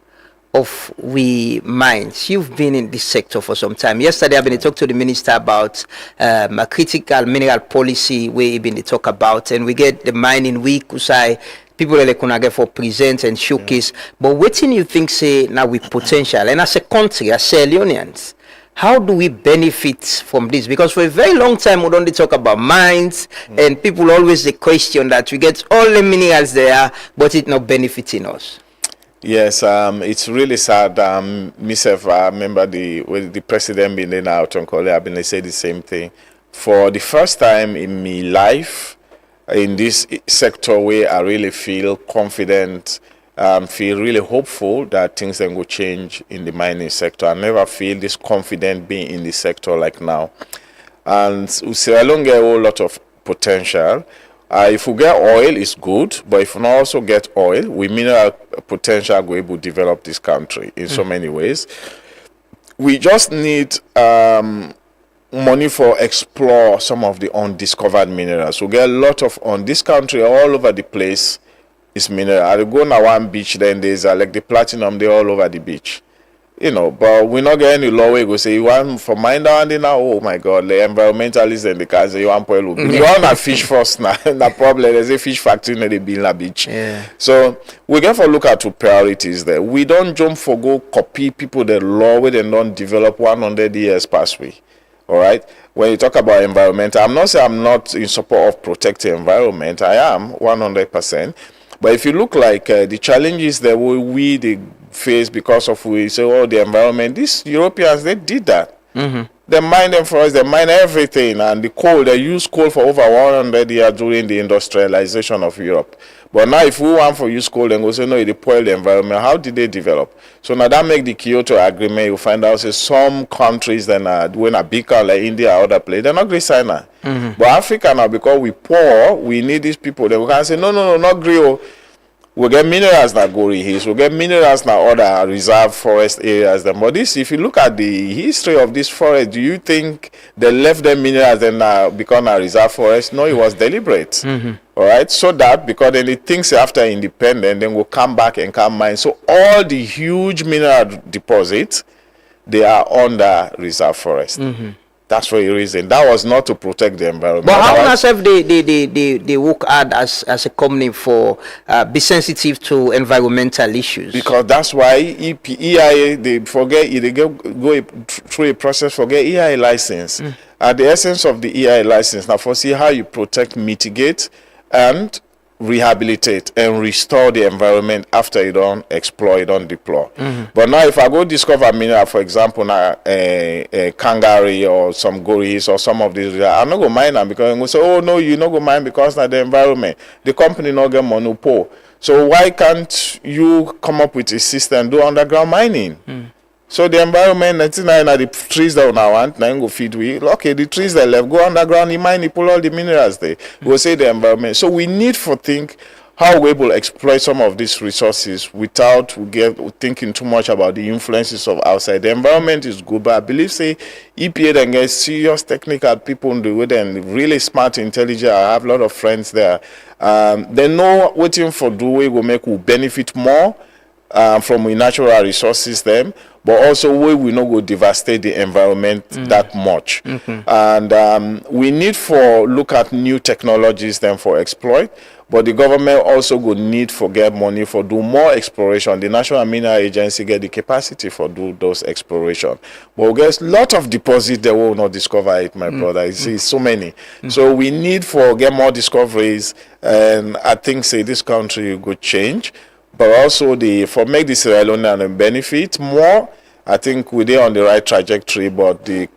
of we mines? You've been in this sector for some time. Yesterday I've been talking to the minister about a critical mineral policy where been to talk about, and we get the mining week usai people like gonna get for present and showcase. But what in you think say now with potential, and as a country, as Sierra Leoneans, how do we benefit from this? Because for a very long time, we don't talk about mines, and people always the question that we get all the minerals there, but it's not benefiting us. Yes, it's really sad. Myself, I remember the president being in our Tonkolili, I've been say the same thing. For the first time in my life, in this sector where I really feel confident, feel really hopeful that things then will change in the mining sector. I never feel this confident being in the sector like now. And Sierra Leone get a whole lot of potential. If we get oil, it's good, but if we not also get oil, we mineral potential go able to develop this country in so many ways. We just need money for explore some of the undiscovered minerals. We get a lot of on this country all over the place is mineral. I go on one beach, then there's like the platinum, they're all over the beach. You know, but we're not getting the law. We go say you want for mine down there now. Oh my God, the environmentalists and the cars you want oil. You want a fish first now. The problem there's a fish factory in the Bila beach. Yeah. So we get for look at two priorities there. We don't jump for go copy people the law where they don't develop 100 years past way. All right. When you talk about environment, I'm not saying I'm not in support of protecting environment. I am 100%. But if you look like the challenges that we face because of we say, oh, the environment, these Europeans, they did that. They mine them for us, they mine everything, and the coal, they use coal for over 100 years during the industrialization of Europe. But now if we want for use coal, then go say, no, it spoil the environment. How did they develop? So now that make the Kyoto Agreement, you find out say some countries that are doing a big car like India or other place, they're not going to sign that. But Africa now, because we poor, we need these people. Then we can say, no, not agree. We get minerals that go hills. We get minerals now other reserve forest areas. But this, if you look at the history of this forest, do you think they left them minerals and now become a reserve forest? No, it was deliberate. All right, so that because then it thinks after independence, then we'll come back and come mine. So all the huge mineral deposits, they are under reserve forest. That's for a reason. That was not to protect the environment. But how much have they work hard as a company for be sensitive to environmental issues? Because that's why EIA, they forget, they go through a process for get EIA license. At the essence of the EIA license, now for see how you protect, mitigate, and rehabilitate and restore the environment after you don't explore, you don't deploy. But now if I go discover mineral, for example, now a kangaroo or some gorillas or some of these, I'm not going to mine them because I'm going to say, oh no, you not going to mine because now the environment, the company not get monopoly. So why can't you come up with a system do underground mining? So the environment, 99 are the trees that I want, now go feed we. Okay, the trees that left, go underground, you mine, you pull all the minerals there. We'll say the environment. So we need to think how we will exploit some of these resources without thinking too much about the influences of outside. The environment is good, but I believe say EPA then gets serious technical people in the way and really smart, intelligent. I have a lot of friends there. They know what for do we will make will benefit more from the natural resources them, but also we not go devastate the environment that much. And we need for look at new technologies then for exploit, but the government also go need for get money for do more exploration. The National Mineral Agency get the capacity for do those exploration. But we get a lot of deposits they will not discover it, my brother. It's so many. So we need for get more discoveries, and I think say this country could change. But also for make the Sierra Leonean benefit more, I think we're on the right trajectory. But the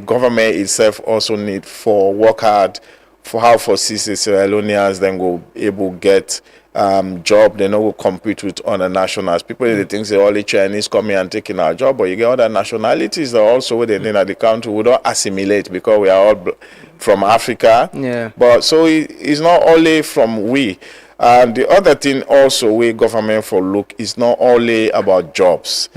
government itself also need for work hard for how for Sierra Leoneans then go able get job. They not go compete with other nationals. People they think say all the Chinese coming and taking our job, but you get other nationalities that also within the country we don't assimilate because we are all from Africa. Yeah. But so it's not only from we. And the other thing also we government for look is not only about jobs.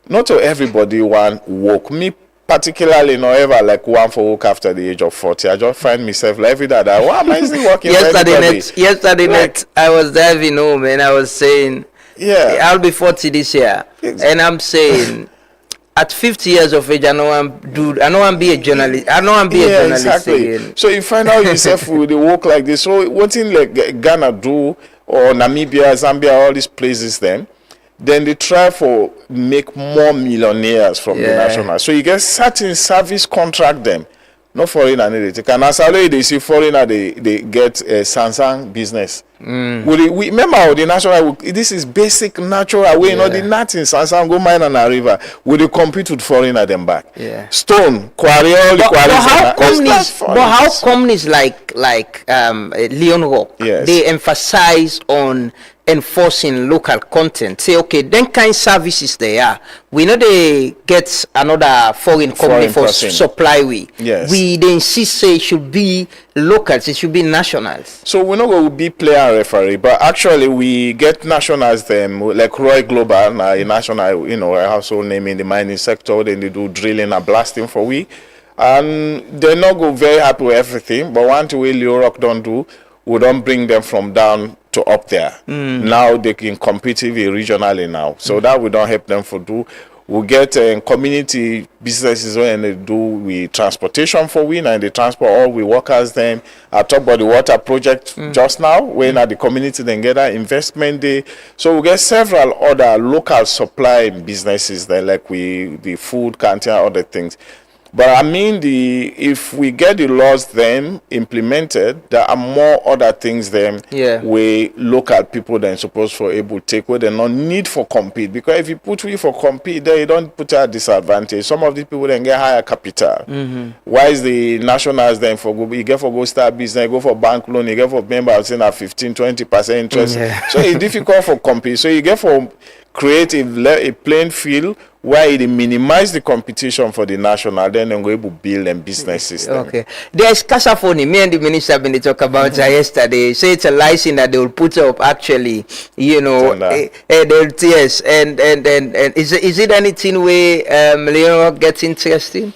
Not to everybody want work. Me particularly not ever like one for work after the age of 40. I just find myself like every day that why am I still working? Yesterday night I was driving home and I was saying, I'll be 40 this year. And I'm saying at 50 years of age, I know I'm be a journalist. I know I'm be a journalist exactly. Again. So you find out yourself with the work like this. So what thing like Ghana do or Namibia, Zambia, all these places then they try for make more millionaires from the national. So you get certain service contract them No foreigner need to take. And as already they see foreigner, they get Sansang business. We remember the national. This is basic natural way. You know the nuts in Sansang go mine on a river. Will they compete with foreigner them back? Yeah. Stone, quarry, all the quarries. But how companies like Leone Rock, they emphasize on enforcing local content. Say, okay, then kind services they are. We know they get another foreign company for supply we. Yes. We they insist say it should be locals, it should be nationals. So we're not going to be player and referee, but actually we get nationals them like Roy Global, a national, a household name in the mining sector. Then they do drilling and blasting for we. And they're not go very happy with everything, but one thing we Leone Rock don't do, we don't bring them from down to up there. Now they can compete regionally now. So that we don't help them for do. We get community businesses when they do with transportation for we, and they transport all we workers them. I talk about the water project just now, when at the community then get that investment day. So we get several other local supply businesses there, like the food canteen, other things. But I mean, if we get the laws then implemented, there are more other things then where local people then supposed for able to take where they not need for compete. Because if you put we for compete, then you don't put a disadvantage. Some of these people then get higher capital. Why is the nationals then for go? You get for go start business, you go for bank loan, you get for members saying at 15-20% interest. So it's difficult for compete. So you get for create a playing field where it minimize the competition for the national, then they're able to build a business system. Okay. There's Casafoni. Me and the minister been talk about yesterday. Say it's a license that they will put up actually, yes. And is it anything where Leone gets interesting?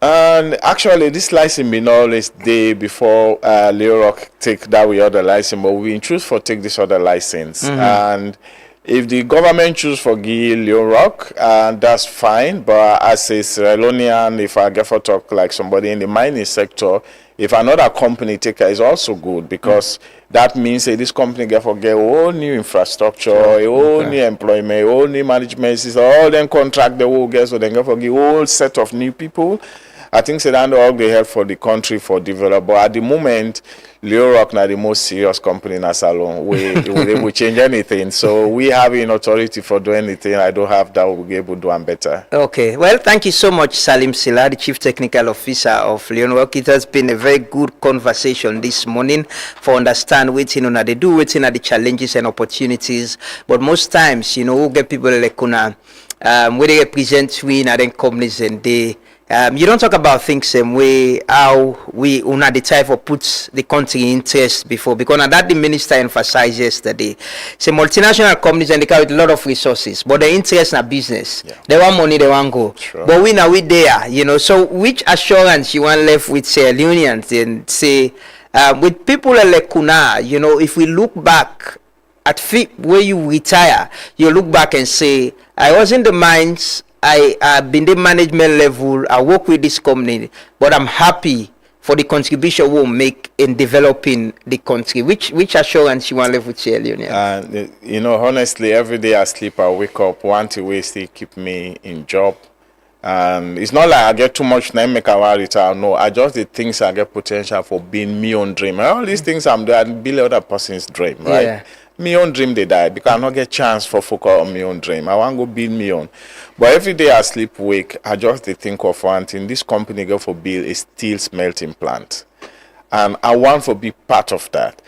And actually, this license been always day before Leone Rock take that way other license, but we choose for take this other license. And if the government choose for give Leone Rock, that's fine. But as a Sierra Leonean, if I get for talk like somebody in the mining sector, if another company take it, is also good, because that means this company get a whole new infrastructure, a whole new employment, a whole new management system, all them contract the whole get, so they get a whole set of new people. I think that all they help for the country for develop. But at the moment, Leone Rock is the most serious company in a salon. We change anything. So we have an authority for doing anything. I don't have that. We'll be able to do better. Okay. Well, thank you so much, Salim Silla, the Chief Technical Officer of Leone Rock. It has been a very good conversation this morning for understand what they do, what the challenges and opportunities. But most times, we'll get people like where they represent we and then companies and they. You don't talk about things same way how we una the type of puts the country interest before, because that the minister emphasized yesterday. Say multinational companies and they carry a lot of resources, but the interest in business. They want money, they want go. But we now we there, So which assurance you want left with say unions and say with people like Kuna, if we look back at where you retire, you look back and say, I was in the mines. I've been the management level. I work with this company, but I'm happy for the contribution we'll make in developing the country. Which assurance you want to live with Sierra Leone? Honestly, every day I sleep, I wake up, one to way still keep me in job. And it's not like I get too much name make I want retire. No, I just the things I get potential for being me own dream. And all these things I'm doing, I build other person's dream, right? Yeah. Me own dream they die because I not get chance for focus on my own dream. I want to go build me own. But every day I sleep wake, I just think of one thing. This company go for build a steel smelting plant. And I want to be part of that.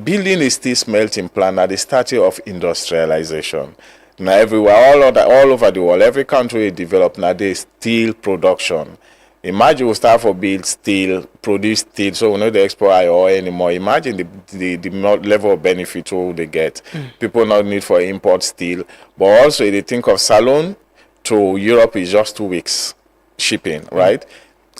Building a steel smelting plant at the start of industrialization. Now everywhere, all over the world, every country develop now there's steel production. Imagine we start for build steel, produce steel, so we know they export iron ore anymore. Imagine the level of benefit they get. People not need for import steel. But also if they think of Salon to Europe is just 2 weeks shipping, right?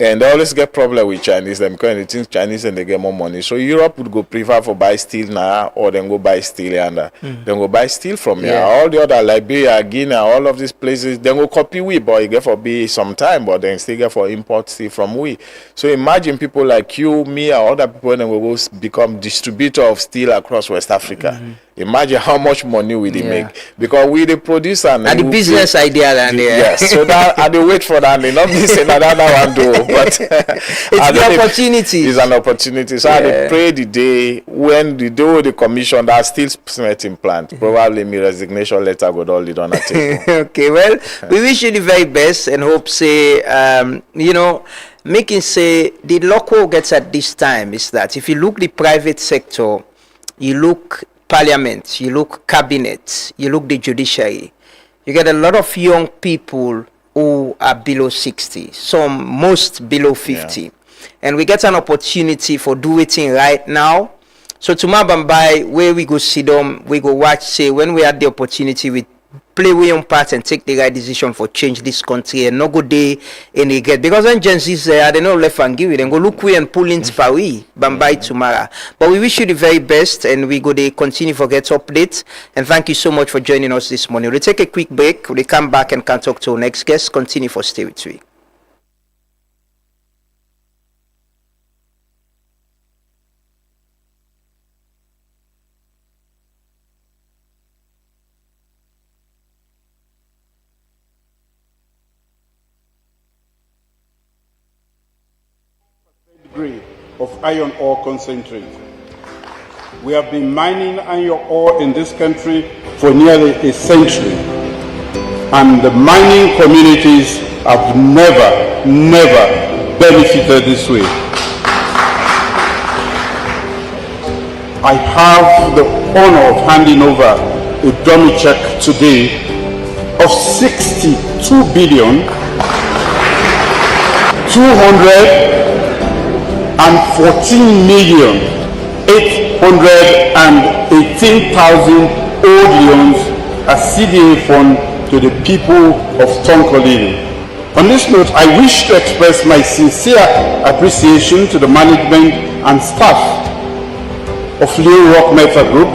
And they always get problem with Chinese, them because they think Chinese and they get more money. So Europe would go prefer for buy steel now, or then go buy steel and then go buy steel from here. All the other Liberia, Guinea, all of these places, then go copy we, but you get for be some time, but then still get for import steel from we. So imagine people like you, me, or other people then will go become distributor of steel across West Africa. Imagine how much money we dey make, because we the producer and the business idea and yes. So that I dey wait for that. Not me say another one do, but it's an opportunity. It's an opportunity. So I dey pray the day when the commission that still cementing plant, probably my resignation letter go all the done at Okay, well, we wish you the very best and hope say making say the local gets at this time is that if you look the private sector, you look parliament, you look cabinet, you look the judiciary, you get a lot of young people who are below 60, some most below 50. And we get an opportunity for doing it right now. So tomorrow Bambai, where we go sit down, we go watch, say when we had the opportunity, we play we on part and take the right decision for change this country and not go there and regret. Because when Gen Z say, they not left and give it and go look we and pull in Paris, Bambai tomorrow. But we wish you the very best and we go there continue for get updates. And thank you so much for joining us this morning. We'll take a quick break. We'll come back and can talk to our next guest. Continue for Stay With We. Of iron ore concentrate. We have been mining iron ore in this country for nearly a century, and the mining communities have never benefited this way. I have the honor of handing over a dummy check today of 62 billion 214,818,000 old leons as CDA fund to the people of Tonkolili. On this note, I wish to express my sincere appreciation to the management and staff of Leone Rock Metal Group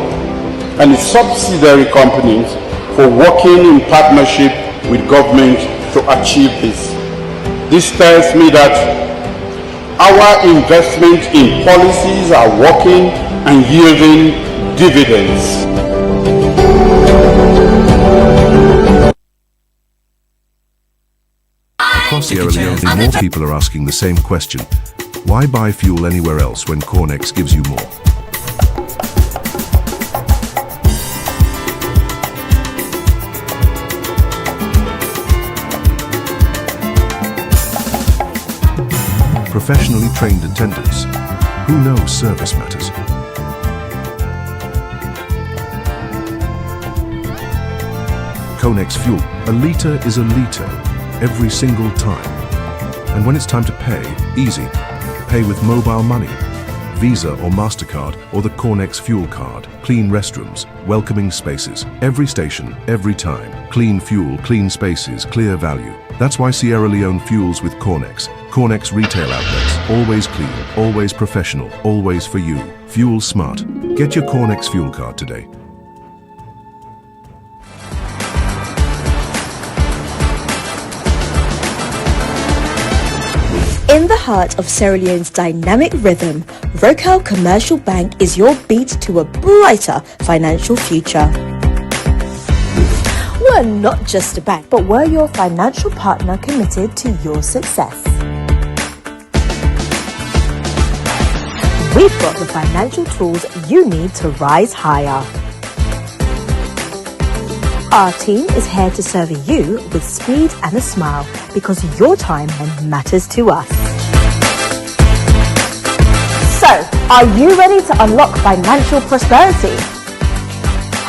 and its subsidiary companies for working in partnership with government to achieve this. This tells me that our investment in policies are working and yielding dividends. Across Sierra Leone, more people are asking the same question. Why buy fuel anywhere else when Cornex gives you more? Professionally trained attendants who know service matters. Cornex fuel, a litre is a litre every single time. And when it's time to pay, easy. Pay with mobile money, Visa or MasterCard, or the Cornex fuel card. Clean restrooms, welcoming spaces. Every station, every time. Clean fuel, clean spaces, clear value. That's why Sierra Leone fuels with Cornex. Cornex retail outlets. Always clean, always professional, always for you. Fuel smart. Get your Cornex fuel card today. In the heart of Sierra Leone's dynamic rhythm, Rocal Commercial Bank is your beat to a brighter financial future. We're not just a bank, but we're your financial partner committed to your success. We've got the financial tools you need to rise higher. Our team is here to serve you with speed and a smile because your time matters to us. So, are you ready to unlock financial prosperity?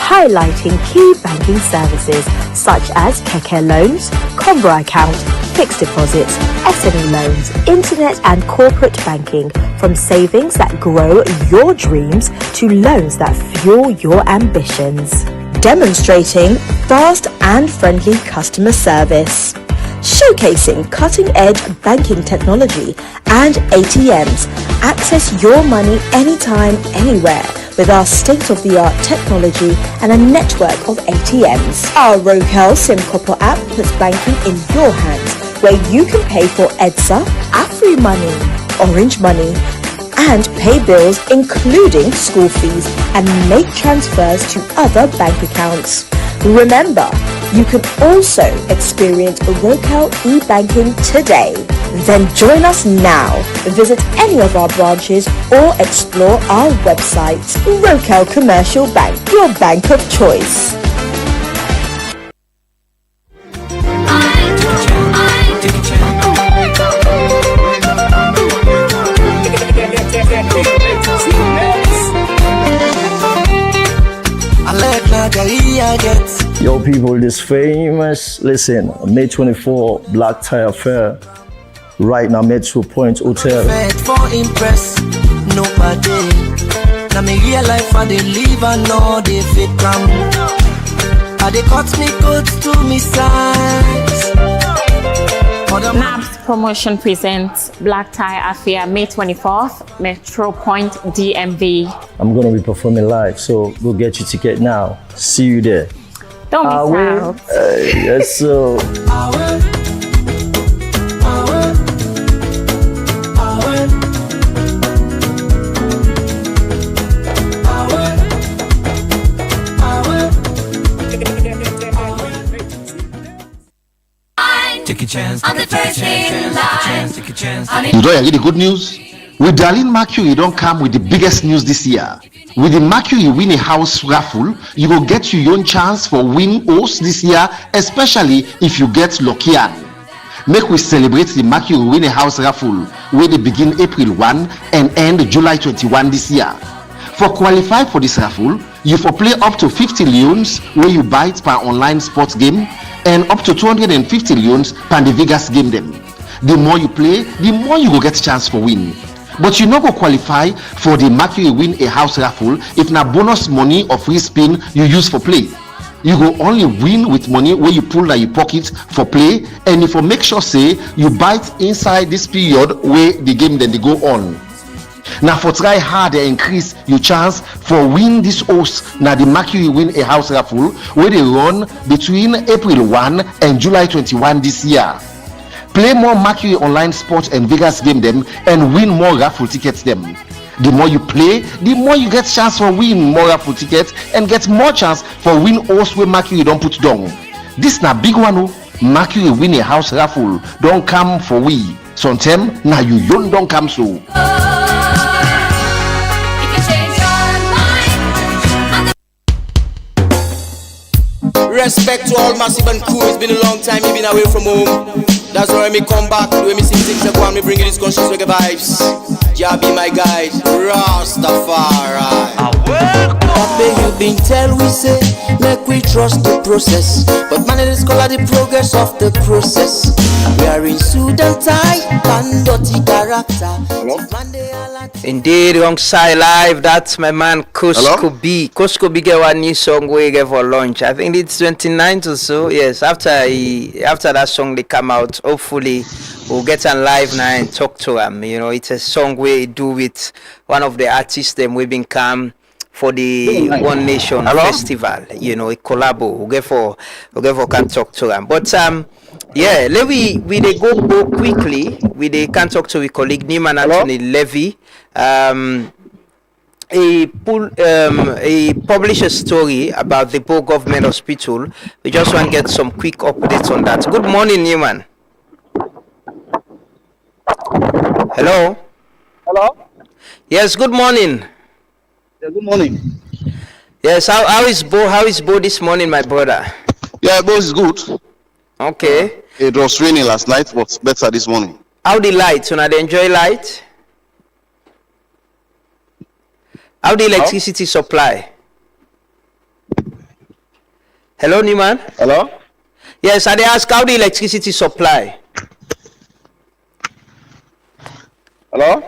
Highlighting key banking services such as Keke loans, Combo account, fixed deposits, SME loans, internet and corporate banking, from savings that grow your dreams to loans that fuel your ambitions. Demonstrating fast and friendly customer service. Showcasing cutting-edge banking technology and ATMs. Access your money anytime, anywhere with our state-of-the-art technology and a network of ATMs. Our Rocal SimCopper app puts banking in your hands, where you can pay for EDSA, AfriMoney, Orange Money, and pay bills including school fees and make transfers to other bank accounts. Remember, you can also experience Rocal e-banking today. Then join us now. Visit any of our branches or explore our website. Rocal Commercial Bank, your bank of choice. Yo people, this famous, listen, May 24 Black Tie Affair, right now Metro Point Hotel. For impress nobody. Now me real life and they live and know they fit come. And they cut me good to me size. NABS Promotion presents Black Tie Affair May 24th, Metro Point DMV. I'm gonna be performing live, so go get your ticket now. See you there. Don't miss out. Yes, so. Take a chance on the first in line. Take a chance. You don't hear the good news? With Darlene Mercury, don't come with the biggest news this year. With the Mercury Win a House raffle, you will get your own chance for win host this year, especially if you get lucky. Make we celebrate the Mercury Win a House raffle, where they begin April 1 and end July 21 this year. For qualify for this raffle, you for play up to 50 leons where you buy it per online sports game and up to 250 leons per the Vegas game them. The more you play, the more you will get chance for win. But you no go qualify for the Mercury Win a House raffle if na bonus money or free spin you use for play. You go only win with money where you pull in your pocket for play, and if you make sure say you bite inside this period where the game then they go on. Now for try hard and increase your chance for win this host now the Mercury Win a House raffle where they run between April 1 and July 21 this year. Play more Mercury online sports and Vegas game them and win more raffle tickets them. The more you play, the more you get chance for win more raffle tickets and get more chance for win host where Mercury don't put down. This na big one. Mercury Win a House raffle don't come for we. Sometime now you don't come so. Respect to all massive and crew. It's been a long time you've been away from home. That's why me come back. The way me sing things and me bring you these conscious reggae vibes. Jah be my guide, Rastafari. Papa, you been tell we say, make we trust the process. But man, it is called the progress of the process. We are in suit and tie, and dirty character. Indeed, alongside live, that's my man Cusco B. Cusco B get one new song we get for launch. I think it's 29th or so. Yes, after that song they come out, hopefully we'll get on live now and talk to him. You know, it's a song we do with one of the artists them we've been come for the One Nation Festival. You know, a collabo. We'll get for can talk to him. But yeah, we they go quickly. They can talk to our colleague Neiman Anthony Levy. He published a story about the Bo Government Hospital. We just want to get some quick updates on that. Good morning, Neiman. Hello. Hello. Yes. Good morning. Yeah, good morning. Yes. How is Bo? How is Bo this morning, my brother? Yeah, Bo is good. Okay. It was raining last night, but better this morning. How the light? They enjoy light? How the electricity supply? Hello, Neiman? Hello? Yes, I ask how the electricity supply. Hello?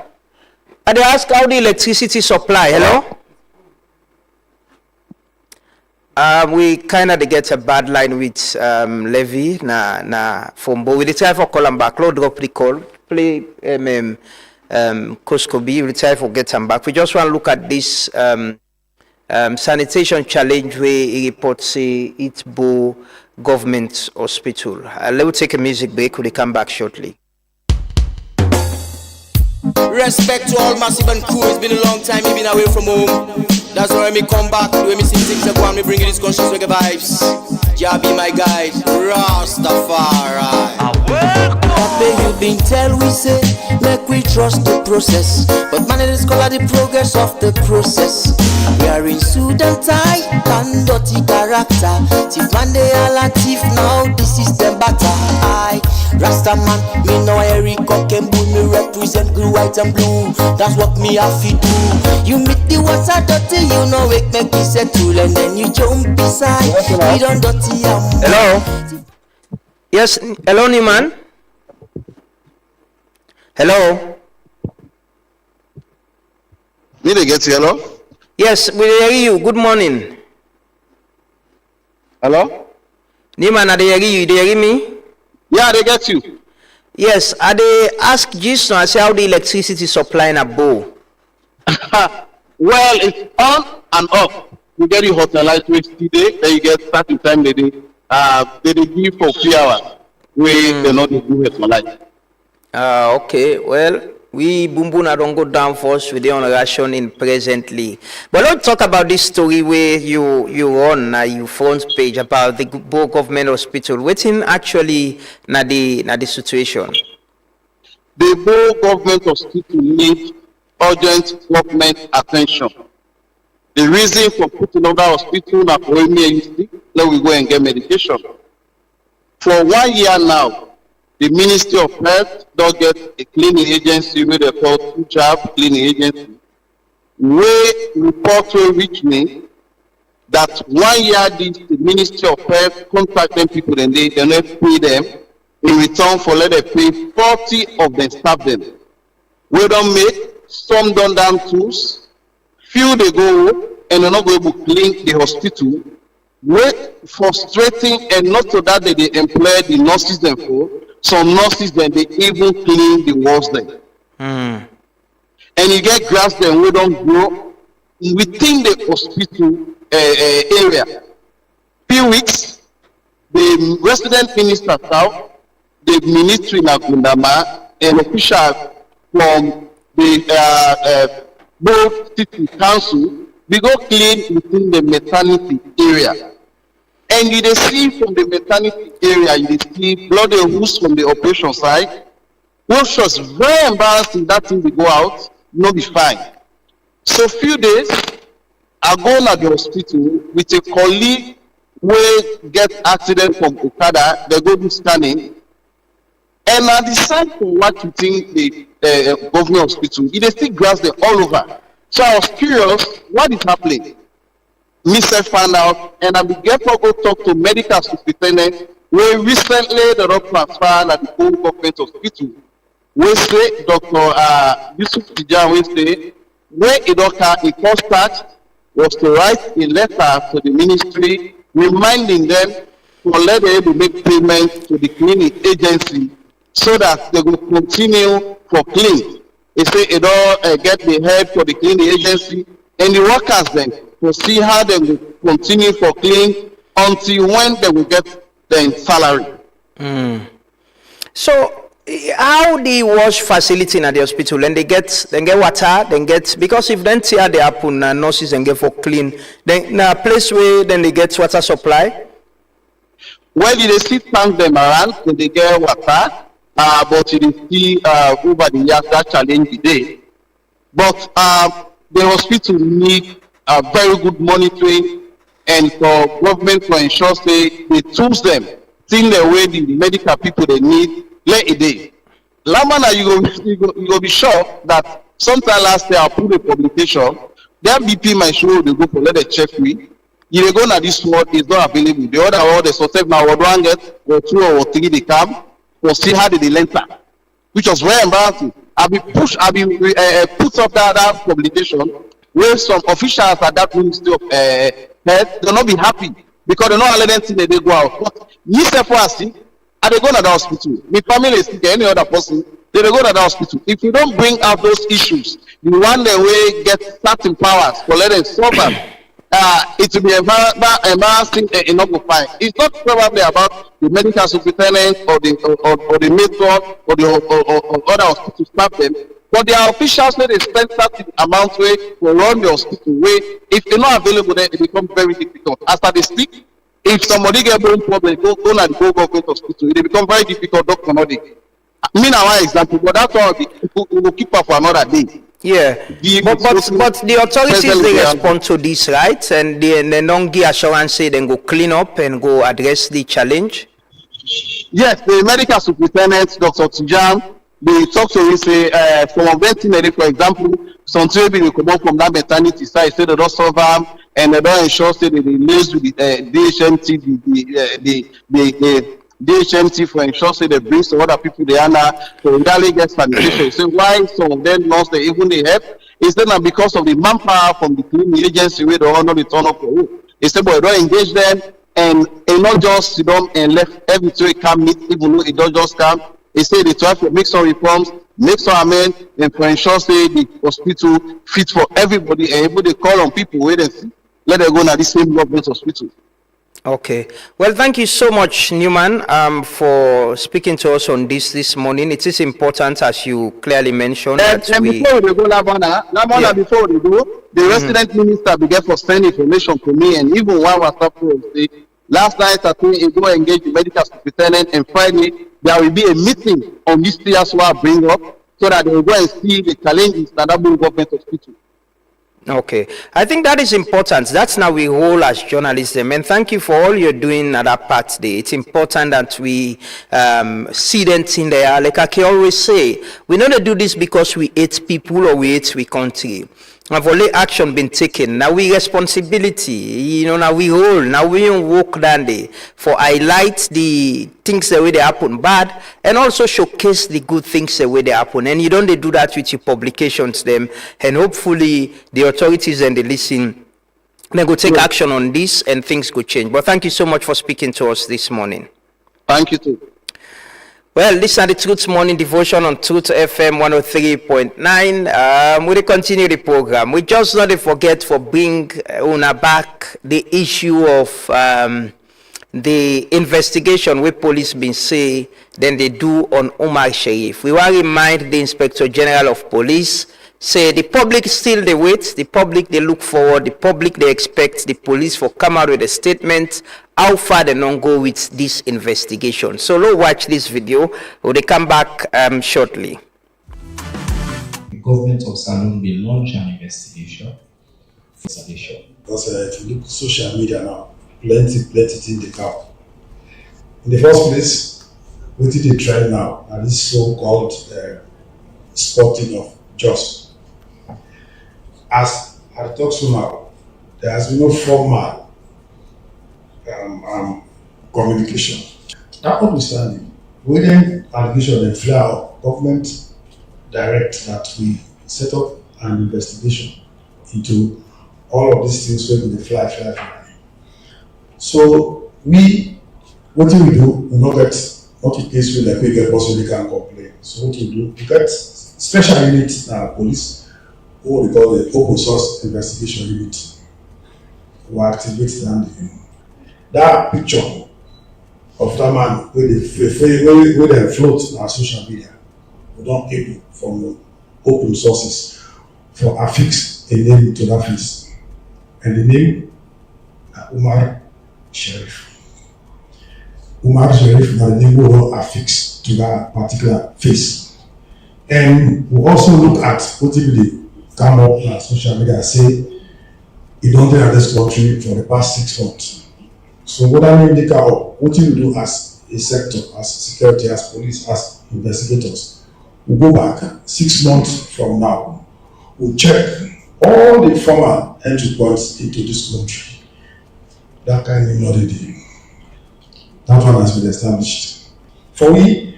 I ask how the electricity supply. Hello? We kind of get a bad line with Levy na phone, but we try for call him back. Load drop the call. Play Cusco B. We try for get him back. We just want to look at this sanitation challenge where he reports say it's Bo Government Hospital. Let's take a music break. We'll come back shortly. Respect to all massive and cool. It's been a long time you've been away from home. That's why me come back. When me sing things like one, me bring you this conscious reggae vibes. Jah be my guide, Rastafari. Papa, you been tell we say, make we trust the process. But man, it is called the progress of the process. We are in suit and tie, and dirty character. Thief man, they all a thief now, this is the batter. I, Rasta man, me know Eric Cockembull, me represent blue, white and blue. That's what me have to do. You meet the water dirty, you know it make me settle, and then you jump beside. We don't dirty Hello? Yes, hello Niman? Hello? Did they get you, hello? Yes, we hear you. Good morning. Hello? Niman, I hear you. Do you hear me? Yeah, they get you. Yes, I dey ask Jason, I say how the electricity supply in a bow. Well, it's on and off. You get your hot light waste today, then you get starting time they give for 3 hours. They know they do it for life. Okay, well, we Bumbuna don't go down for us with the on ration in presently. But let's talk about this story where you on your front page about the Bo Government Hospital. What's in actually na the situation? The Bo Government Hospital needs urgent government attention. The reason for putting over hospital now for me, let we go and get medication. For 1 year now, the Ministry of Health don't get a cleaning agency where they call two-job cleaning agency. We report will reach me that 1 year the Ministry of Health contacting people and they don't pay them in return for let them pay 40 of them staff them. We don't make some done down tools, few they go and they're not going to clean the hospital. Wait, frustrating, and not so that they employ the nurses them for. Some nurses then they even clean the walls then. And you get grass then we don't grow within the hospital area. Few weeks, the resident minister South, the ministry in Agundama, and officials from the both city council, we go clean within the maternity area. And you see from the maternity area, you see bloody hoods from the operation side, which was very embarrassing that thing we go out, no be fine. So few days, I go to the hospital with a colleague who get accident from Okada, they go do scanning, and I decide for what you think the government hospital, they still grass them all over. So I was curious, what is happening? Myself found out, and I began to go talk to medical superintendent, where recently the road transfer at the whole government hospital. We say Dr. Yusuf Tijan, we say, where a doctor, a contact was to write a letter to the ministry, reminding them to let them able to make payment to the cleaning agency so that they will continue for clean. They say it all get the head for the cleaning agency and the workers then to see how they will continue for clean until when they will get their salary. So how the wash facility in the hospital and they get water, then get because if then tear they happen nurses and get for clean, then na place where then they get water supply. Well, they still tank them around, then they get water, but it is still over the years that challenge the day. But the hospital need very good monitoring and for government to ensure say they tools them, think the way the medical people they need, let a day. Lamana, you go be sure that sometime last year I put a publication, their BP my show they go for let them check me. You they go na this word is not available. The other word they suspect now word one get or two or three they come or see how they enter, which was very embarrassing. I be put up that publication where some officials at that Ministry of Health they'll not be happy because they don't let them see that they go out. But you say for us, and they go to the hospital. My family is any other person, they go to the hospital. If you don't bring out those issues, you want the way get certain powers for let them solve them. It will be embarrassing enough to find. It's not probably about the medical superintendent or the matron or the other hospital staff them. But their officials say they spend certain amount way to run the hospital way. If they're not available, then it becomes very difficult. After they speak, if somebody get bone problem, go and go government hospital. It become very difficult. Doctor, not dey. Me now one example, but that's all we will keep up for another day. Yeah, but the authorities they respond to this, right? And they don't give assurance say they go clean up and go address the challenge. Yes, the medical superintendent, Dr. Tijam, they talk to him say from veterinary, for example, some children will come up from that maternity side, say they don't solve them, and they don't ensure say that they liaise with the DHMT, the DHMT for ensure say they bring some other people they are now to really get sanitation. So why some of them lost they even they help? It's not because of the manpower from the cleaning agency where they all know they turn up for who. It's about don't engage them and not just sit down and left every can meet even though it don't just come. They say they try to make some reforms, make some amend, and for ensure say the hospital fit for everybody and able to call on people where they see, let them go to the same government hospital. Okay. Well, thank you so much, Newman, for speaking to us on this morning. It is important, as you clearly mentioned. And before we go, Lamona, before we go, the resident minister began for send information to me, and even one WhatsApp say, last night I think he go engage the medical superintendent, and Friday there will be a meeting on this year's what I bring up, so that they will go and see the challenges that have been government hospital. Okay, I think that is important. That's now we role as journalism, and thank you for all you're doing at that part there. It's important that we see them in there. Like I can always say, we don't do this because we hate people or we hate we country. Have only action been taken. Now we responsibility, now we hold, now we don't work down there for highlight the things the way they happen bad and also showcase the good things the way they happen. And you don't do that with your publications them, and hopefully the authorities and they listen, they go take action on this and things could change. But thank you so much for speaking to us this morning. Thank you too. Well, this is the Truth Morning Devotion on Truth FM 103.9. We continue the program. We just not forget for bring Una back the issue of the investigation where police been say then they do on Omar Sharif. We want to remind the Inspector General of Police say the public still they wait, the public they look forward, the public they expect the police for come out with a statement how far they don't go with this investigation. So let's watch this video. Will they come back shortly? The government of Salon will launch an investigation. Because if you look at social media now, plenty in the camp. In the first place, what did they try now? And this so-called spotting of just. As I talk so now, there has been no formal communication. That notwithstanding, within allegation and fly government direct that we set up an investigation into all of these things where they fly. So what do we do? We not get not in case we like we get possibly can complain. So what we do? We get special units now police, or we call the open source investigation unit. We activate that picture of that man where they float on social media. We don't able from open sources for affix a name to that face. And the name Umar Sharif. Umar Sharif is the name we will affix to that particular face. And we also look at what they come up on social media and say he don't enter this country for the past 6 months. So what I mean, what you do as a sector, as security, as police, as investigators, we'll go back 6 months from now. We'll check all the former entry points into this country. That kind of melody. That one has been established. For we,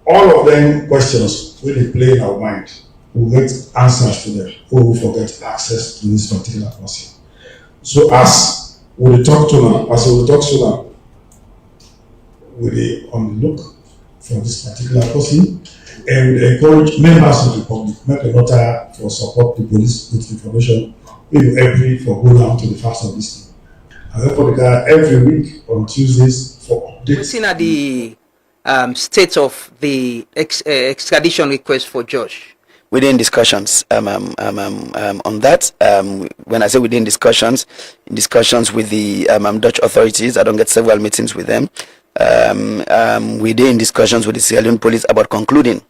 all of them questions will they play in our mind. We'll get answers to them, or we'll forget access to this particular person. So as we talk to now, we on the look for this particular person, and we encourage members of the public make a note for support the police with information. We do every for go down to the facts of this thing. And therefore, the guy every week on Tuesdays for updates. Looking at the state of the extradition request for Josh, within discussions on that. When I say within discussions, in discussions with the Dutch authorities, I don't get several meetings with them. Within discussions with the Sierra Leone police about concluding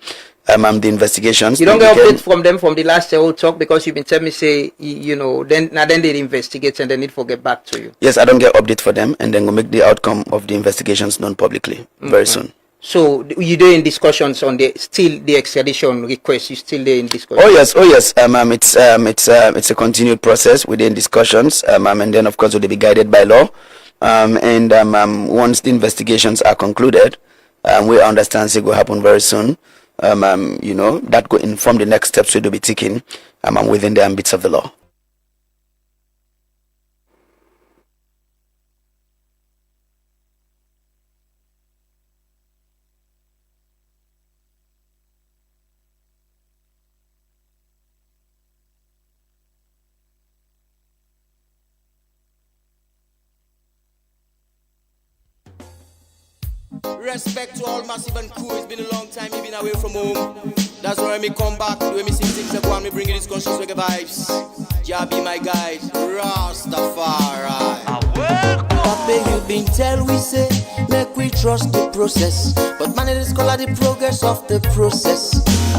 the investigations. You don't get updates from them from the last whole talk because you've been telling me say then they investigate and then it will get back to you. Yes, I don't get update for them, and then we'll make the outcome of the investigations known publicly very soon. So you do in discussions on the extradition request. You still there in discussion? Oh yes. It's a continued process within discussions, and then of course will be guided by law. Once the investigations are concluded, we understand it will happen very soon. That will inform the next steps we will be taking within the ambits of the law. Respect to all massive and crew. It's been a long time you've been away from home. That's why me come back. The way me sing things up and me bring you these conscious reggae vibes. Jah be my guide, Rastafari. Papa, you been tell we say make we trust the process, but man it is called the progress of the process.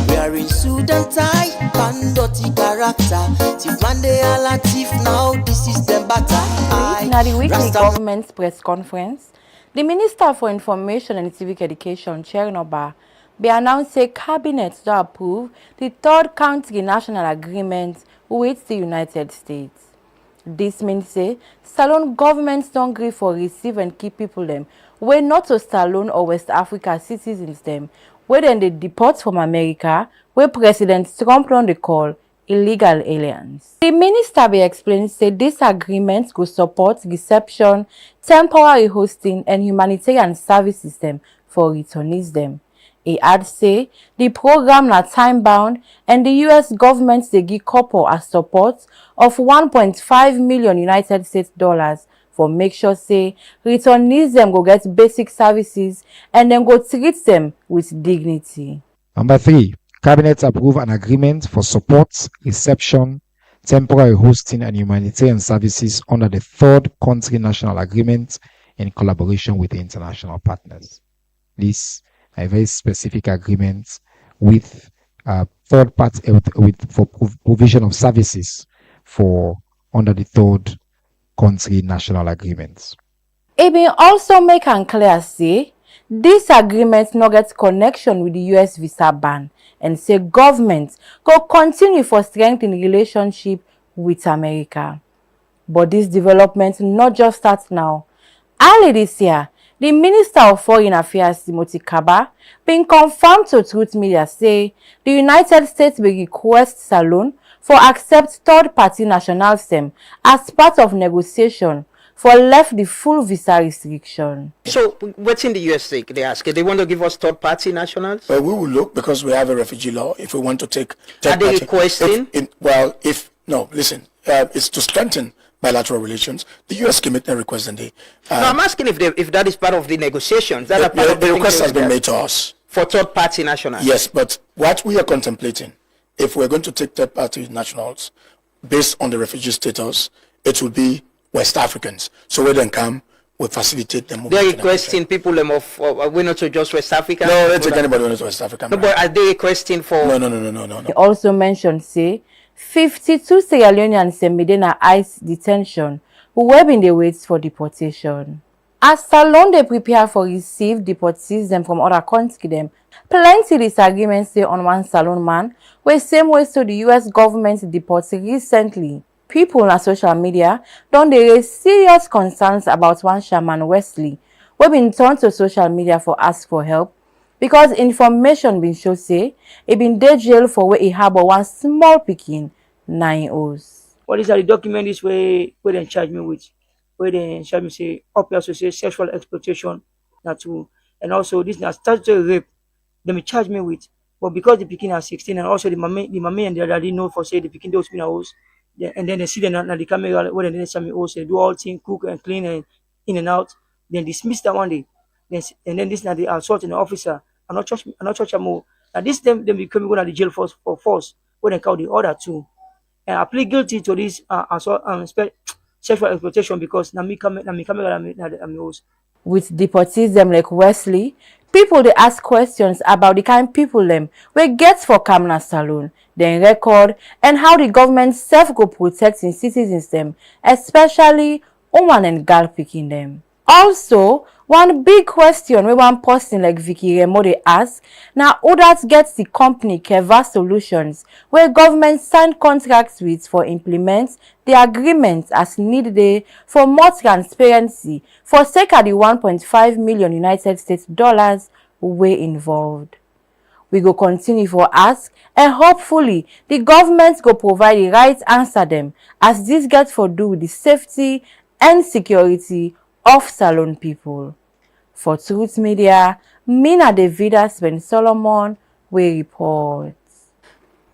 We are in suit and tie, and dirty character. Thief man they all a thief now. This is them batter. Now the weekly government's press conference. The Minister for Information and Civic Education, Chernoba, be announced a cabinet to approve the third country national agreement with the United States. This means say Salone governments don't agree for receive and keep people them where not to Salone or West Africa citizens them where then they deport from America where President Trump on the call illegal aliens. The minister be explained say this agreement will support reception, temporary hosting and humanitarian service system for returnees them. He adds say the program na time bound and the US government they give couple a support of 1.5 million United States dollars for make sure say returnees them go get basic services and then go treat them with dignity. Number 3. Cabinet approve an agreement for support, reception, temporary hosting and humanitarian services under the third country national agreement in collaboration with the international partners. This a very specific agreement with third party for provision of services for under the third country national agreements. It will also make an clear say this agreement no get connection with the US visa ban and say government go continue for strengthening relationship with America. But this development not just starts now. Early this year, the Minister of Foreign Affairs Timothy Kaba been confirmed to Truth Media say the United States will request Salone for accept third-party nationals them as part of negotiation for left the full visa restriction. So what's in the US they ask? They want to give us third-party nationals? Well, we will look because we have a refugee law. If we want to take Are they requesting? It's to strengthen bilateral relations. The US can make that request and they. No, I'm asking if that is part of the negotiations. That The request has been made to us for third-party nationals. Yes, but what we are contemplating, if we're going to take third-party nationals based on the refugee status, it will be West Africans. So when they come, we facilitate them. They're requesting people we're not to just West Africa. No, let's take anybody who's West Africa. No, but are they requesting for? No. They also mentioned say 52 Sierra Leoneans in Medina ICE detention who were in the waits for deportation. As Salone they prepare for receive deportees them from other countries them. Plenty disagreements say on one Salone man where same ways to the US government deported recently. People on social media don't they raise serious concerns about one Shaman Wesley who been turned to social media for ask for help because information been show say he been dead jail for where he harbor one small picking 9 O's. What is the document is where they charge me with? Where they charge me say up associate sexual exploitation and also this is statutory rape. They may charge me with, but because the picking are 16 and also the mommy and the daddy know for say the picking those in a house. And then they see them at the camera where they send me also do all things, cook and clean and in and out. Then dismiss that one day. And then this now the assault in the officer. I'm not church more. Now this time they become going to the jail for force when they count the other two. And I plead guilty to this sexual exploitation because with deportees them like Wesley, people they ask questions about the kind people them we get for Kamna Saloon, then record and how the government self go protecting citizens them, especially woman and girl picking them. Also, one big question where one person like Vicky Remo they ask, now who that gets the company Keva Solutions where government sign contracts with for implement the agreements as needed for more transparency for sake of the 1.5 million United States dollars way involved. We go continue for ask and hopefully the government go provide the right answer them as this gets for do with the safety and security of Salon people. For Truth Media, Mina Davida Sven Solomon, we report.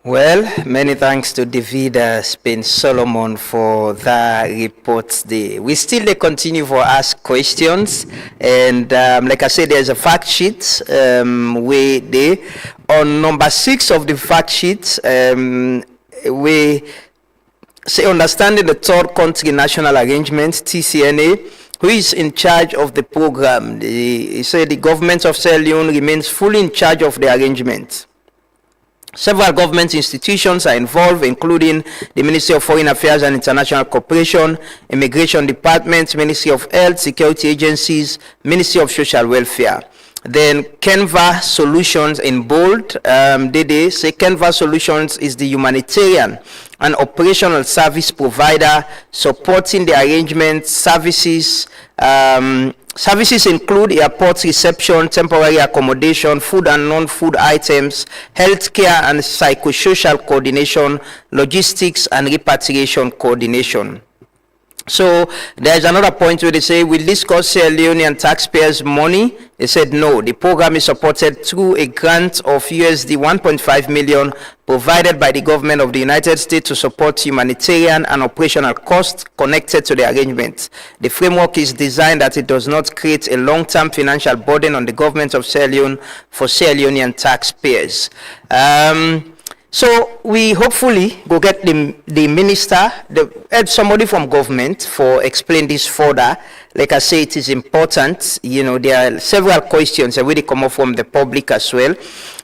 Well, many thanks to Davida Spain Solomon for that report there. We still continue for ask questions, and like I said, there's a fact sheet way there. On number 6 of the fact sheet, we say understanding the third country national arrangement, TCNA, who is in charge of the program. He said the government of Sierra Leone remains fully in charge of the arrangement. Several government institutions are involved, including the Ministry of Foreign Affairs and International Cooperation, Immigration Department, Ministry of Health, Security Agencies, Ministry of Social Welfare. Then Canva Solutions in bold, they say Canva Solutions is the humanitarian and operational service provider supporting the arrangement services. Services include airport reception, temporary accommodation, food and non-food items, healthcare and psychosocial coordination, logistics and repatriation coordination. So there's another point where they say, we'll discuss Sierra Leonean taxpayers' money. They said no, the program is supported through a grant of USD 1.5 million provided by the government of the United States to support humanitarian and operational costs connected to the arrangement. The framework is designed that it does not create a long-term financial burden on the government of Sierra Leone for Sierra Leonean taxpayers. So we hopefully go get the minister, somebody from government for explain this further. Like I say, it is important. You know, there are several questions that really come up from the public as well.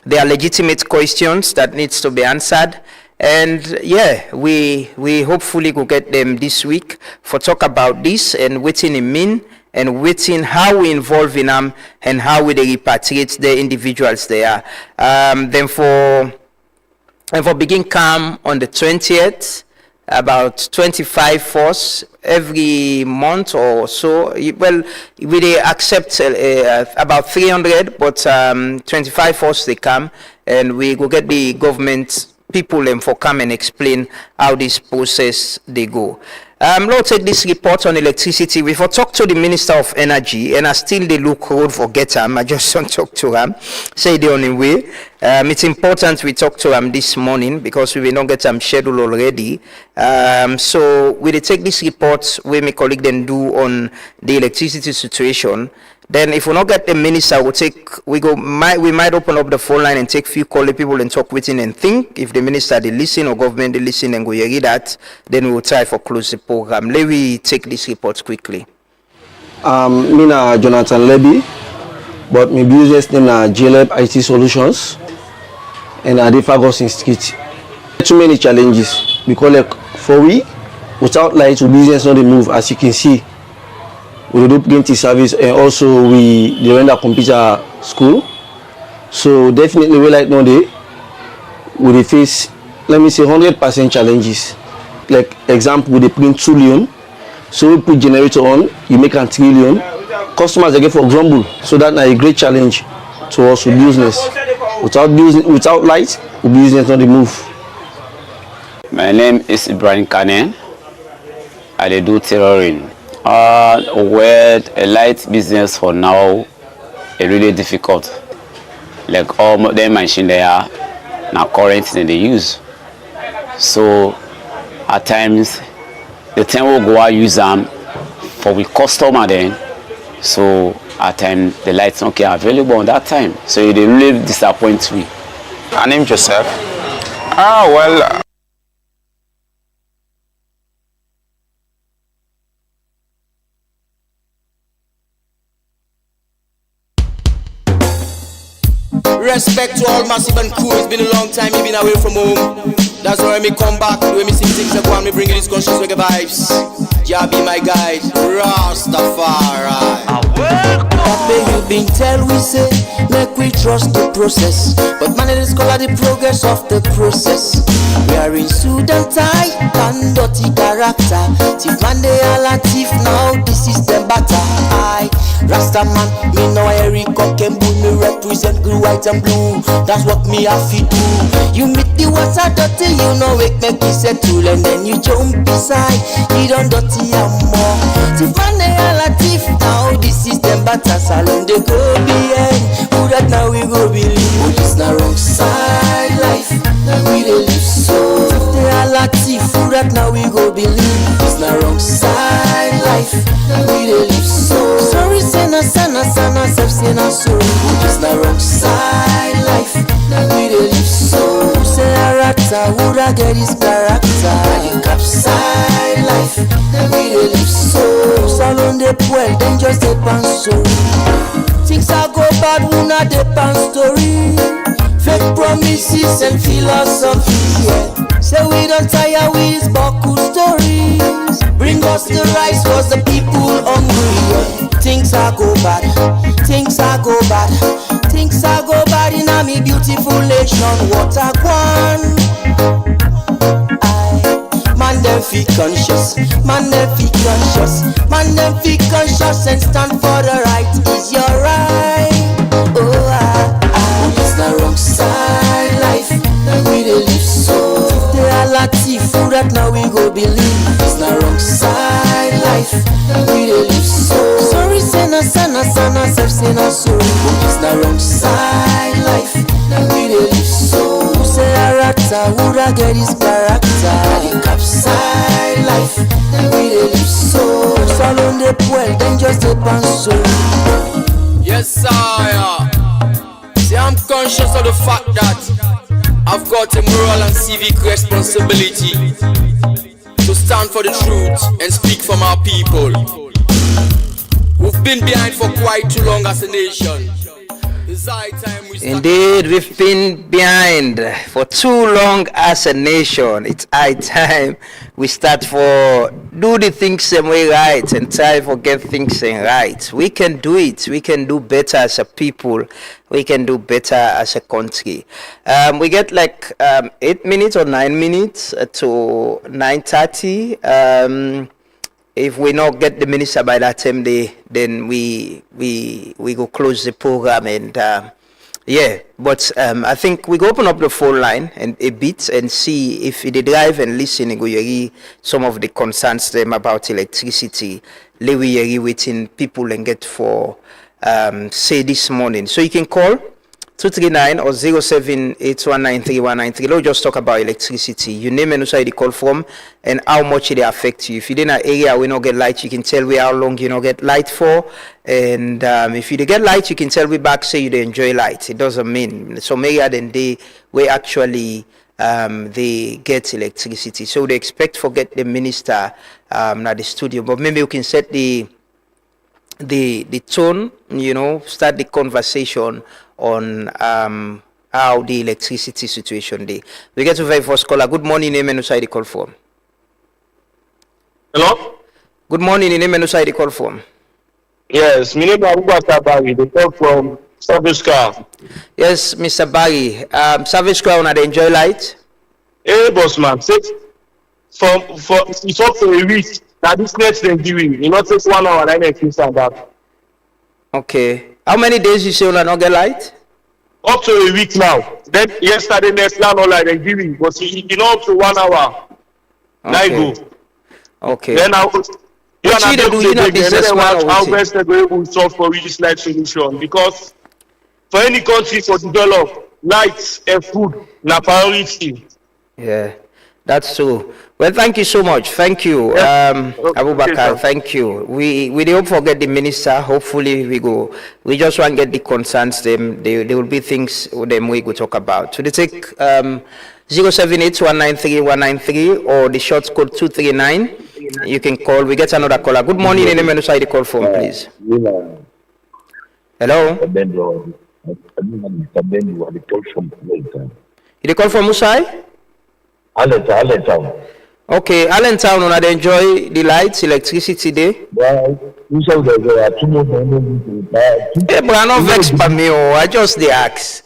They are legitimate questions that needs to be answered. And yeah, we hopefully go get them this week for talk about this and waiting in mean and waiting how we involve in them and how we repatriate the individuals there. Then for begin camp on the 20th, about 25 force every month or so. Well, we accept about 300, but 25 force they come, and we go get the government people for come and explain how this process they go. Let's take this report on electricity. We for talk to the Minister of Energy, and I still they look road for get him. I just don't talk to him. Say the only way. It's important we talk to him this morning because we will not get him schedule already. So we take this report where my colleague then do on the electricity situation. Then if we not get the minister, we might open up the phone line and take few call the people and talk with him and think. If the minister they listen or government they listen and go hear that, then we will try for close the program. Let me take this report quickly. Me Jonathan Leby, but my business name na JLab IT Solutions, and I Fagos Institute. Too many challenges because like for we, without light, we business not move as you can see. We do plenty service and also we render computer school. So definitely we like nowadays we face, let me say 100% challenges. Like example, we print 2 million. So we put generator on, you make a 3 million. Customers again for grumble. So that's a great challenge to us with business. Without light, we business not move. My name is Ibrahim Kanen. I do tailoring. With a light business for now, it's really difficult. Like all the machine they are now current that they use. So at times the time will go out use them for we customer then. So at times the lights not available on that time. So it really disappoints me. My name Joseph. Well, Respect to all massive and crew. It's been a long time, you've been away from home. That's why me come back, the way me sing things, I go and me bring you these conscious reggae vibes. Jah be my guide, Rastafari. Papa, you been tell we say, make we trust the process. But man, it is called the progress of the process. We are in suit and tie, and dirty character. Thief man, they all a thief now, this is the batter. I, Rasta man, me know Eric Cock and Bull, me represent green, white and blue. That's what me have to do. You meet the water dirty, you know it make you settle. And then you jump beside, you don't dirty and more. Thief man, they all a thief now, this is the batter. Salon they go behind, who that now we go believe. But it's not wrong side life, now we dey live so. They all a thief, who that now we go believe. It's not wrong side life, now we dey live so. Sorry, sana, sana, sana, self, sana, sorry. But it's not wrong side life, now we dey live so. Say a rata, who that get his character. The cap side life, now we dey live so. Salon they well, then just a pan sorry. Things are go bad, we not depend story. Fake promises and philosophy, yeah. Say we don't tire with these Baku stories. Bring us the rice, cause the people hungry, yeah. Things are go bad, things are go bad. Things are go bad in a me beautiful nation. What a one. Man them feel conscious, man them feel conscious, man them feel conscious and stand for the right. Is your right? Oh, it's the wrong side life, now we dey live so. They are like thief, who that now we go believe. It's the wrong side life, now we dey live so. Sorry, sana, sana, sana, self, sana, sorry. It's the wrong side life, now we dey live so. Say a rata, who that get his character. The cap side life, now we dey live so. Salon they well, then just a pan so. Yes, sire. See, I'm conscious of the fact that I've got a moral and civic responsibility to stand for the truth and speak for my people. We've been behind for quite too long as a nation. It's high time we start. Indeed, we've been behind for too long as a nation. It's high time we start for do the things the way right and try for get things right. We can do it. We can do better as a people. We can do better as a country. We get like 8 minutes or 9 minutes to 9:30. If we not get the minister by that time, then we go close the program and yeah. But I think we go open up the phone line and a bit and see if they drive and listen and go hear some of the concerns them about electricity. Let we hear waiting people and get for say this morning. So you can call 239 or 078193193. Let's just talk about electricity. You name and also the call from and how much it affects you. If you're in an area we not get light, you can tell we how long you not get light for. And if you get light, you can tell we back say you don't enjoy light. It doesn't mean some area then they we actually they get electricity. So they expect forget the minister at the studio, but maybe you can set the tone, you know, start the conversation on how the electricity situation day. We get to very first caller. Good morning, name and the call form. Hello? Good morning, name and the call form. Yes, my name is Abubakar Barry. They call from Service Car. Yes, Mr. Barry. Service Car on the enjoy light? Hey, boss man. For it's up to a week. That this next thing doing. You not take 1 hour and then stand that. Okay. How many days you say on not get light? Up to a week now. Then yesterday next land all like giving, but you know up to 1 hour. Okay. Now go. Okay. Then I was you and I do you know business how best they go able to solve for this light solution, because for any country to develop lights and food na priority. Yeah. That's true. Well, thank you so much. Thank you, Abubakar. Thank you. We don't forget the minister. Hopefully, we just want to get the concerns. There will be things them we go talk about. So they take 078-193-193 or the short code 239. You can call. We get another caller. Good morning. Any man inside the call phone, please. Hello. You call from Musai? Allentown. Okay, Allentown, when they enjoy the lights, electricity there. Well, you say there are two more Hey, but I don't vex for me. I just the ask.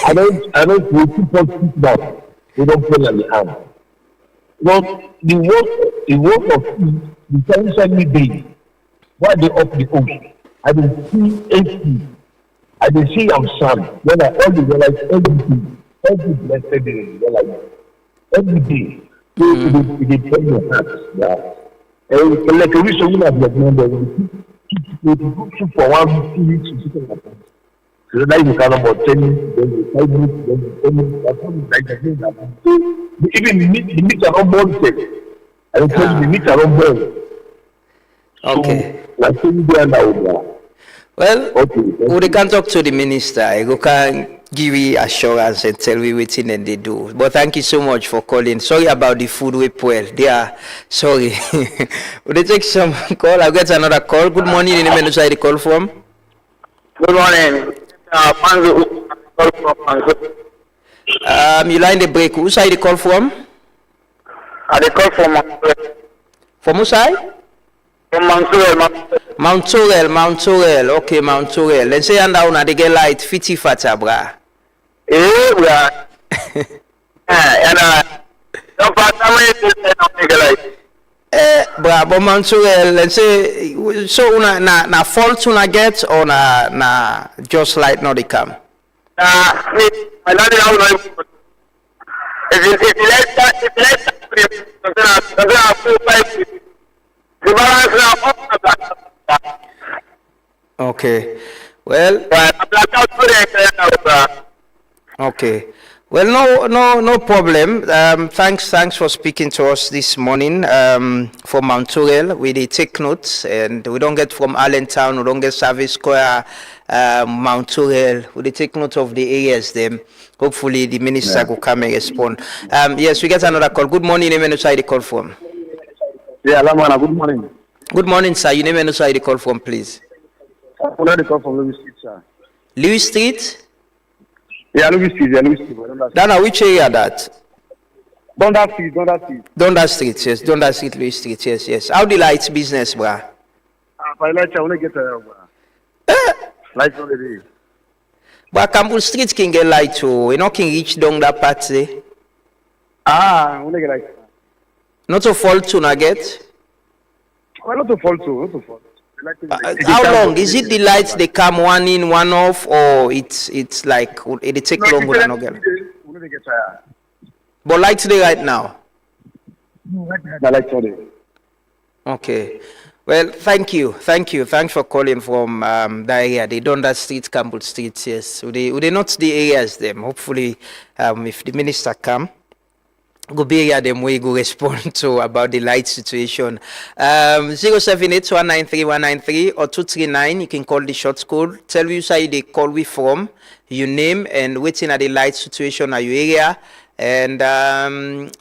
I don't put people back. We don't play on the hand. Well, the work of the times every day. Why they up the ocean? I will see AC. I will see I'm Sam. When I only realize everything, every blessed day, realize every day. They tell your hands. Yeah. And like a wish you have your member, you for 1 week, 2 weeks, so now you can about 10 minutes, then 5 minutes, then 10 minutes, even the meat are not born safe. I will tell you the meat are not born. Okay. Like now. Well, we can talk to the minister. You can give you assurance and tell me what they do. But thank you so much for calling. Sorry about the food we well. They are sorry. Will take some call? I'll get another call. Good morning. Any man inside the call from? Good morning. You line the break. Who side the call from? I call from From who side? From Mount Sorel. Okay, Mount Sorel. Let's say and down they get light 50 fata bra. bra. Don't Bra, but Mount Sorel, let's say so na fault una get or na just light now they come. My lady how if you Okay. Well. Okay. Well, no problem. Thanks for speaking to us this morning. From Mount Sorel, we did take notes, and we don't get from Allentown, we don't get Service Square, Mount Sorel. We did take note of the areas. Them. Hopefully, the minister will come and respond. Yes, we get another call. Good morning. Name and inside the call from. Yeah, Lamana. Good morning. Good morning, sir. You name and inside the call from, please. I the call from Louis Street, sir. Louis Street. Yeah, Louis Street. Dana, which area that? Donda Street, yes. Donda Street, Louis Street, yes. How the lights business, brah? I like I want to get a light already. But Campbell Street can get light too. You know, can reach down that part, eh? I want to get light. Not to fall to nugget? Well, not to fall to. How long? Is it the lights they come one in, one off, or it's like it take long with an But lights they right now? Okay. Well, thank you. Thanks for calling from the area. They done that street, Campbell Street, yes. So they not the areas them. Hopefully, if the minister come, go be here them we go respond to about the light situation. 078-193-193 or 239. You can call the short code. Tell you say they call we from, your name and waiting at the light situation at your area. And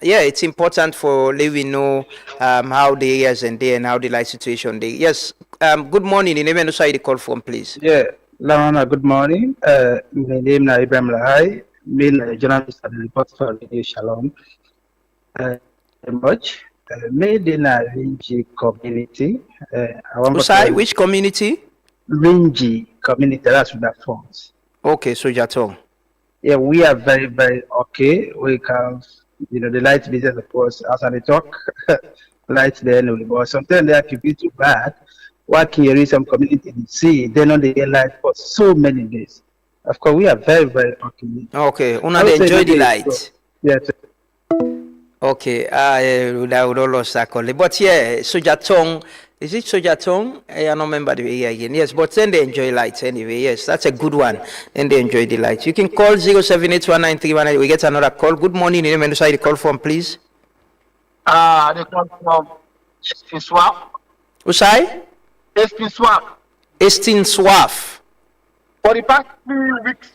it's important for let we know how the areas and day and how the light situation day. Yes. Good morning. In name and the call from, please. Yeah, Lamana, good morning. My name is Ibrahim Lahai. I'm a journalist at the report for Radio Shalom. Very much. Made in a Rinji community. Which community? Rinji community. That's with that phones. Okay, so Jatong. Yeah, we are very, very okay. We can, the light business, of course, as I talk, lights there anyway. But sometimes they can be too bad. Working here in some community, see, they don't get light for so many days. Of course, we are very, very okay. Okay, una enjoy the light. So, yes. Okay, I would all lost that call. But yeah, Sojatong, is it Sojatong? I don't remember the area again. Yes, but then they enjoy lights anyway. Yes, that's a good one. Then they enjoy the lights. You can call 078-193-193. We get another call. Good morning. Name and the call from, please. they come from Estin-Swaf. Usai? Estin-Swaf. Estin-Swaf. For the past 3 weeks,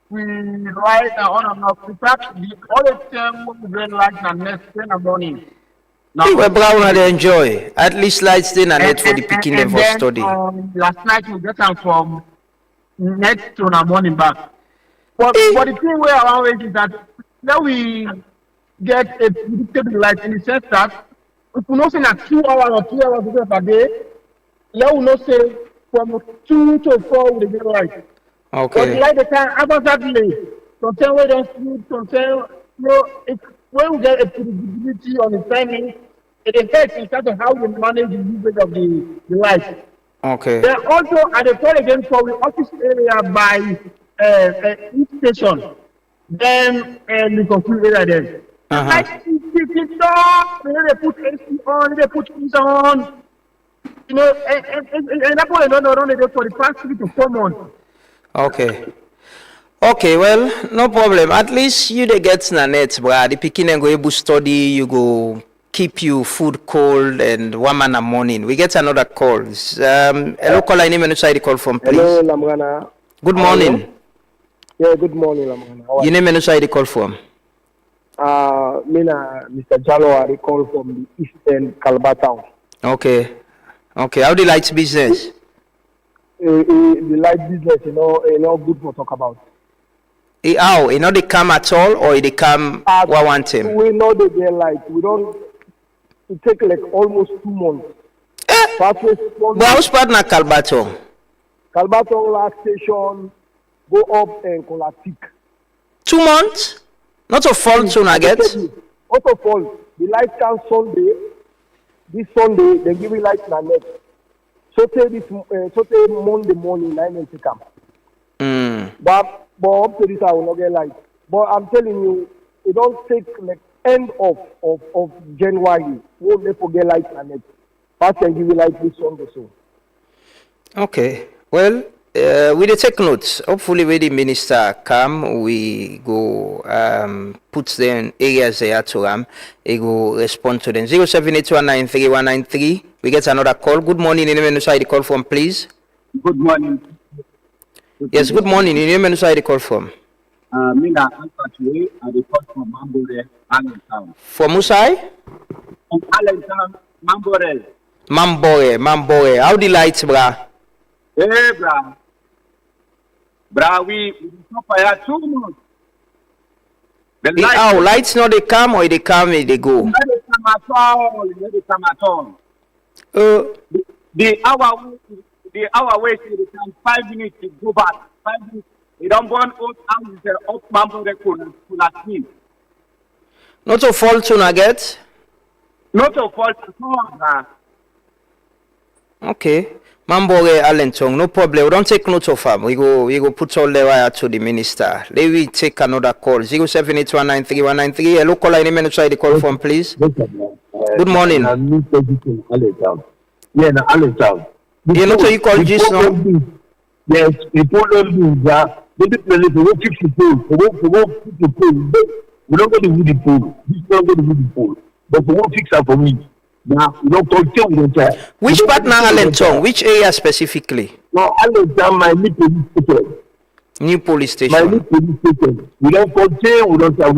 we ride on and off. In fact, the only time we ride and next 10 in the morning. Hey, well, Brown, they enjoy. At least lights then and net for the picking them for then, study. Last night we get them from next to the morning back. But the thing where around is that now we get a predictable light in the sense that if we not say that 2 hours or 3 hours per day, now we not say from 2 to 4 we get light. Okay. But like the time after that late, sometimes we don't sleep, sometimes when we get a predictability on the timing, it affects in terms of how we manage the usage of the light. Okay. Then also at the call again for the office area by each station, then the computer area then. Like they put AC on, they put heat on, you know, and that's why I don't know for the past 3 to 4 months. Okay. Okay, well, no problem. At least you dey get na net, bruh. The pikin go able study, you go keep you food cold and warm in the morning. We get another call. Hello, caller, name and inside the call from, please. Hello, Lamgana. Good morning. Yeah, good morning, Lamgana. Your name and inside the call from? Mr. Jalo, I call from the Eastern Calabar town. Okay. Okay, how the lights business? The light business, you know, good for talk about. How? You know they come at all or they come one time? We know they get light. We don't. It take like almost 2 months. But how's partner Calbaton? Calbaton last station go up and Colatic. 2 months? Not a fall soon, I get. Not a fall. The light comes Sunday. This Sunday they give you light in the next. So say Monday morning 9 a.m. come. But up to this I will not get light. But I'm telling you, it don't take like end of January. We'll never get light in the next. But can give you light this Sunday so. Okay. Well, we dey take notes. Hopefully when the minister come, we go put them areas there to them. He go respond to them. 078193193. We get another call. Good morning. Your name and inside the call from, please. Good morning. Yes, good morning. Your name and inside the call from? Mina Alphatway, I report from Mambore, Allentown. From Musai? From Allentown, Mambore. Mambore. How the lights, brah? Hey, brah. Brah, we stop here 2 months. How lights not they come or they come and they go? They come at all. They come at all. The hour wait they come 5 minutes to go back. 5 minutes. They don't burn old houses up Mambore to that team. Not to fall soon, I get. Not to fall at all, brah. Okay. Mambore Allentown, no problem. We don't take note of them. We go put all the wire to the minister. Let me take another call. 078193193. Hello, caller, name and try the call from, please. Good morning. Yeah, na Allentown. You know what you call this now? Yes, people don't do that. They don't fix the pole. We don't go to the pole. This don't go to the pole. But we won't fix that for me. Now, we don't talk, we don't care. Which partner Allentown? Which area specifically? No, Allentown, my new police station. New police station. My new police station. We don't contain, we don't say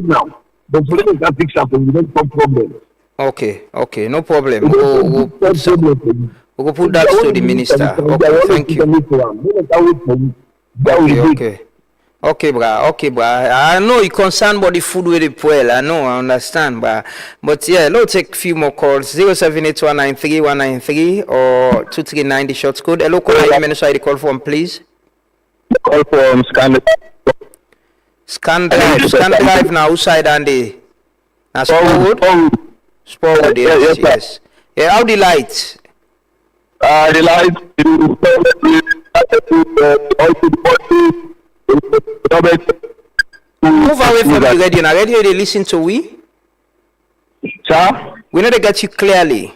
now. But we don't can fix that, we don't have problem. Okay, no problem. We'll put that to the minister. Okay, thank you. Okay, brah. I know you concerned about the food with the poil. I know, I understand, brah. But yeah, let's take a few more calls. 078193193 or 239 the short code. Hello, call name and the call from, please. Call from Scan Drive now outside and the Sportwood, yes. Yeah, how the lights? The lights move away from the radio. Now, radio they listen to we? Sir? We know they get you clearly.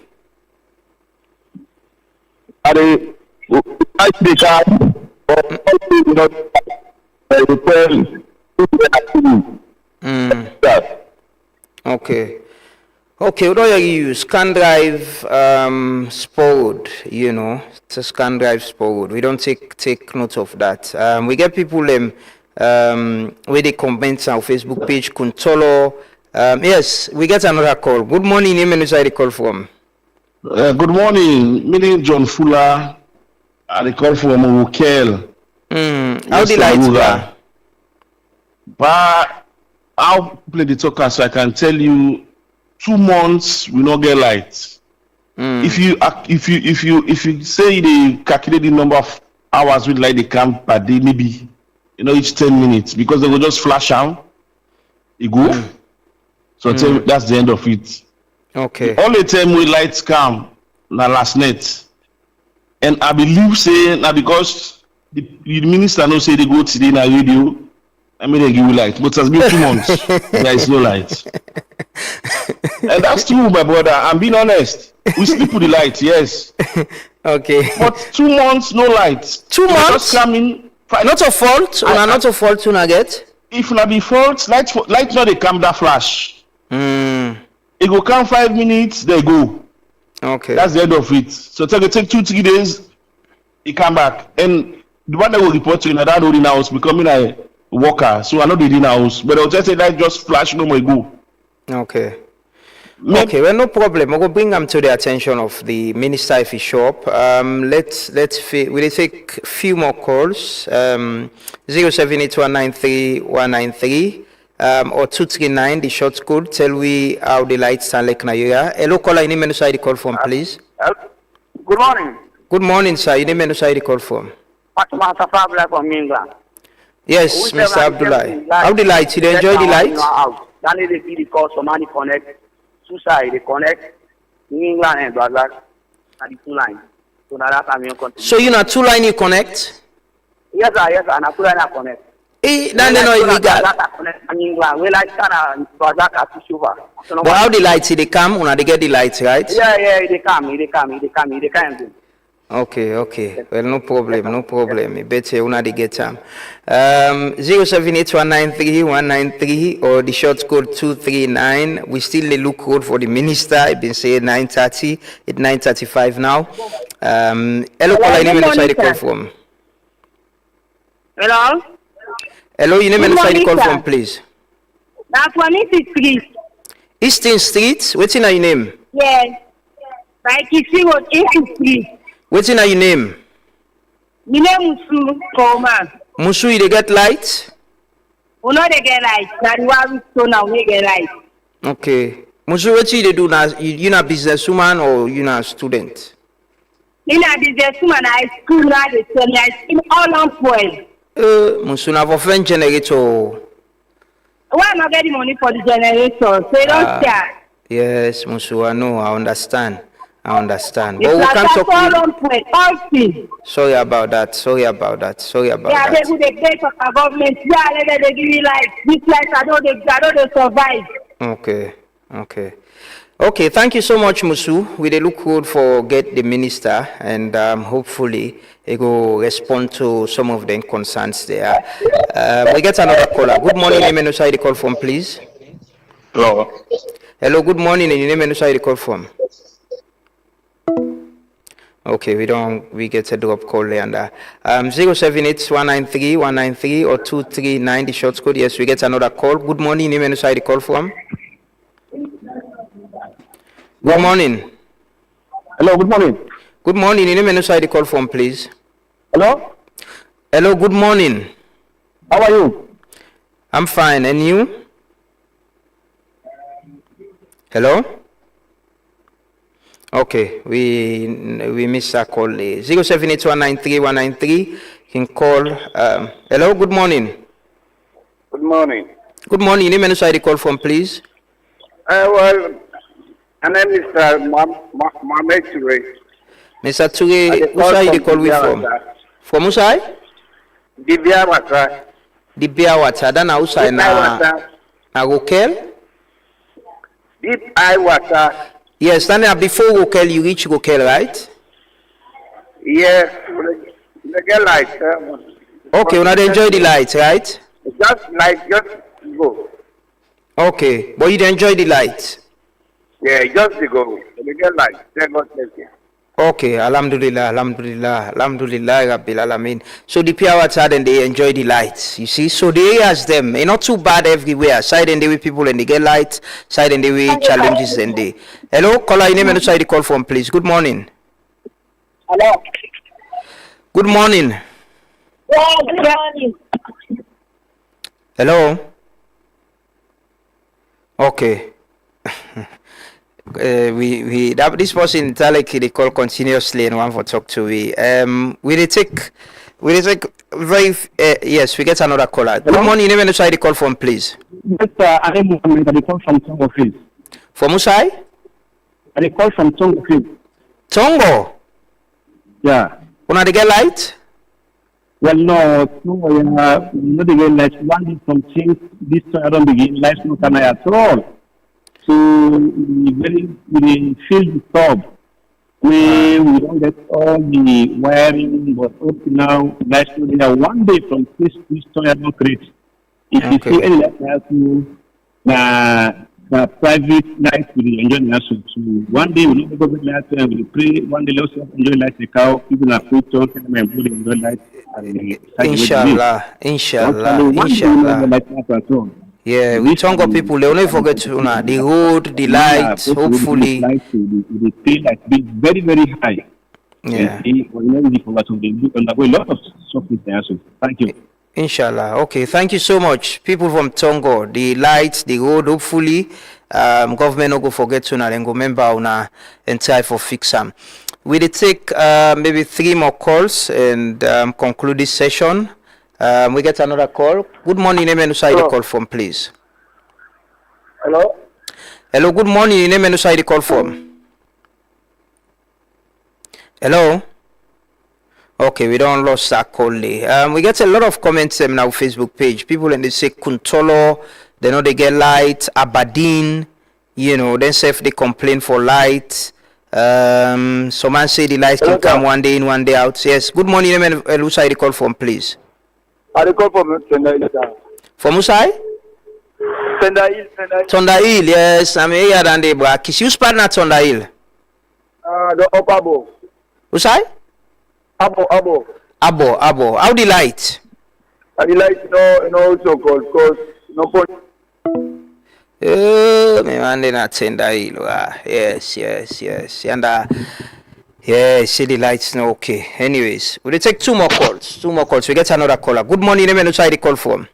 Okay. Okay, what do you use? Scan drive spoiled, you know. It's a scan drive spoiled. We don't take note of that. We get people where they comment on our Facebook page, Kuntolo. Yes, we get another call. Good morning, name and where the call from. Good morning, my name is John Fuller. I call from Wokel. How the lights are? But I'll play the talker so I can tell you 2 months we not get light. If you say they calculate the number of hours with light they come per day, maybe each 10 minutes, because they will just flash out. You go. So that's the end of it. Okay. The only time we lights come na last night. And I believe say now because the minister no say they go today in a radio, I mean they give you light. But it has been 2 months. There is no light. And that's true, my brother. I'm being honest. We sleep with the light, yes. Okay. But 2 months, no light. 2 months? Just coming. Not a fault? Not a fault to get? If not be fault, light not they come that flash. It go come 5 minutes, they go. Okay. That's the end of it. So take 2-3 days, it come back. And the one that will report to you that already now is becoming a worker. So I know they didn't house. But I'll just say that just flash no more go. Okay. Okay, well, no problem. I will bring them to the attention of the minister if he show up. We'll take a few more calls. 078193193 or 239, the short code. Tell we how the lights stand like Nigeria. Hello, caller, you name and the call from, please. Good morning. Good morning, sir. You name and the call from. Mr. Fabula from England. Yes, Mr. Abdullah. How the lights? You enjoy the lights? That is the call somebody connect. Two sides they connect in England and Brazil and the 2 lines. So now that's how we continue. So you know 2 line you connect? Yes, sir. And 2 line I connect. That's not illegal. In England, we like Brazil to show. But how the lights they come? When they get the lights, right? Yeah, they come. Okay. Well, no problem. Better una de get them. 078193193 or the short code 239. We still the look code for the minister. I've been saying 9:30. It's 9:35 now. Hello, caller, you name and the call from. Hello. Hello, you name and the call from, please. That's one Street. Eastern Street. What's in your name? Yes. Like you see what Eastern Street. What's in your name? My name Musu Koma. Musu, you get light? We know they get light. That's why we so now we get light. Okay. Musu, what you do now? You not businesswoman or you not student? You not businesswoman. I school now. They tell me I school all on point. Musu, na for friend generator. Why not getting money for the generator? So you don't care. Yes, Musu, I know. I understand. But it's we like can't talk. Sorry about that. Yeah, they pay for our government. Yeah, they give you like this life. I know they survive. Okay. Thank you so much, Musu. We look good for get the minister, and hopefully he will respond to some of the concerns there. We get another caller. Good morning, name and the call from, please. Hello. Good morning, and your name and the call from. Okay, we get a drop call there. 078193193 or 239, the short code. Yes, we get another call. Good morning, name and the call from. Good morning. Hello, good morning. Good morning, name and the call from, please. Hello? Hello, good morning. How are you? I'm fine, and you? Hello? Okay, we missed that call. 078193193. You can call. Hello, good morning. Good morning. Good morning. Name and the call from, please. Well, my name is Mohamed Toure. Mr. Toure, who are you call from? From Usai? Dibiawata. Dibiawata. Then Usai na Rokel? Deep eye water. Yes, then before Rokel, you reach Rokel, right? Yes, the get light. Okay, when I enjoy the light, right? Just go. Okay, but you enjoy the light. Yeah, just to go. Let me get light. Thank God bless you. Okay, alhamdulillah, Rabbil Alamin. So the Piawata and they enjoy the lights, you see. So the areas them, not too bad everywhere. Side and the way people and they get light, side and the way challenges and they. Hello, caller, your name and side the call from, please. Good morning. Hello. Good morning. Yeah, good morning. Hello. Okay. This person they call continuously and one for talk to we. We take very yes, we get another caller. Good morning, name and try the call from, please. Yes, I am Mohammed. I call from Tongo Field. From Usai? I call from Tongo Field. Tongo? Yeah. Wanna get light? Well, no, not the get light. One day from things this I don't begin life no can at all. So we feel disturbed. We don't get all the wiring, but up to now, life no there. One day from this I don't create. If you see any like you the private life will enjoy the nation. So one day we don't go to light and we pray. One day let's enjoy light the cow. People are free to talk and we enjoy light. Inshallah. Yeah, we Tongo people, they only forget the road, the light, hopefully. The pay like be very, very high. Yeah. A lot of suffering there. So thank you. Inshallah. Okay, thank you so much. People from Tongo, the lights, the road, hopefully, government no go forget to and go member on and try for fix them. We'll take maybe 3 more calls and conclude this session. We get another call. Good morning, name and side the call from, please. Hello. Hello, good morning, name and side the call from. Hello. Okay, we don't lost that call. We get a lot of comments on our Facebook page. People and they say Kuntolo, they know they get light, Aberdeen, then say if they complain for light. Some man say the lights can come one day in, one day out. Yes. Good morning, name and who side the call from, please. I call from Tondail. From Usai? Tondail. Tondail, yes. I'm here than the black. Is you spell not Tondail? The Abo. Usai? Abo. How the light? The light, no, so called, because no point. Me man, they not Tondail. Yes. And yeah, see the lights no okay. Anyways, we'll take 2 more calls. We get another caller. Good morning, name and try the call from.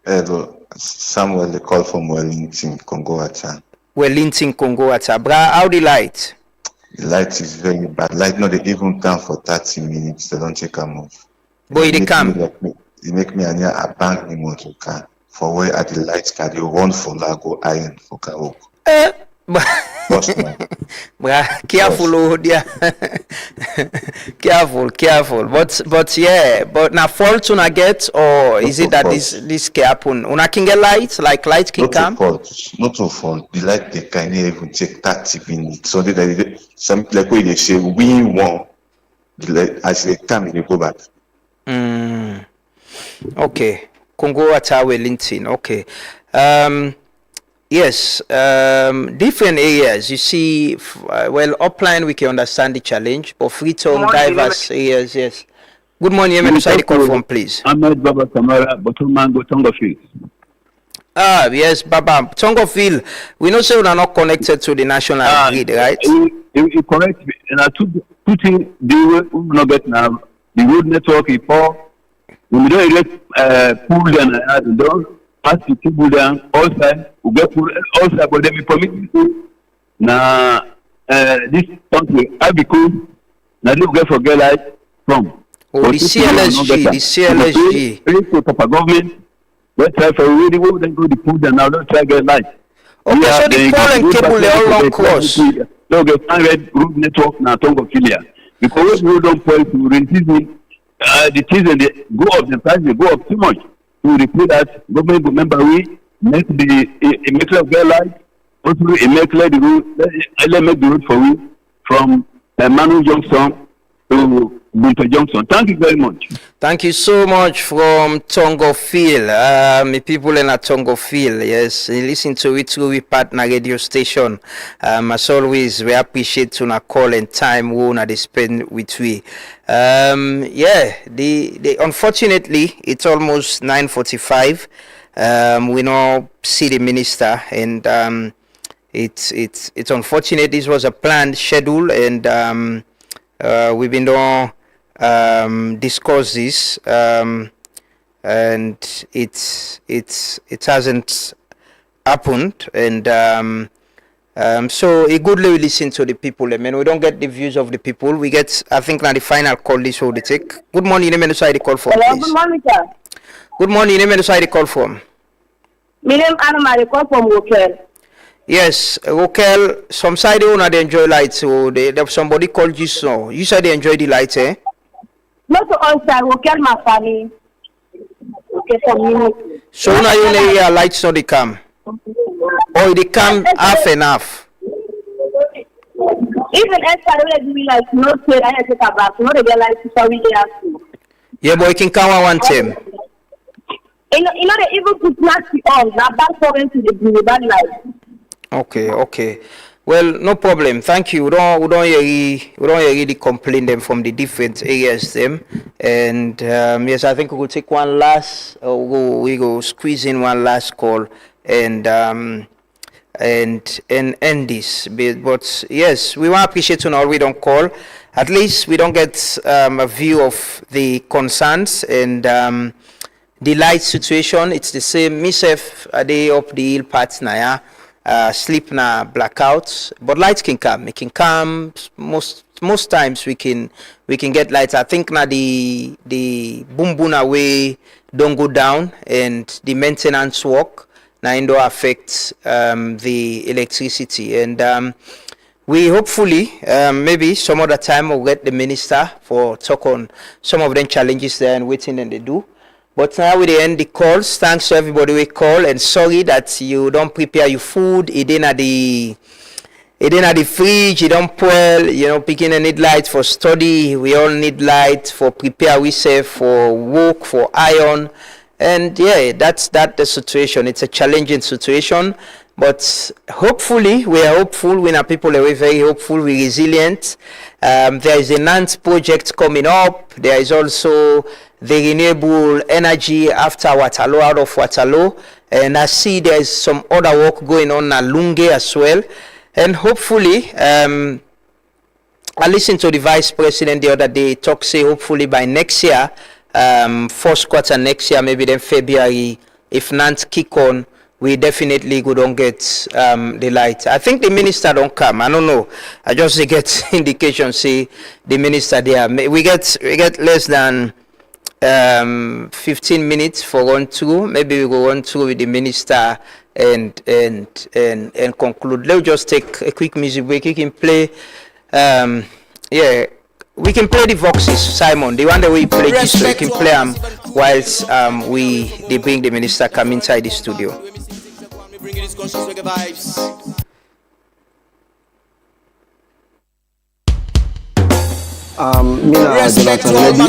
Hello, Samuel, the call from Wellington, Congo-Ata. Wellington, Congo-Ata. Bra, how the light? The light is very bad. Light not they even come for 30 minutes. They don't take them off. Boy, they come. They make me a bank motor car. For where at the light car, they run for Lago Iron for Karo. Careful, oh dear. Careful. But now fault una get, or is it that this can happen? Una can get light, like light can come? Not to fault. The light they can even take 30 minutes. So they some like when they say we want the light as they come they go back. Okay. Congo-Ata Wellington. Okay. Yes, different areas. You see, upline we can understand the challenge, but Freetown, diverse areas, yes. Good morning, I'm the call from, please. Ahmed Baba Kamara, Botumango, Tongofield. Yes, Baba. Tongofield, we know say we are not connected to the national grid, right? You correct me, and I took putting the not get now. The road network is poor. We don't let pool and those. As to people down outside, we get outside, but then we permit to now this country I become now they get for get light from. Oh, the CLSG. The proper government. Let's try for really well, then go the pool and now let's try get light. Okay, so the pole and cable they all long cross. So get red road network now Tongofilia. Because we don't point to resisting the things and they go up the price, they go up too much. To repeat that government remember we make the metal of light, also make the road, make the road for we from Manu Junction to Winter Johnson. Thank you very much. Thank you so much from Tonkolili. People in a Tonkolili, yes, listen to it through we partner radio station. As always, we appreciate to call and time they spend with we. Unfortunately, it's almost 9:45. We now see the minister, and it's unfortunate. This was a planned schedule, and we've been on discuss this, and it hasn't happened, and so it goodly we listen to the people. I mean, we don't get the views of the people. We get, I think, now the final call this will take. Good morning, name and side the call from. Hello, please. good morning, sir. Good morning, name and side the call from. My name is Anna, I call from Wokel. Yes, Wokel. Some side they enjoy light, so they somebody called you, so you said they enjoy the light, eh? Not to all, sir. Wokel, my family. Okay, for me. So now you know lights not they come, or they come half and half. Even if I don't be like no say I take a back, no they get like to we have to. Yeah, boy, can come one time. You know they even to plant the on now back foreign to the bad life. Okay. Well, no problem. Thank you. We don't really complain them from the different areas them. And yes, I think we will take one last. We go squeeze in one last call and end this. But yes, we want to appreciate you all. We don't call. At least we don't get a view of the concerns and the light situation. It's the same. Myself, a day up the hill part now. Sleep na blackouts, but lights can come. It can come most times. We can get lights. I think now the boom boom away don't go down, and the maintenance work now indo affects the electricity. And we hopefully maybe some other time we'll get the minister for talk on some of them challenges there and waiting and they do. But now we end the calls. Thanks to everybody we call, and sorry that you don't prepare your food. It ain't at the fridge. You don't boil. You know, picking a need light for study. We all need light for prepare ourselves for work, for iron, and yeah, that's the situation. It's a challenging situation, but hopefully we are hopeful. We are people are very hopeful. We're resilient. There is a NANT project coming up. There is also the renewable energy after Waterloo, out of Waterloo, and I see there's some other work going on at Lunge as well, and hopefully I listened to the vice president the other day talk, say hopefully by next year, first quarter next year, maybe then February, if NANT kick on, we definitely go don't get the light. I think the minister don't come. I don't know. I just get indication say the minister there. We get less than 15 minutes for run through. Maybe we go run through with the minister and conclude. Let's just take a quick music break. You can play we can play the Voxes, Simon, the one that we play this, so you can play them whilst they bring the minister come inside the studio. Mina Jonathan Levy,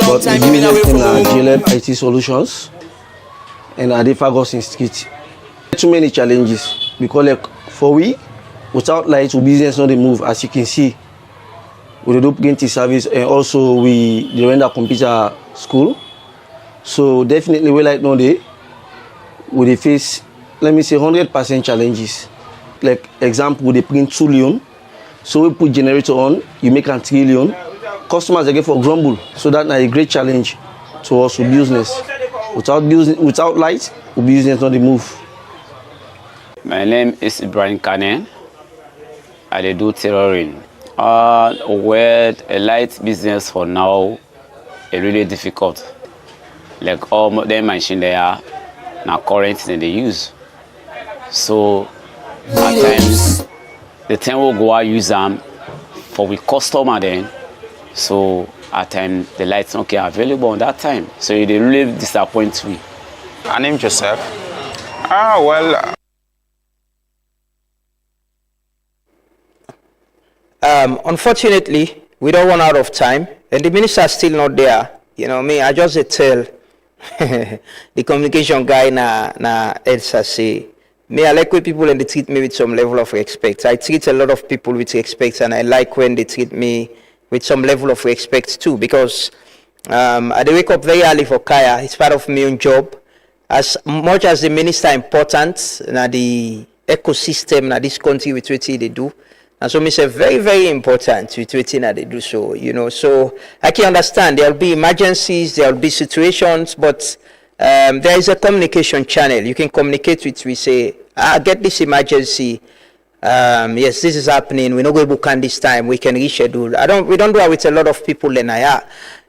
but the business in JLab IT Solutions and Adefagos Institute. Too many challenges because like for we, without lights, our business not move. As you can see, we do plenty service and also we render computer school. So definitely we like no day. We face, let me say, 100% challenges. Like example, they print 2 Leone. So we put generator on, you make a 3 Leone. Customers again for grumble. So that's a great challenge to us with business. Without light, our business not move. My name is Ibrahim Kane. I do tailoring. With a light business for now, it's really difficult. Like all the machine there, now current that they use. So at times, the time will go out use them for we customer then. So at times the lights not available on that time. So it really disappoints me. My name is Joseph. Unfortunately, we don't run out of time. and the minister is still not there. You know me, I just tell the communication guy na Elsa say, me, I like when people and they treat me with some level of respect. I treat a lot of people with respect, and I like when they treat me with some level of respect too, because I dey wake up very early for Kaya. It's part of my own job. As much as the minister important na the ecosystem na this country with what they do, and so me say very, very important with what they do. So, you know, so I can understand there'll be emergencies, there'll be situations, but there is a communication channel. You can communicate with, we say, get this emergency. Yes, this is happening. We're not going to book on this time. We can reschedule. We don't do it with a lot of people in Aya,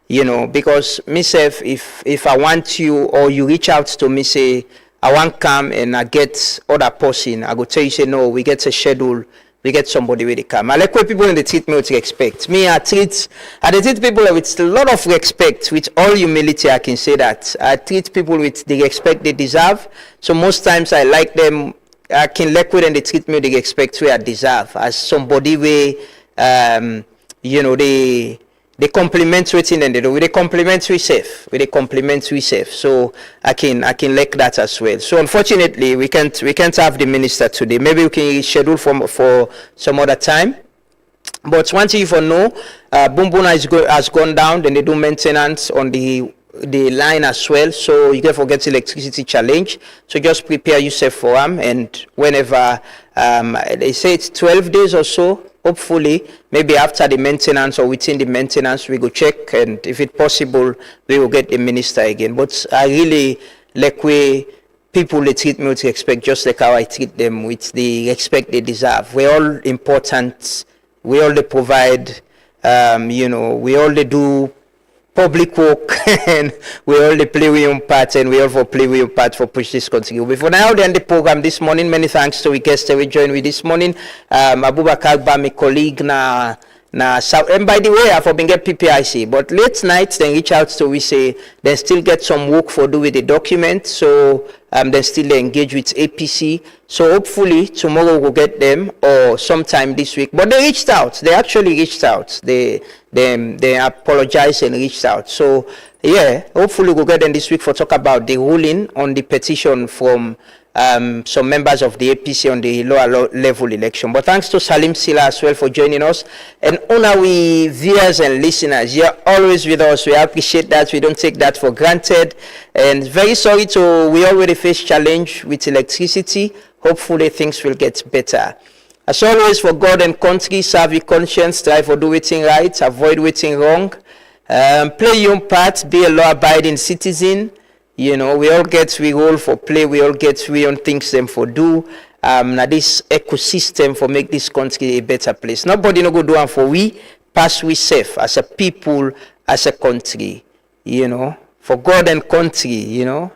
you know, because myself, if I want you or you reach out to me, say, I want come and I get other person, I go tell you, say, no, we get a schedule. We get somebody with the come. I like when people in the treat me with respect. Me, I treat people with a lot of respect, with all humility. I can say that. I treat people with the respect they deserve. So most times I like them. I can like when they treat me with the respect where I deserve. As somebody where, you know, they compliment within and they do. They compliment we safe. So I can like that as well. So unfortunately we can't have the minister today. Maybe we can schedule for some other time. But one thing you for know, Bumbuna has gone down. Then they do maintenance on the line as well. So you can forget electricity challenge. So just prepare yourself for them. And whenever they say it's 12 days or so. Hopefully, maybe after the maintenance or within the maintenance, we go check, and if it's possible, we will get the minister again. But I really like way people they treat me with respect, just like how I treat them with the respect they deserve. We're all important. We all they provide. You know, we all they do public work, and we all they play with your part, and we all for play with your part for push this country. Before now, the end the program this morning. Many thanks to the guests that we joined with this morning. Abubakar Ba, my colleague na South. And by the way, I for being get PPIC, but late nights then reach out to we say they still get some work for do with the document. So they still engage with APC. So hopefully tomorrow we'll get them or sometime this week. But they reached out. They actually reached out. They apologized and reached out. So yeah, hopefully we'll get them this week for talk about the ruling on the petition from some members of the APC on the lower level election. But thanks to Salim Sila as well for joining us. And honor we viewers and listeners, you're always with us. We appreciate that. We don't take that for granted. And very sorry we already face challenge with electricity. Hopefully things will get better. As always, for God and country, serve your conscience, strive for do waiting right, avoid waiting wrong. Play your own part, be a law-abiding citizen. You know, we all get we role for play, we all get we own things them for do. Now this ecosystem for make this country a better place. Nobody no go do one for we, pass we safe as a people, as a country, you know, for God and country, you know.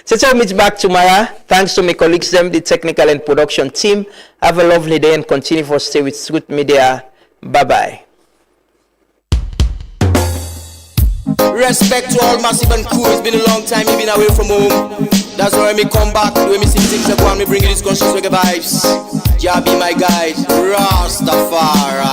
So tell me back tomorrow. Thanks to my colleagues, them, the technical and production team. Have a lovely day and continue for stay with Truth Media. Bye-bye. Respect to all massive and cool. It's been a long time you've been away from home. That's why me come back. When me sing things up and me bring you this conscious reggae vibes. Jah be my guide, Rastafari.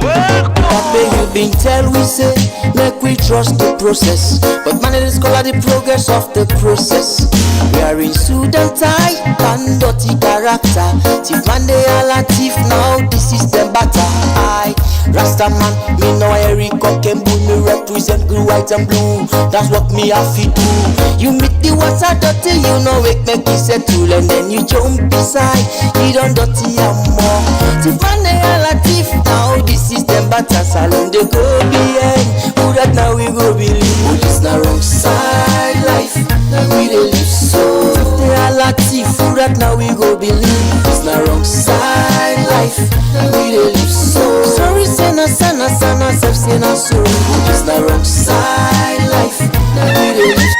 Papa, you been tell we say, make we trust the process. But man, it is called the progress of the process. We are in suit and tie, and dirty character. Thief man, they all a thief now. This is the batter. I, Rasta man, me know Eric Kokembu, me represent green, white and blue. That's what me have to do. You meet the water dirty, you know it make you settle, and then you jump beside. You don't dirty and more. Thief man, they all a thief now. This is the batter. Salon they go behind. Who that now we go believe? Who is the wrong side life? Now we dey live so. If they are like thief, who that now we go believe? It's the wrong side life. Now we dey live so. Sorry, sana, sana, self, sana, so. Who is the wrong side life? Now we dey live.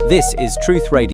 This is Truth Radio.